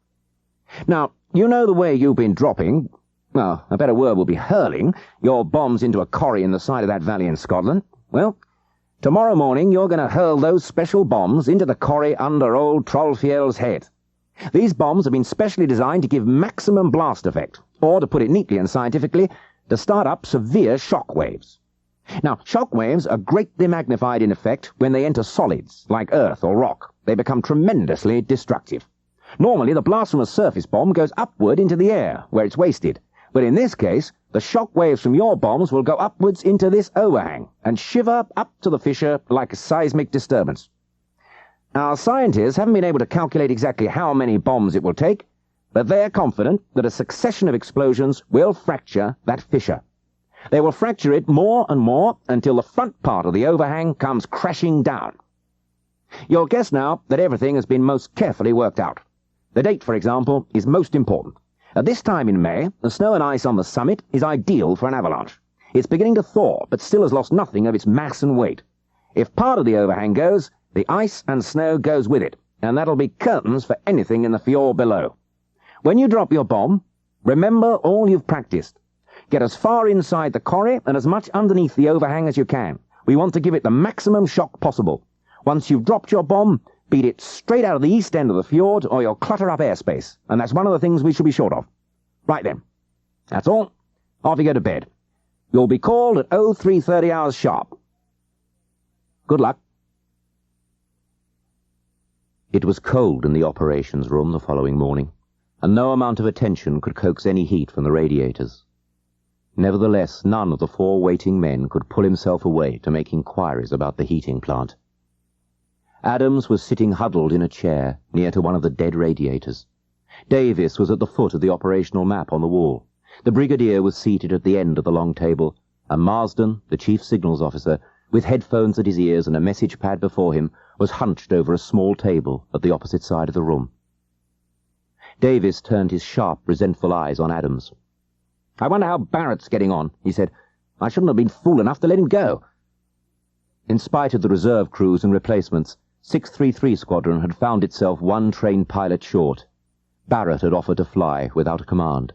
Speaker 1: Now, you know the way you've been dropping, well, a better word will be hurling, your bombs into a corrie in the side of that valley in Scotland. Well, tomorrow morning you're going to hurl those special bombs into the corrie under old Trollfjell's head. These bombs have been specially designed to give maximum blast effect, or to put it neatly and scientifically, to start up severe shock waves. Now, shock waves are greatly magnified in effect when they enter solids, like earth or rock. They become tremendously destructive. Normally, the blast from a surface bomb goes upward into the air, where it's wasted. But in this case, the shock waves from your bombs will go upwards into this overhang and shiver up to the fissure like a seismic disturbance. Our scientists haven't been able to calculate exactly how many bombs it will take, but they're confident that a succession of explosions will fracture that fissure. They will fracture it more and more until the front part of the overhang comes crashing down. You'll guess now that everything has been most carefully worked out. The date, for example, is most important. At this time in May, the snow and ice on the summit is ideal for an avalanche. It's beginning to thaw, but still has lost nothing of its mass and weight. If part of the overhang goes, the ice and snow goes with it, and that'll be curtains for anything in the fjord below. When you drop your bomb, remember all you've practiced. Get as far inside the corrie and as much underneath the overhang as you can. We want to give it the maximum shock possible. Once you've dropped your bomb, beat it straight out of the east end of the fjord, or you'll clutter up airspace, and that's one of the things we should be short of. Right then. That's all. Off you go to bed. You'll be called at 0330 hours sharp. Good luck. It was cold in the operations room the following morning, and no amount of attention could coax any heat from the radiators. Nevertheless, none of the 4 waiting men could pull himself away to make inquiries about the heating plant. Adams was sitting huddled in a chair near to one of the dead radiators. Davis was at the foot of the operational map on the wall. The brigadier was seated at the end of the long table, and Marsden, the chief signals officer, with headphones at his ears and a message pad before him, was hunched over a small table at the opposite side of the room. Davis turned his sharp, resentful eyes on Adams. "I wonder how Barrett's getting on," he said. "I shouldn't have been fool enough to let him go." In spite of the reserve crews and replacements, 633 Squadron had found itself 1 trained pilot short. Barrett had offered to fly without a command.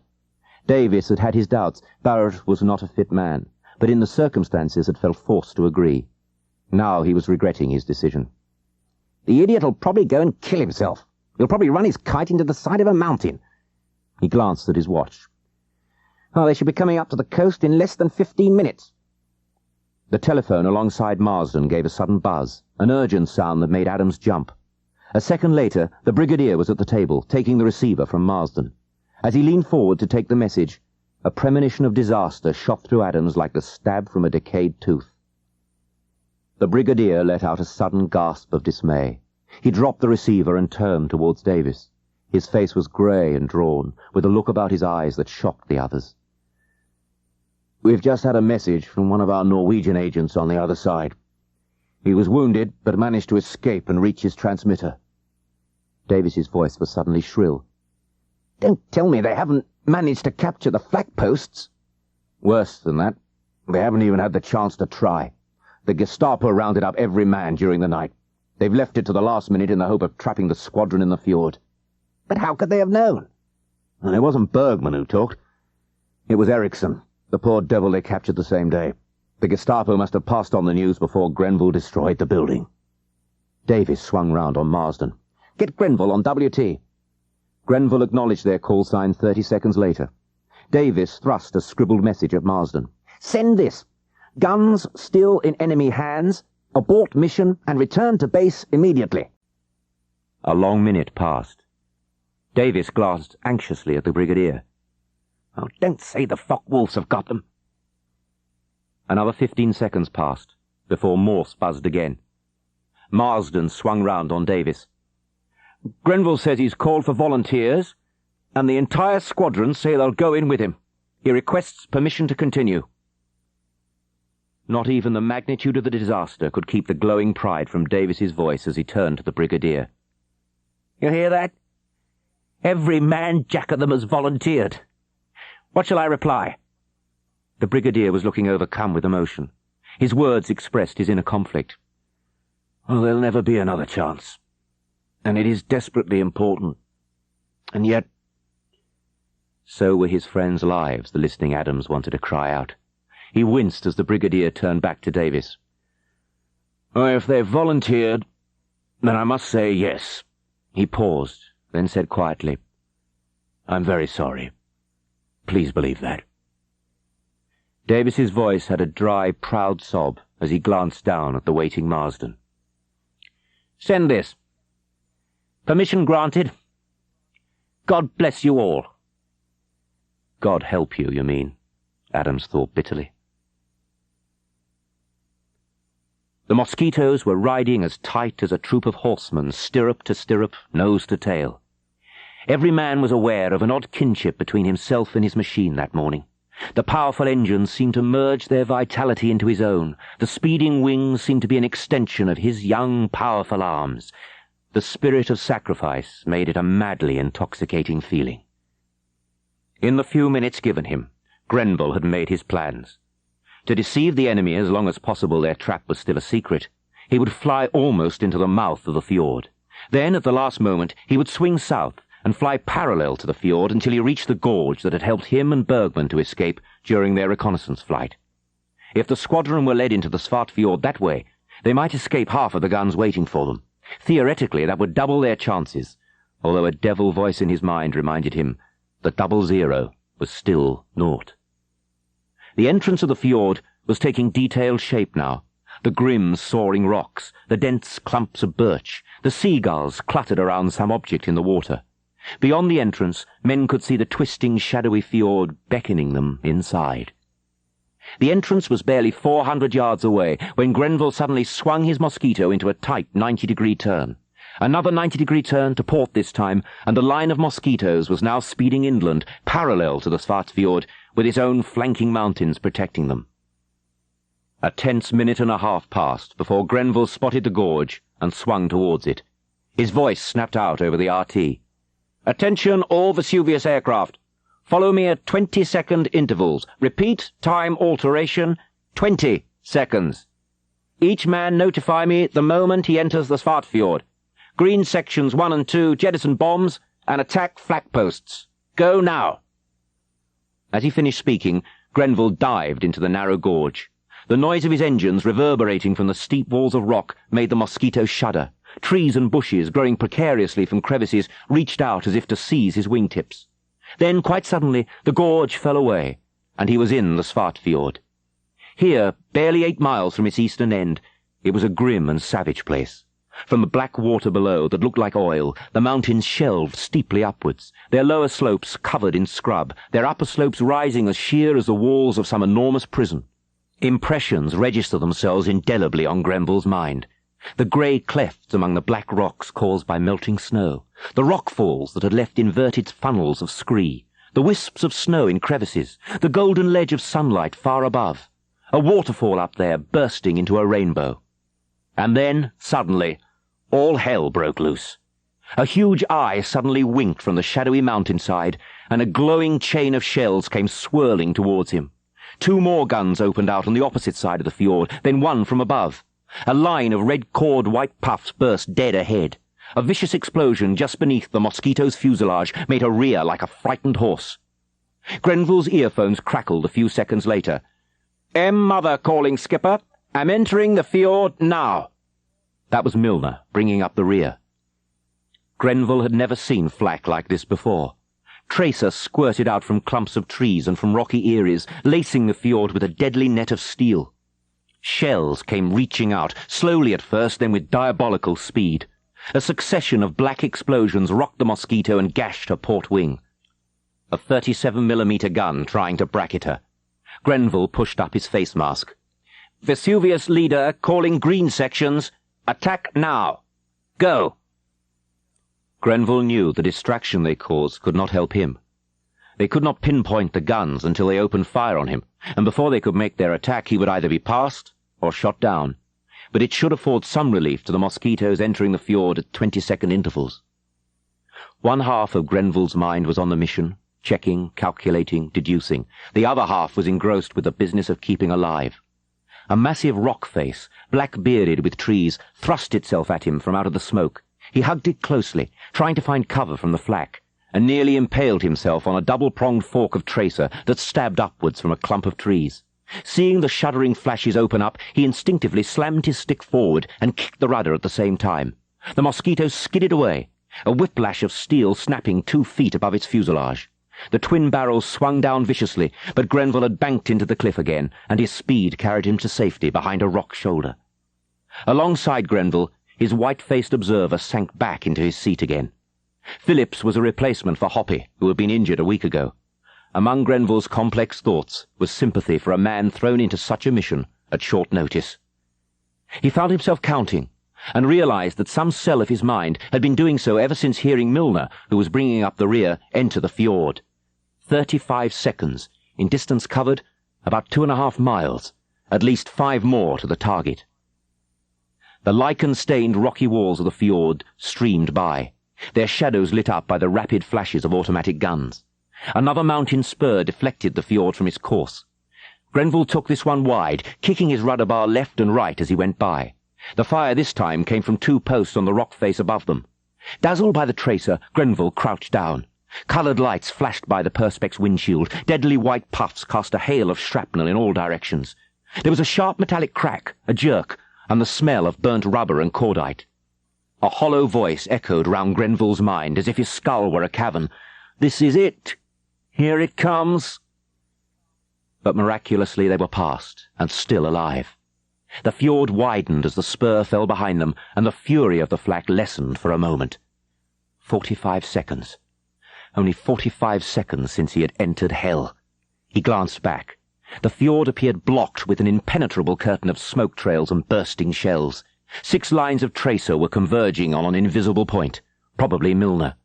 Speaker 1: Davis had had his doubts. Barrett was not a fit man, but in the circumstances had felt forced to agree. Now he was regretting his decision. "The idiot'll probably go and kill himself. He'll probably run his kite into the side of a mountain." He glanced at his watch. "Oh, they should be coming up to the coast in less than 15 minutes. The telephone alongside Marsden gave a sudden buzz, an urgent sound that made Adams jump. A second later, the brigadier was at the table, taking the receiver from Marsden. As he leaned forward to take the message, a premonition of disaster shot through Adams like the stab from a decayed tooth. The brigadier let out a sudden gasp of dismay. He dropped the receiver and turned towards Davis. His face was grey and drawn, with a look about his eyes that shocked the others. "We've just had a message from one of our Norwegian agents on the other side. He was wounded, but managed to escape and reach his transmitter." Davis's voice was suddenly shrill. "Don't tell me they haven't managed to capture the flak posts." "Worse than that. They haven't even had the chance to try. The Gestapo rounded up every man during the night. They've left it to the last minute in the hope of trapping the squadron in the fjord." "But how could they have known?" "And it wasn't Bergman who talked. It was Eriksson, the poor devil they captured the same day. The Gestapo must have passed on the news before Grenville destroyed the building." Davis swung round on Marsden. "Get Grenville on WT." Grenville acknowledged their call sign 30 seconds later. Davis thrust a scribbled message at Marsden. "Send this. Guns still in enemy hands. Abort mission and return to base immediately." A long minute passed. Davis glanced anxiously at the brigadier. "Oh, don't say the Focke-Wulfs have got them." Another 15 seconds passed, before Morse buzzed again. Marsden swung round on Davis. "Grenville says he's called for volunteers, and the entire squadron say they'll go in with him. He requests permission to continue." Not even the magnitude of the disaster could keep the glowing pride from Davis's voice as he turned to the brigadier. "You hear that? Every man jack of them has volunteered. What shall I reply?" The brigadier was looking overcome with emotion. His words expressed his inner conflict. "Oh, there'll never be another chance. And it is desperately important. And yet—" So were his friends' lives, the listening Adams wanted to cry out. He winced as the brigadier turned back to Davis. "Oh, if they've volunteered, then I must say yes." He paused, then said quietly, "I'm very sorry. Please believe that." Davis's voice had a dry, proud sob as he glanced down at the waiting Marsden. "Send this. Permission granted. God bless you all." God help you, you mean, Adams thought bitterly. The Mosquitoes were riding as tight as a troop of horsemen, stirrup to stirrup, nose to tail. Every man was aware of an odd kinship between himself and his machine that morning. The powerful engines seemed to merge their vitality into his own. The speeding wings seemed to be an extension of his young, powerful arms. The spirit of sacrifice made it a madly intoxicating feeling. In the few minutes given him, Grenville had made his plans. To deceive the enemy as long as possible their trap was still a secret, he would fly almost into the mouth of the fjord. Then, at the last moment, he would swing south and fly parallel to the fjord until he reached the gorge that had helped him and Bergman to escape during their reconnaissance flight. If the squadron were led into the Svartfjord that way, they might escape half of the guns waiting for them. Theoretically, that would double their chances, although a devil voice in his mind reminded him that 00 was still naught. The entrance of the fjord was taking detailed shape now. The grim, soaring rocks, the dense clumps of birch, the seagulls cluttered around some object in the water. Beyond the entrance, men could see the twisting, shadowy fjord beckoning them inside. The entrance was barely 400 yards away when Grenville suddenly swung his Mosquito into a tight 90-degree turn. Another 90-degree turn to port this time, and the line of Mosquitoes was now speeding inland, parallel to the Svartfjord, with its own flanking mountains protecting them. A tense minute and a half passed before Grenville spotted the gorge and swung towards it. His voice snapped out over the RT. "Attention all Vesuvius aircraft. Follow me at 20-second intervals. Repeat, time alteration, 20 seconds. Each man notify me the moment he enters the Svartfjord. Green sections 1 and 2 jettison bombs and attack flak posts. Go now." As he finished speaking, Grenville dived into the narrow gorge. The noise of his engines reverberating from the steep walls of rock made the Mosquito shudder. Trees and bushes, growing precariously from crevices, reached out as if to seize his wingtips. Then, quite suddenly, the gorge fell away, and he was in the Svartfjord. Here, barely 8 miles from its eastern end, it was a grim and savage place. From the black water below that looked like oil, the mountains shelved steeply upwards, their lower slopes covered in scrub, their upper slopes rising as sheer as the walls of some enormous prison. Impressions registered themselves indelibly on Grenville's mind. The grey clefts among the black rocks caused by melting snow, the rockfalls that had left inverted funnels of scree, the wisps of snow in crevices, the golden ledge of sunlight far above, a waterfall up there bursting into a rainbow. And then, suddenly, all hell broke loose. A huge eye suddenly winked from the shadowy mountainside, and a glowing chain of shells came swirling towards him. 2 more guns opened out on the opposite side of the fjord, then one from above. A line of red-cored white puffs burst dead ahead. A vicious explosion just beneath the Mosquito's fuselage made her rear like a frightened horse. Grenville's earphones crackled a few seconds later. "Mother calling, skipper. I'm entering the fjord now." That was Milner, bringing up the rear. Grenville had never seen flak like this before. Tracer squirted out from clumps of trees and from rocky eyries, lacing the fjord with a deadly net of steel. Shells came reaching out, slowly at first, then with diabolical speed. A succession of black explosions rocked the Mosquito and gashed her port wing. A 37mm gun trying to bracket her. Grenville pushed up his face mask. "Vesuvius leader calling green sections. Attack now. Go." Grenville knew the distraction they caused could not help him. They could not pinpoint the guns until they opened fire on him, and before they could make their attack he would either be passed or shot down. But it should afford some relief to the Mosquitoes entering the fjord at 20-second intervals. One half of Grenville's mind was on the mission, checking, calculating, deducing. The other half was engrossed with the business of keeping alive. A massive rock face, black-bearded with trees, thrust itself at him from out of the smoke. He hugged it closely, trying to find cover from the flak, and nearly impaled himself on a double-pronged fork of tracer that stabbed upwards from a clump of trees. Seeing the shuddering flashes open up, he instinctively slammed his stick forward and kicked the rudder at the same time. The Mosquito skidded away, a whiplash of steel snapping 2 feet above its fuselage. The twin barrels swung down viciously, but Grenville had banked into the cliff again, and his speed carried him to safety behind a rock shoulder. Alongside Grenville, his white-faced observer sank back into his seat again. Phillips was a replacement for Hoppy, who had been injured a week ago. Among Grenville's complex thoughts was sympathy for a man thrown into such a mission at short notice. He found himself counting, and realized that some cell of his mind had been doing so ever since hearing Milner, who was bringing up the rear, enter the fjord. 35 seconds, in distance covered, about 2.5 miles, at least 5 more to the target. The lichen-stained rocky walls of the fjord streamed by, their shadows lit up by the rapid flashes of automatic guns. Another mountain spur deflected the fjord from its course. Grenville took this one wide, kicking his rudder bar left and right as he went by. The fire this time came from 2 posts on the rock face above them. Dazzled by the tracer, Grenville crouched down. Coloured lights flashed by the Perspex windshield. Deadly white puffs cast a hail of shrapnel in all directions. There was a sharp metallic crack, a jerk, and the smell of burnt rubber and cordite. A hollow voice echoed round Grenville's mind as if his skull were a cavern. "This is it. Here it comes." But miraculously they were past, and still alive. The fjord widened as the spur fell behind them, and the fury of the flak lessened for a moment. 45 seconds. Only 45 seconds since he had entered hell. He glanced back. The fjord appeared blocked with an impenetrable curtain of smoke trails and bursting shells. 6 lines of tracer were converging on an invisible point, probably Milner.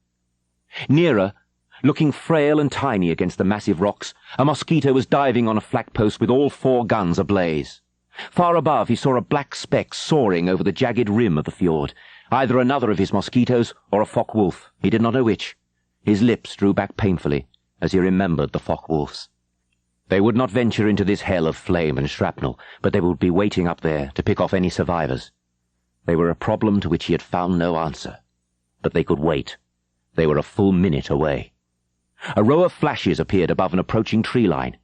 Speaker 1: Nearer, looking frail and tiny against the massive rocks, a Mosquito was diving on a flak post with all 4 guns ablaze. Far above he saw a black speck soaring over the jagged rim of the fjord, either another of his Mosquitoes or a Focke-Wulf. He did not know which. His lips drew back painfully as he remembered the Focke-Wulfs. They would not venture into this hell of flame and shrapnel, but they would be waiting up there to pick off any survivors. They were a problem to which he had found no answer. But they could wait. They were a full minute away. A row of flashes appeared above an approaching tree line.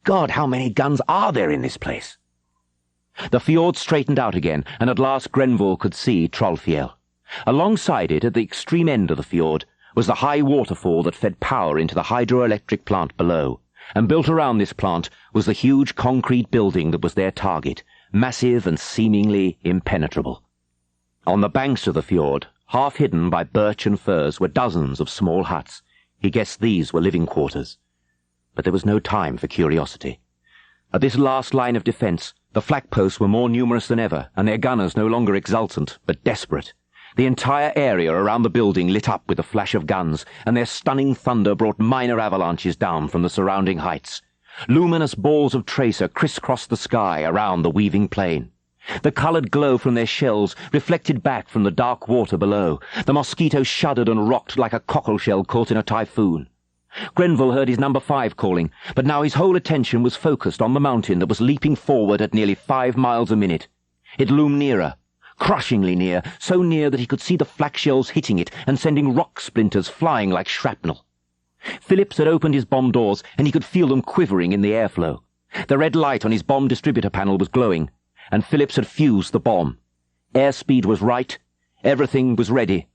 Speaker 1: God, how many guns are there in this place? The fjord straightened out again, and at last Grenville could see Trollfjell. Alongside it, at the extreme end of the fjord, was the high waterfall that fed power into the hydroelectric plant below, and built around this plant was the huge concrete building that was their target, massive and seemingly impenetrable. On the banks of the fjord, half hidden by birch and firs, were dozens of small huts. He guessed these were living quarters. But there was no time for curiosity. At this last line of defence, the flak posts were more numerous than ever, and their gunners no longer exultant, but desperate. The entire area around the building lit up with the flash of guns, and their stunning thunder brought minor avalanches down from the surrounding heights. Luminous balls of tracer crisscrossed the sky around the weaving plain. The coloured glow from their shells reflected back from the dark water below. The Mosquito shuddered and rocked like a cockleshell caught in a typhoon. Grenville heard his number 5 calling, but now his whole attention was focused on the mountain that was leaping forward at nearly 5 miles a minute. It loomed nearer, crushingly near, so near that he could see the flak shells hitting it and sending rock splinters flying like shrapnel. Phillips had opened his bomb doors, and he could feel them quivering in the airflow. The red light on his bomb distributor panel was glowing, and Phillips had fused the bomb. Airspeed was right. Everything was ready.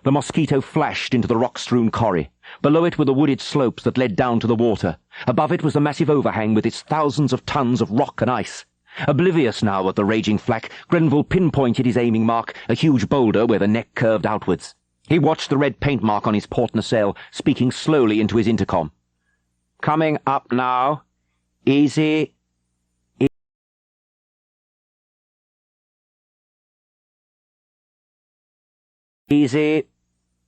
Speaker 1: The Mosquito flashed into the rock-strewn corrie. Below it were the wooded slopes that led down to the water. Above it was the massive overhang with its thousands of tons of rock and ice. Oblivious now of the raging flak, Grenville pinpointed his aiming mark, a huge boulder where the neck curved outwards. He watched the red paint mark on his port nacelle, speaking slowly into his intercom. "Coming up now. Easy. Easy."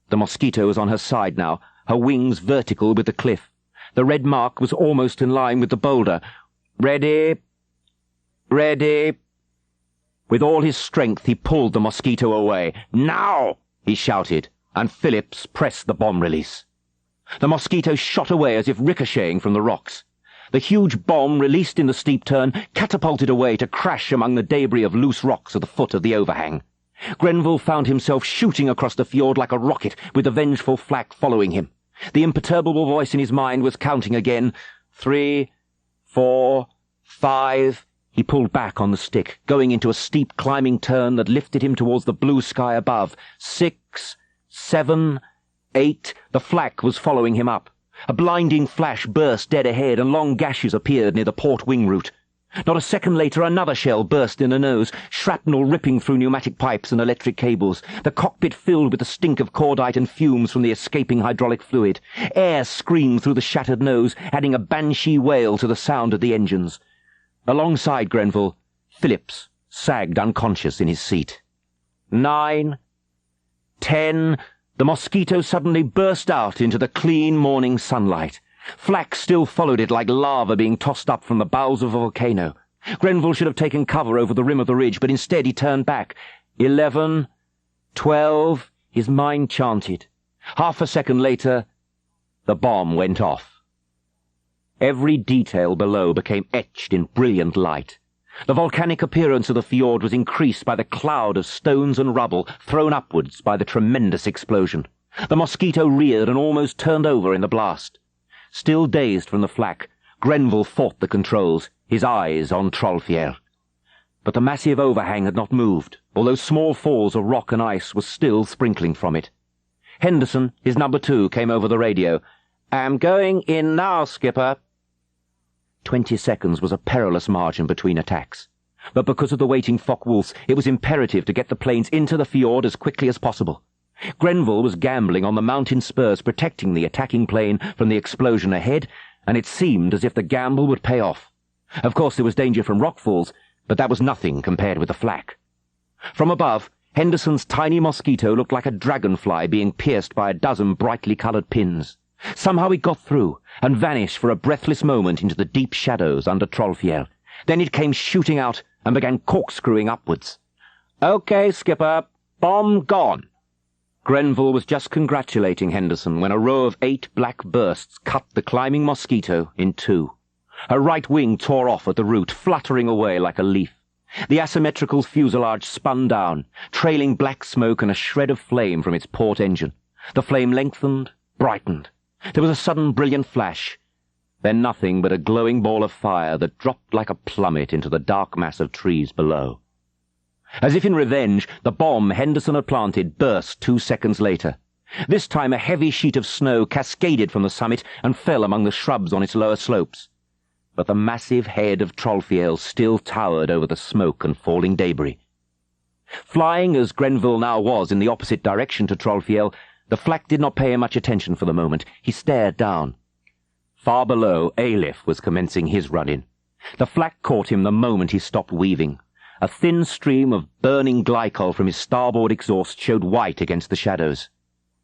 Speaker 1: The Mosquito was on her side now, her wings vertical with the cliff. The red mark was almost in line with the boulder. "Ready. Ready." With all his strength he pulled the Mosquito away. "Now!" he shouted, and Phillips pressed the bomb release. The Mosquito shot away as if ricocheting from the rocks. The huge bomb, released in the steep turn, catapulted away to crash among the debris of loose rocks at the foot of the overhang. Grenville found himself shooting across the fjord like a rocket, with the vengeful flak following him. The imperturbable voice in his mind was counting again. 3, 4, 5... He pulled back on the stick, going into a steep climbing turn that lifted him towards the blue sky above. 6, 7, 8... The flak was following him up. A blinding flash burst dead ahead, and long gashes appeared near the port wing route. Not a second later, another shell burst in the nose, shrapnel ripping through pneumatic pipes and electric cables, the cockpit filled with the stink of cordite and fumes from the escaping hydraulic fluid. Air screamed through the shattered nose, adding a banshee wail to the sound of the engines. Alongside Grenville, Phillips sagged unconscious in his seat. 9, 10... The Mosquito suddenly burst out into the clean morning sunlight. Flak still followed it like lava being tossed up from the bowels of a volcano. Grenville should have taken cover over the rim of the ridge, but instead he turned back. 11, 12, his mind chanted. Half a second later, the bomb went off. Every detail below became etched in brilliant light. The volcanic appearance of the fjord was increased by the cloud of stones and rubble thrown upwards by the tremendous explosion. The Mosquito reared and almost turned over in the blast. Still dazed from the flak, Grenville fought the controls, his eyes on Trollfjell. But the massive overhang had not moved, although small falls of rock and ice were still sprinkling from it. Henderson, his number 2, came over the radio. "I'm going in now, skipper." 20 seconds was a perilous margin between attacks. But because of the waiting Focke-Wulfs, it was imperative to get the planes into the fjord as quickly as possible. Grenville was gambling on the mountain spurs protecting the attacking plane from the explosion ahead, and it seemed as if the gamble would pay off. Of course there was danger from rockfalls, but that was nothing compared with the flak. From above, Henderson's tiny Mosquito looked like a dragonfly being pierced by a dozen brightly coloured pins. Somehow it got through, and vanished for a breathless moment into the deep shadows under Trollfjell. Then it came shooting out, and began corkscrewing upwards. "OK, skipper, bomb gone." Grenville was just congratulating Henderson when a row of 8 black bursts cut the climbing Mosquito in 2. Her right wing tore off at the root, fluttering away like a leaf. The asymmetrical fuselage spun down, trailing black smoke and a shred of flame from its port engine. The flame lengthened, brightened. There was a sudden brilliant flash, then nothing but a glowing ball of fire that dropped like a plummet into the dark mass of trees below. As if in revenge, the bomb Henderson had planted burst 2 seconds later. This time a heavy sheet of snow cascaded from the summit and fell among the shrubs on its lower slopes. But the massive head of Trollfjell still towered over the smoke and falling debris. Flying as Grenville now was in the opposite direction to Trollfjell, the flak did not pay him much attention for the moment. He stared down. Far below, Ailif was commencing his run-in. The flak caught him the moment he stopped weaving. A thin stream of burning glycol from his starboard exhaust showed white against the shadows.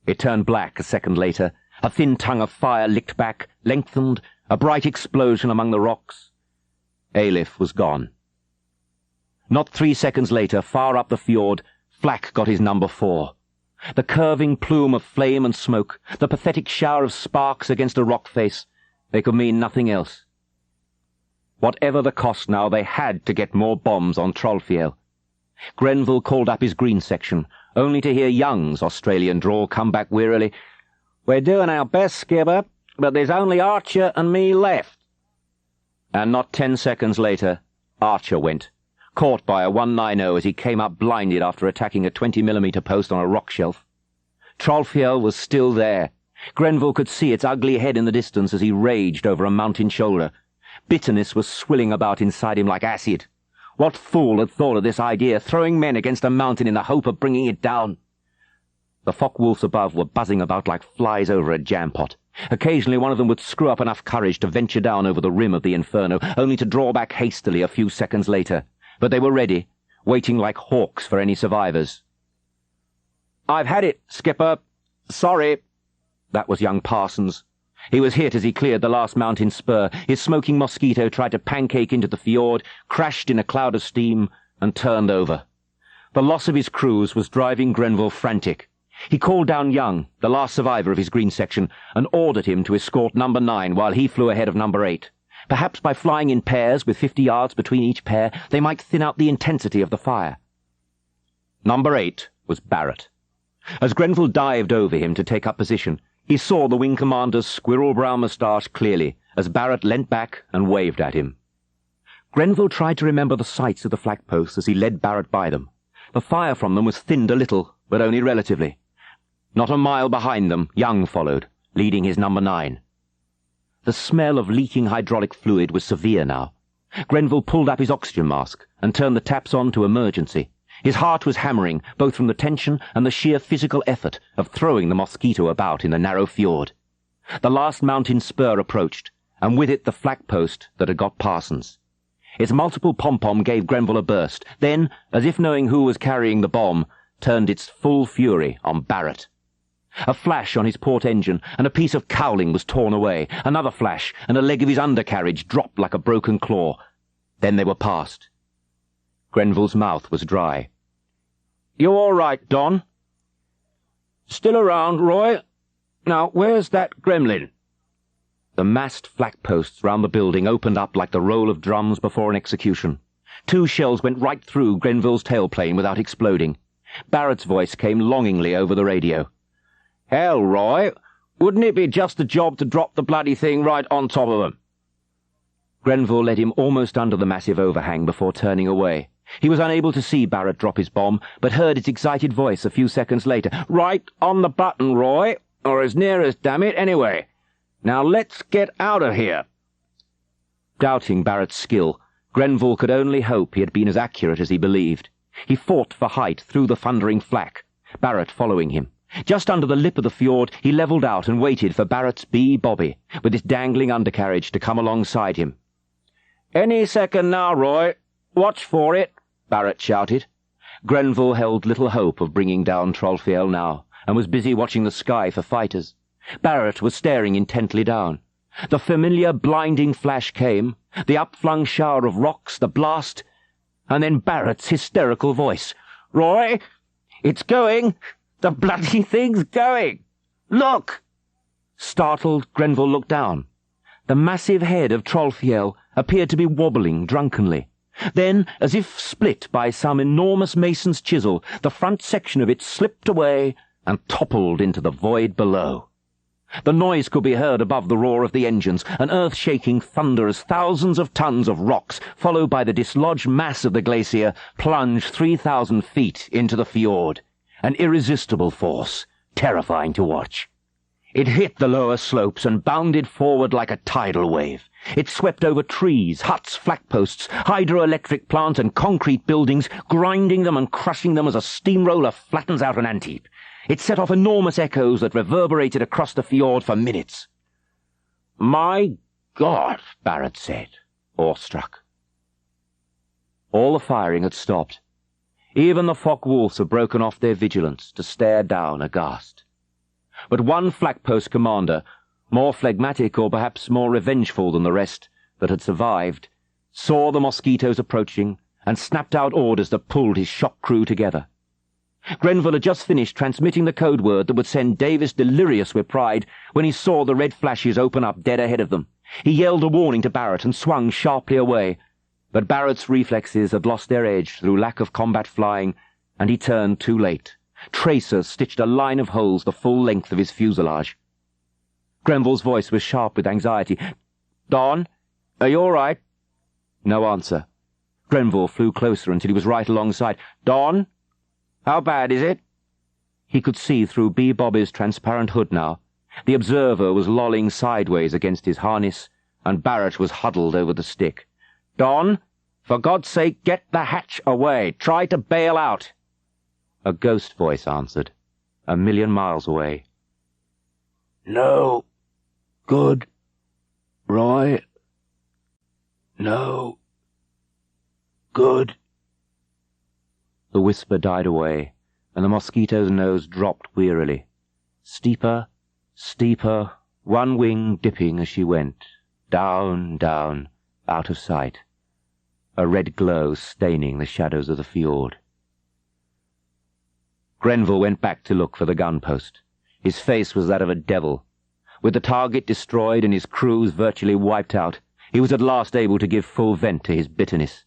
Speaker 1: It turned black a second later. A thin tongue of fire licked back, lengthened, a bright explosion among the rocks. Ailif was gone. Not 3 seconds later, far up the fjord, Flak got his number 4. The curving plume of flame and smoke, the pathetic shower of sparks against a rock face, they could mean nothing else. Whatever the cost now, they had to get more bombs on Trollfjell. Grenville called up his green section, only to hear Young's Australian drawl come back wearily. "We're doing our best, skipper, but there's only Archer and me left." And not 10 seconds later, Archer went, caught by a 190 as he came up blinded after attacking a 20mm post on a rock shelf. Trollfjell was still there. Grenville could see its ugly head in the distance as he raged over a mountain shoulder. Bitterness was swilling about inside him like acid. What fool had thought of this idea, throwing men against a mountain in the hope of bringing it down? The Focke-Wulfs above were buzzing about like flies over a jam-pot. Occasionally one of them would screw up enough courage to venture down over the rim of the inferno, only to draw back hastily a few seconds later. But they were ready, waiting like hawks for any survivors. "I've had it, skipper. Sorry." That was young Parsons. He was hit as he cleared the last mountain spur. His smoking Mosquito tried to pancake into the fjord, crashed in a cloud of steam, and turned over. The loss of his crews was driving Grenville frantic. He called down Young, the last survivor of his green section, and ordered him to escort number 9 while he flew ahead of number 8. Perhaps by flying in pairs with 50 yards between each pair, they might thin out the intensity of the fire. Number 8 was Barrett. As Grenville dived over him to take up position, he saw the wing commander's squirrel-brown moustache clearly as Barrett leant back and waved at him. Grenville tried to remember the sights of the flak posts as he led Barrett by them. The fire from them was thinned a little, but only relatively. Not a mile behind them, Young followed, leading his number 9. The smell of leaking hydraulic fluid was severe now. Grenville pulled up his oxygen mask and turned the taps on to emergency. His heart was hammering, both from the tension and the sheer physical effort of throwing the Mosquito about in the narrow fjord. The last mountain spur approached, and with it the flak post that had got Parsons. Its multiple pom-pom gave Grenville a burst, then, as if knowing who was carrying the bomb, turned its full fury on Barrett. A flash on his port engine, and a piece of cowling was torn away. Another flash, and a leg of his undercarriage dropped like a broken claw. Then they were past. Grenville's mouth was dry. "You all right, Don?" "Still around, Roy. Now, where's that gremlin?" The massed flak posts round the building opened up like the roll of drums before an execution. 2 shells went right through Grenville's tailplane without exploding. Barrett's voice came longingly over the radio. "Hell, Roy, wouldn't it be just a job to drop the bloody thing right on top of them?" Grenville led him almost under the massive overhang before turning away. He was unable to see Barrett drop his bomb, but heard its excited voice a few seconds later. "Right on the button, Roy, or as near as, damn it, anyway. Now let's get out of here." Doubting Barrett's skill, Grenville could only hope he had been as accurate as he believed. He fought for height through the thundering flak, Barrett following him. Just under the lip of the fjord, he levelled out and waited for Barrett's B-Bobby, with its dangling undercarriage, to come alongside him. "Any second now, Roy. Watch for it," Barrett shouted. Grenville held little hope of bringing down Trollfiel now, and was busy watching the sky for fighters. Barrett was staring intently down. The familiar blinding flash came, the upflung shower of rocks, the blast, and then Barrett's hysterical voice. "Roy, it's going! The bloody thing's going! Look!" Startled, Grenville looked down. The massive head of Trollfiel appeared to be wobbling drunkenly. Then, as if split by some enormous mason's chisel, the front section of it slipped away and toppled into the void below. The noise could be heard above the roar of the engines, an earth-shaking thunder as thousands of tons of rocks, followed by the dislodged mass of the glacier, plunged 3,000 feet into the fjord. An irresistible force, terrifying to watch. It hit the lower slopes and bounded forward like a tidal wave. It swept over trees, huts, flak posts, hydroelectric plants and concrete buildings, grinding them and crushing them as a steamroller flattens out an ant-heap. It set off enormous echoes that reverberated across the fjord for minutes. "My God," Barrett said, awestruck. All the firing had stopped. Even the Focke-Wulfs had broken off their vigilance to stare down aghast. But one flak-post commander, more phlegmatic or perhaps more revengeful than the rest that had survived, saw the Mosquitoes approaching and snapped out orders that pulled his shock crew together. Grenville had just finished transmitting the code word that would send Davis delirious with pride when he saw the red flashes open up dead ahead of them. He yelled a warning to Barrett and swung sharply away, but Barrett's reflexes had lost their edge through lack of combat flying, and he turned too late. Tracers stitched a line of holes the full length of his fuselage. Grenville's voice was sharp with anxiety. "Don, are you all right?" No answer. Grenville flew closer until he was right alongside. "Don, how bad is it?" He could see through B-Bobby's transparent hood now. The observer was lolling sideways against his harness, and Barrett was huddled over the stick. "Don, for God's sake, get the hatch away. Try to bail out." A ghost voice answered, 1,000,000 miles away. "No good, Roy. No good." The whisper died away, and the Mosquito's nose dropped wearily. Steeper, steeper, one wing dipping as she went, down, down, out of sight, a red glow staining the shadows of the fjord. Grenville went back to look for the gun-post. His face was that of a devil. With the target destroyed and his crews virtually wiped out, He was at last able to give full vent to his bitterness.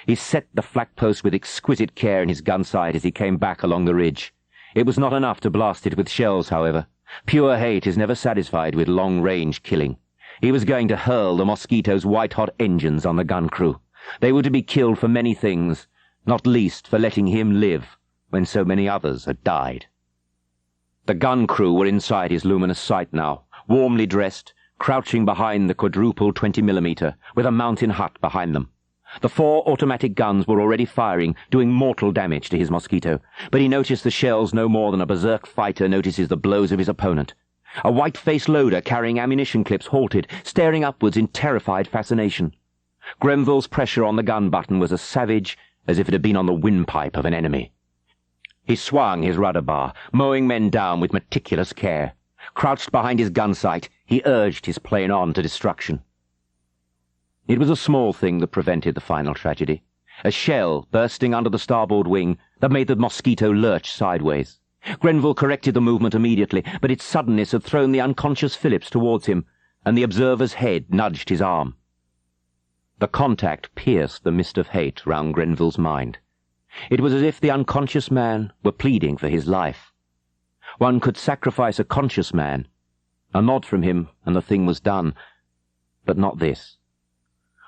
Speaker 1: He set the flak post with exquisite care in his gun sight as he came back along the ridge. It was not enough to blast it with shells, however. Pure hate is never satisfied with long-range killing. He was going to hurl the Mosquitoes' white-hot engines on the gun crew. They were to be killed for many things, not least for letting him live when so many others had died. The gun crew were inside his luminous sight now, warmly dressed, crouching behind the quadruple 20mm, with a mountain hut behind them. The 4 automatic guns were already firing, doing mortal damage to his Mosquito, but he noticed the shells no more than a berserk fighter notices the blows of his opponent. A white-faced loader carrying ammunition clips halted, staring upwards in terrified fascination. Grenville's pressure on the gun button was as savage as if it had been on the windpipe of an enemy. He swung his rudder bar, mowing men down with meticulous care. Crouched behind his gun sight, he urged his plane on to destruction. It was a small thing that prevented the final tragedy. A shell bursting under the starboard wing that made the Mosquito lurch sideways. Grenville corrected the movement immediately, but its suddenness had thrown the unconscious Phillips towards him, and the observer's head nudged his arm. The contact pierced the mist of hate round Grenville's mind. It was as if the unconscious man were pleading for his life. One could sacrifice a conscious man. A nod from him, and the thing was done. But not this.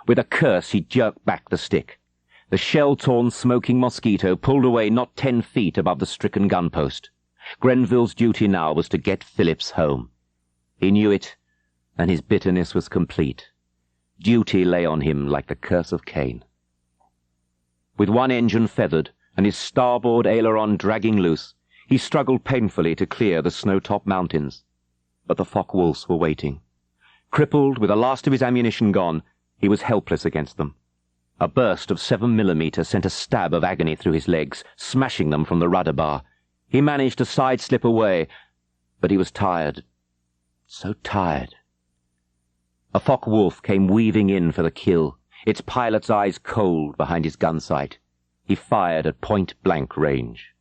Speaker 1: With a curse he jerked back the stick. The shell-torn, smoking Mosquito pulled away not 10 feet above the stricken gun-post. Grenville's duty now was to get Phillips home. He knew it, and his bitterness was complete. Duty lay on him like the curse of Cain. With one engine feathered, and his starboard aileron dragging loose, he struggled painfully to clear the snow-topped mountains. But the Focke-Wulfs were waiting. Crippled, with the last of his ammunition gone, he was helpless against them. A burst of 7mm sent a stab of agony through his legs, smashing them from the rudder bar. He managed to side-slip away, but he was tired. So tired. A Focke-Wulf came weaving in for the kill, its pilot's eyes cold behind his gun sight. He fired at point-blank range.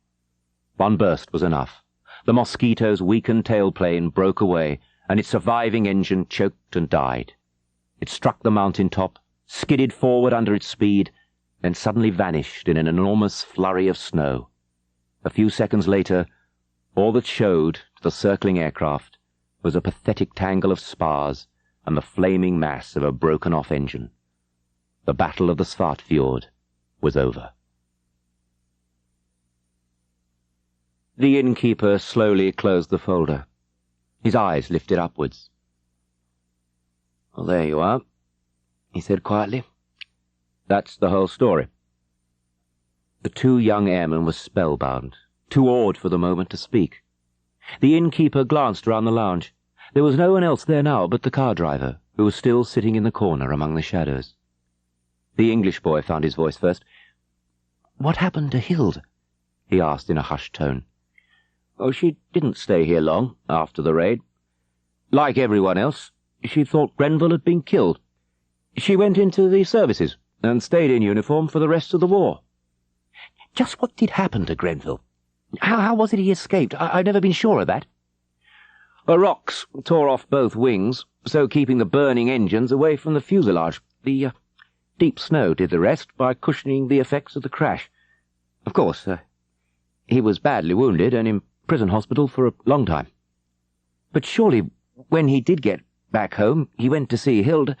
Speaker 1: One burst was enough. The Mosquito's weakened tailplane broke away, and its surviving engine choked and died. It struck the mountain top, skidded forward under its speed, then suddenly vanished in an enormous flurry of snow. A few seconds later, all that showed to the circling aircraft was a pathetic tangle of spars and the flaming mass of a broken-off engine. The Battle of the Svartfjord was over. The innkeeper slowly closed the folder. His eyes lifted upwards. "Well, there you are," he said quietly. "That's the whole story." The 2 young airmen were spellbound, too awed for the moment to speak. The innkeeper glanced round the lounge. There was no one else there now but the car driver, who was still sitting in the corner among the shadows. The English boy found his voice first. "What happened to Hilda?" he asked in a hushed tone. "Oh, she didn't stay here long after the raid. Like everyone else, she thought Grenville had been killed. She went into the services and stayed in uniform for the rest of the war." "Just what did happen to Grenville? How was it he escaped? I've never been sure of that." "The rocks tore off both wings, so keeping the burning engines away from the fuselage. The deep snow did the rest by cushioning the effects of the crash. Of course, he was badly wounded and in prison hospital for a long time. But surely, when he did get back home, he went to see Hilda."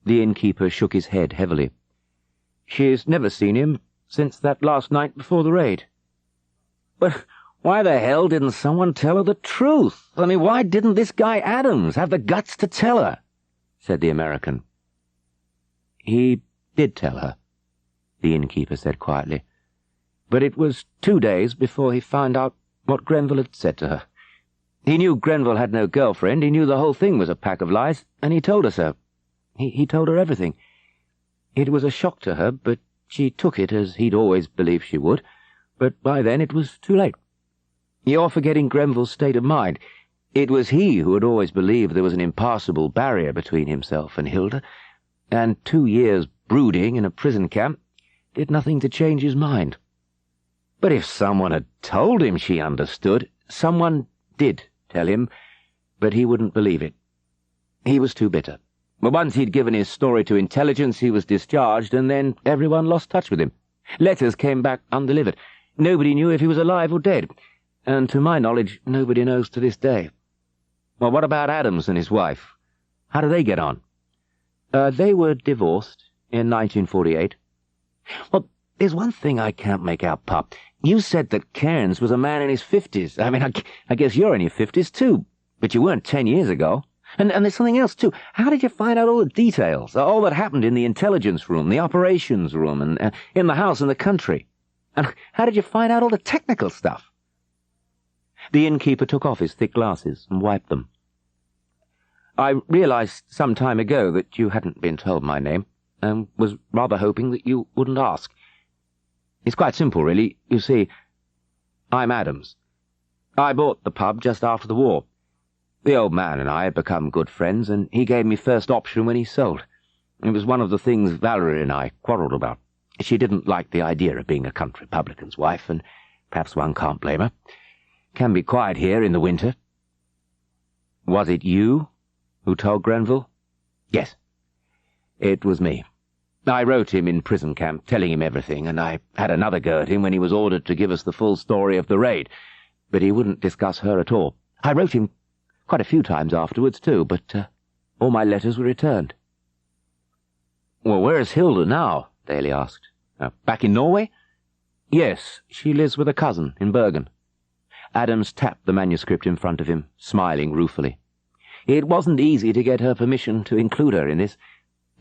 Speaker 1: The innkeeper shook his head heavily. "She's never seen him since that last night before the raid." "But why the hell didn't someone tell her the truth? I mean, why didn't this guy Adams have the guts to tell her?" said the American. "He did tell her," the innkeeper said quietly. "But it was 2 days before he found out what Grenville had said to her. He knew Grenville had no girlfriend, he knew the whole thing was a pack of lies, and he told her so. He told her everything. It was a shock to her, but she took it as he'd always believed she would, but by then it was too late. You're forgetting Grenville's state of mind. It was he who had always believed there was an impassable barrier between himself and Hilda, and 2 years brooding in a prison camp did nothing to change his mind. But if someone had told him she understood, someone did tell him, but he wouldn't believe it. He was too bitter. But once he'd given his story to intelligence, he was discharged, and then everyone lost touch with him. Letters came back undelivered. Nobody knew if he was alive or dead, and to my knowledge, nobody knows to this day. Well, what about Adams and his wife? How do they get on? They were divorced in 1948. Well, there's one thing I can't make out, Pop. You said that Cairns was a man in his 50s. I mean, I guess you're in your 50s, too. But you weren't 10 years ago. And there's something else, too. How did you find out all the details? All that happened in the intelligence room, the operations room, and in the house in the country? And how did you find out all the technical stuff? The innkeeper took off his thick glasses and wiped them. I realized some time ago that you hadn't been told my name, and was rather hoping that you wouldn't ask. It's quite simple, really. You see, I'm Adams. I bought the pub just after the war. The old man and I had become good friends, and he gave me first option when he sold. It was one of the things Valerie and I quarrelled about. She didn't like the idea of being a country publican's wife, and perhaps one can't blame her. Can be quiet here in the winter. Was it you who told Grenville? Yes, it was me. I wrote him in prison camp, telling him everything, and I had another go at him when he was ordered to give us the full story of the raid, but he wouldn't discuss her at all. I wrote him quite a few times afterwards, too, but all my letters were returned. Well, where's Hilda now? Daly asked. Back in Norway? Yes, she lives with a cousin in Bergen. Adams tapped the manuscript in front of him, smiling ruefully. It wasn't easy to get her permission to include her in this.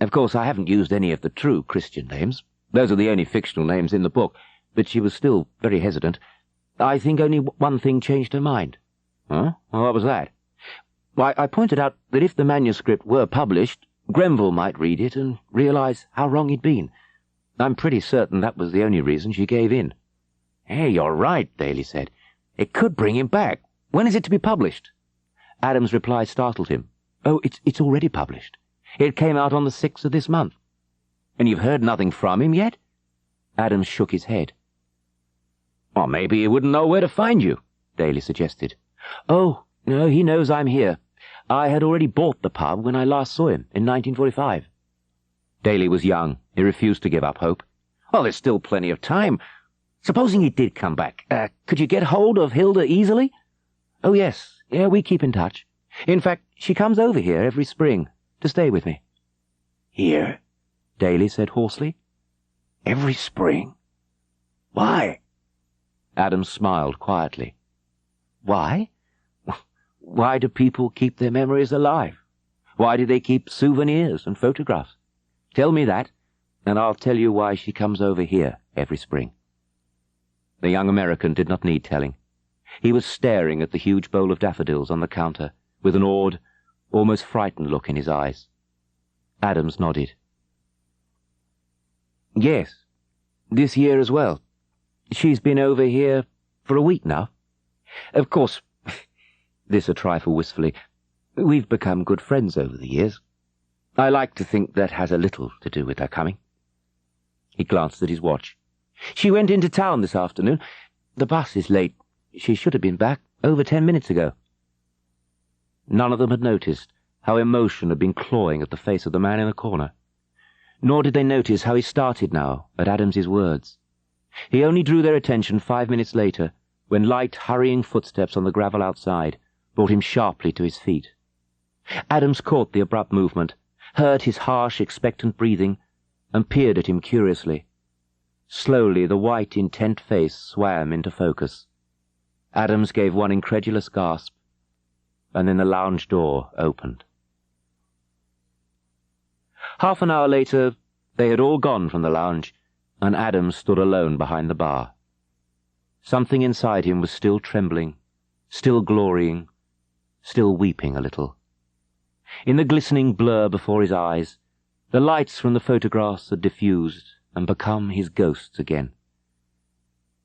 Speaker 1: Of course, I haven't used any of the true Christian names. Those are the only fictional names in the book, but she was still very hesitant. I think only one thing changed her mind. Huh? Well, what was that? Why, I pointed out that if the manuscript were published, Grenville might read it and realize how wrong he'd been. I'm pretty certain that was the only reason she gave in. Hey, you're right, Daly said. It could bring him back. When is it to be published? Adams' reply startled him. Oh, it's already published. It came out on the 6th of this month. And you've heard nothing from him yet? Adams shook his head. Well, maybe he wouldn't know where to find you, Daly suggested. Oh, no, he knows I'm here. I had already bought the pub when I last saw him, in 1945. Daly was young. He refused to give up hope. Well, there's still plenty of time. Supposing he did come back, could you get hold of Hilda easily? Oh, yes. Yeah, we keep in touch. In fact, she comes over here every spring to stay with me. Here? Daly said hoarsely. Every spring? Why? Adams smiled quietly. Why? Why do people keep their memories alive? Why do they keep souvenirs and photographs? Tell me that, and I'll tell you why she comes over here every spring. The young American did not need telling. He was staring at the huge bowl of daffodils on the counter with an awed, almost frightened look in his eyes. Adams nodded. Yes, this year as well. She's been over here for a week now. Of course, this a trifle wistfully, we've become good friends over the years. I like to think that has a little to do with her coming. He glanced at his watch. She went into town this afternoon. The bus is late. She should have been back over 10 minutes ago. None of them had noticed how emotion had been clawing at the face of the man in the corner. Nor did they notice how he started now at Adams's words. He only drew their attention 5 minutes later, when light, hurrying footsteps on the gravel outside brought him sharply to his feet. Adams caught the abrupt movement, heard his harsh, expectant breathing, and peered at him curiously. Slowly the white, intent face swam into focus. Adams gave one incredulous gasp, and then the lounge door opened. Half an hour later, they had all gone from the lounge, and Adams stood alone behind the bar. Something inside him was still trembling, still glorying, still weeping a little. In the glistening blur before his eyes, the lights from the photographs had diffused and become his ghosts again.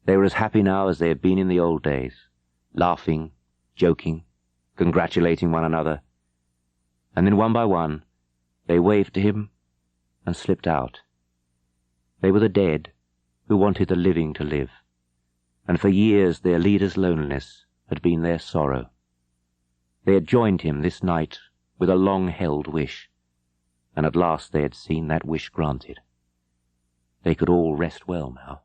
Speaker 1: They were as happy now as they had been in the old days, laughing, joking, congratulating one another. And then one by one, they waved to him and slipped out. They were the dead who wanted the living to live, and for years their leader's loneliness had been their sorrow. They had joined him this night with a long-held wish, and at last they had seen that wish granted. They could all rest well now.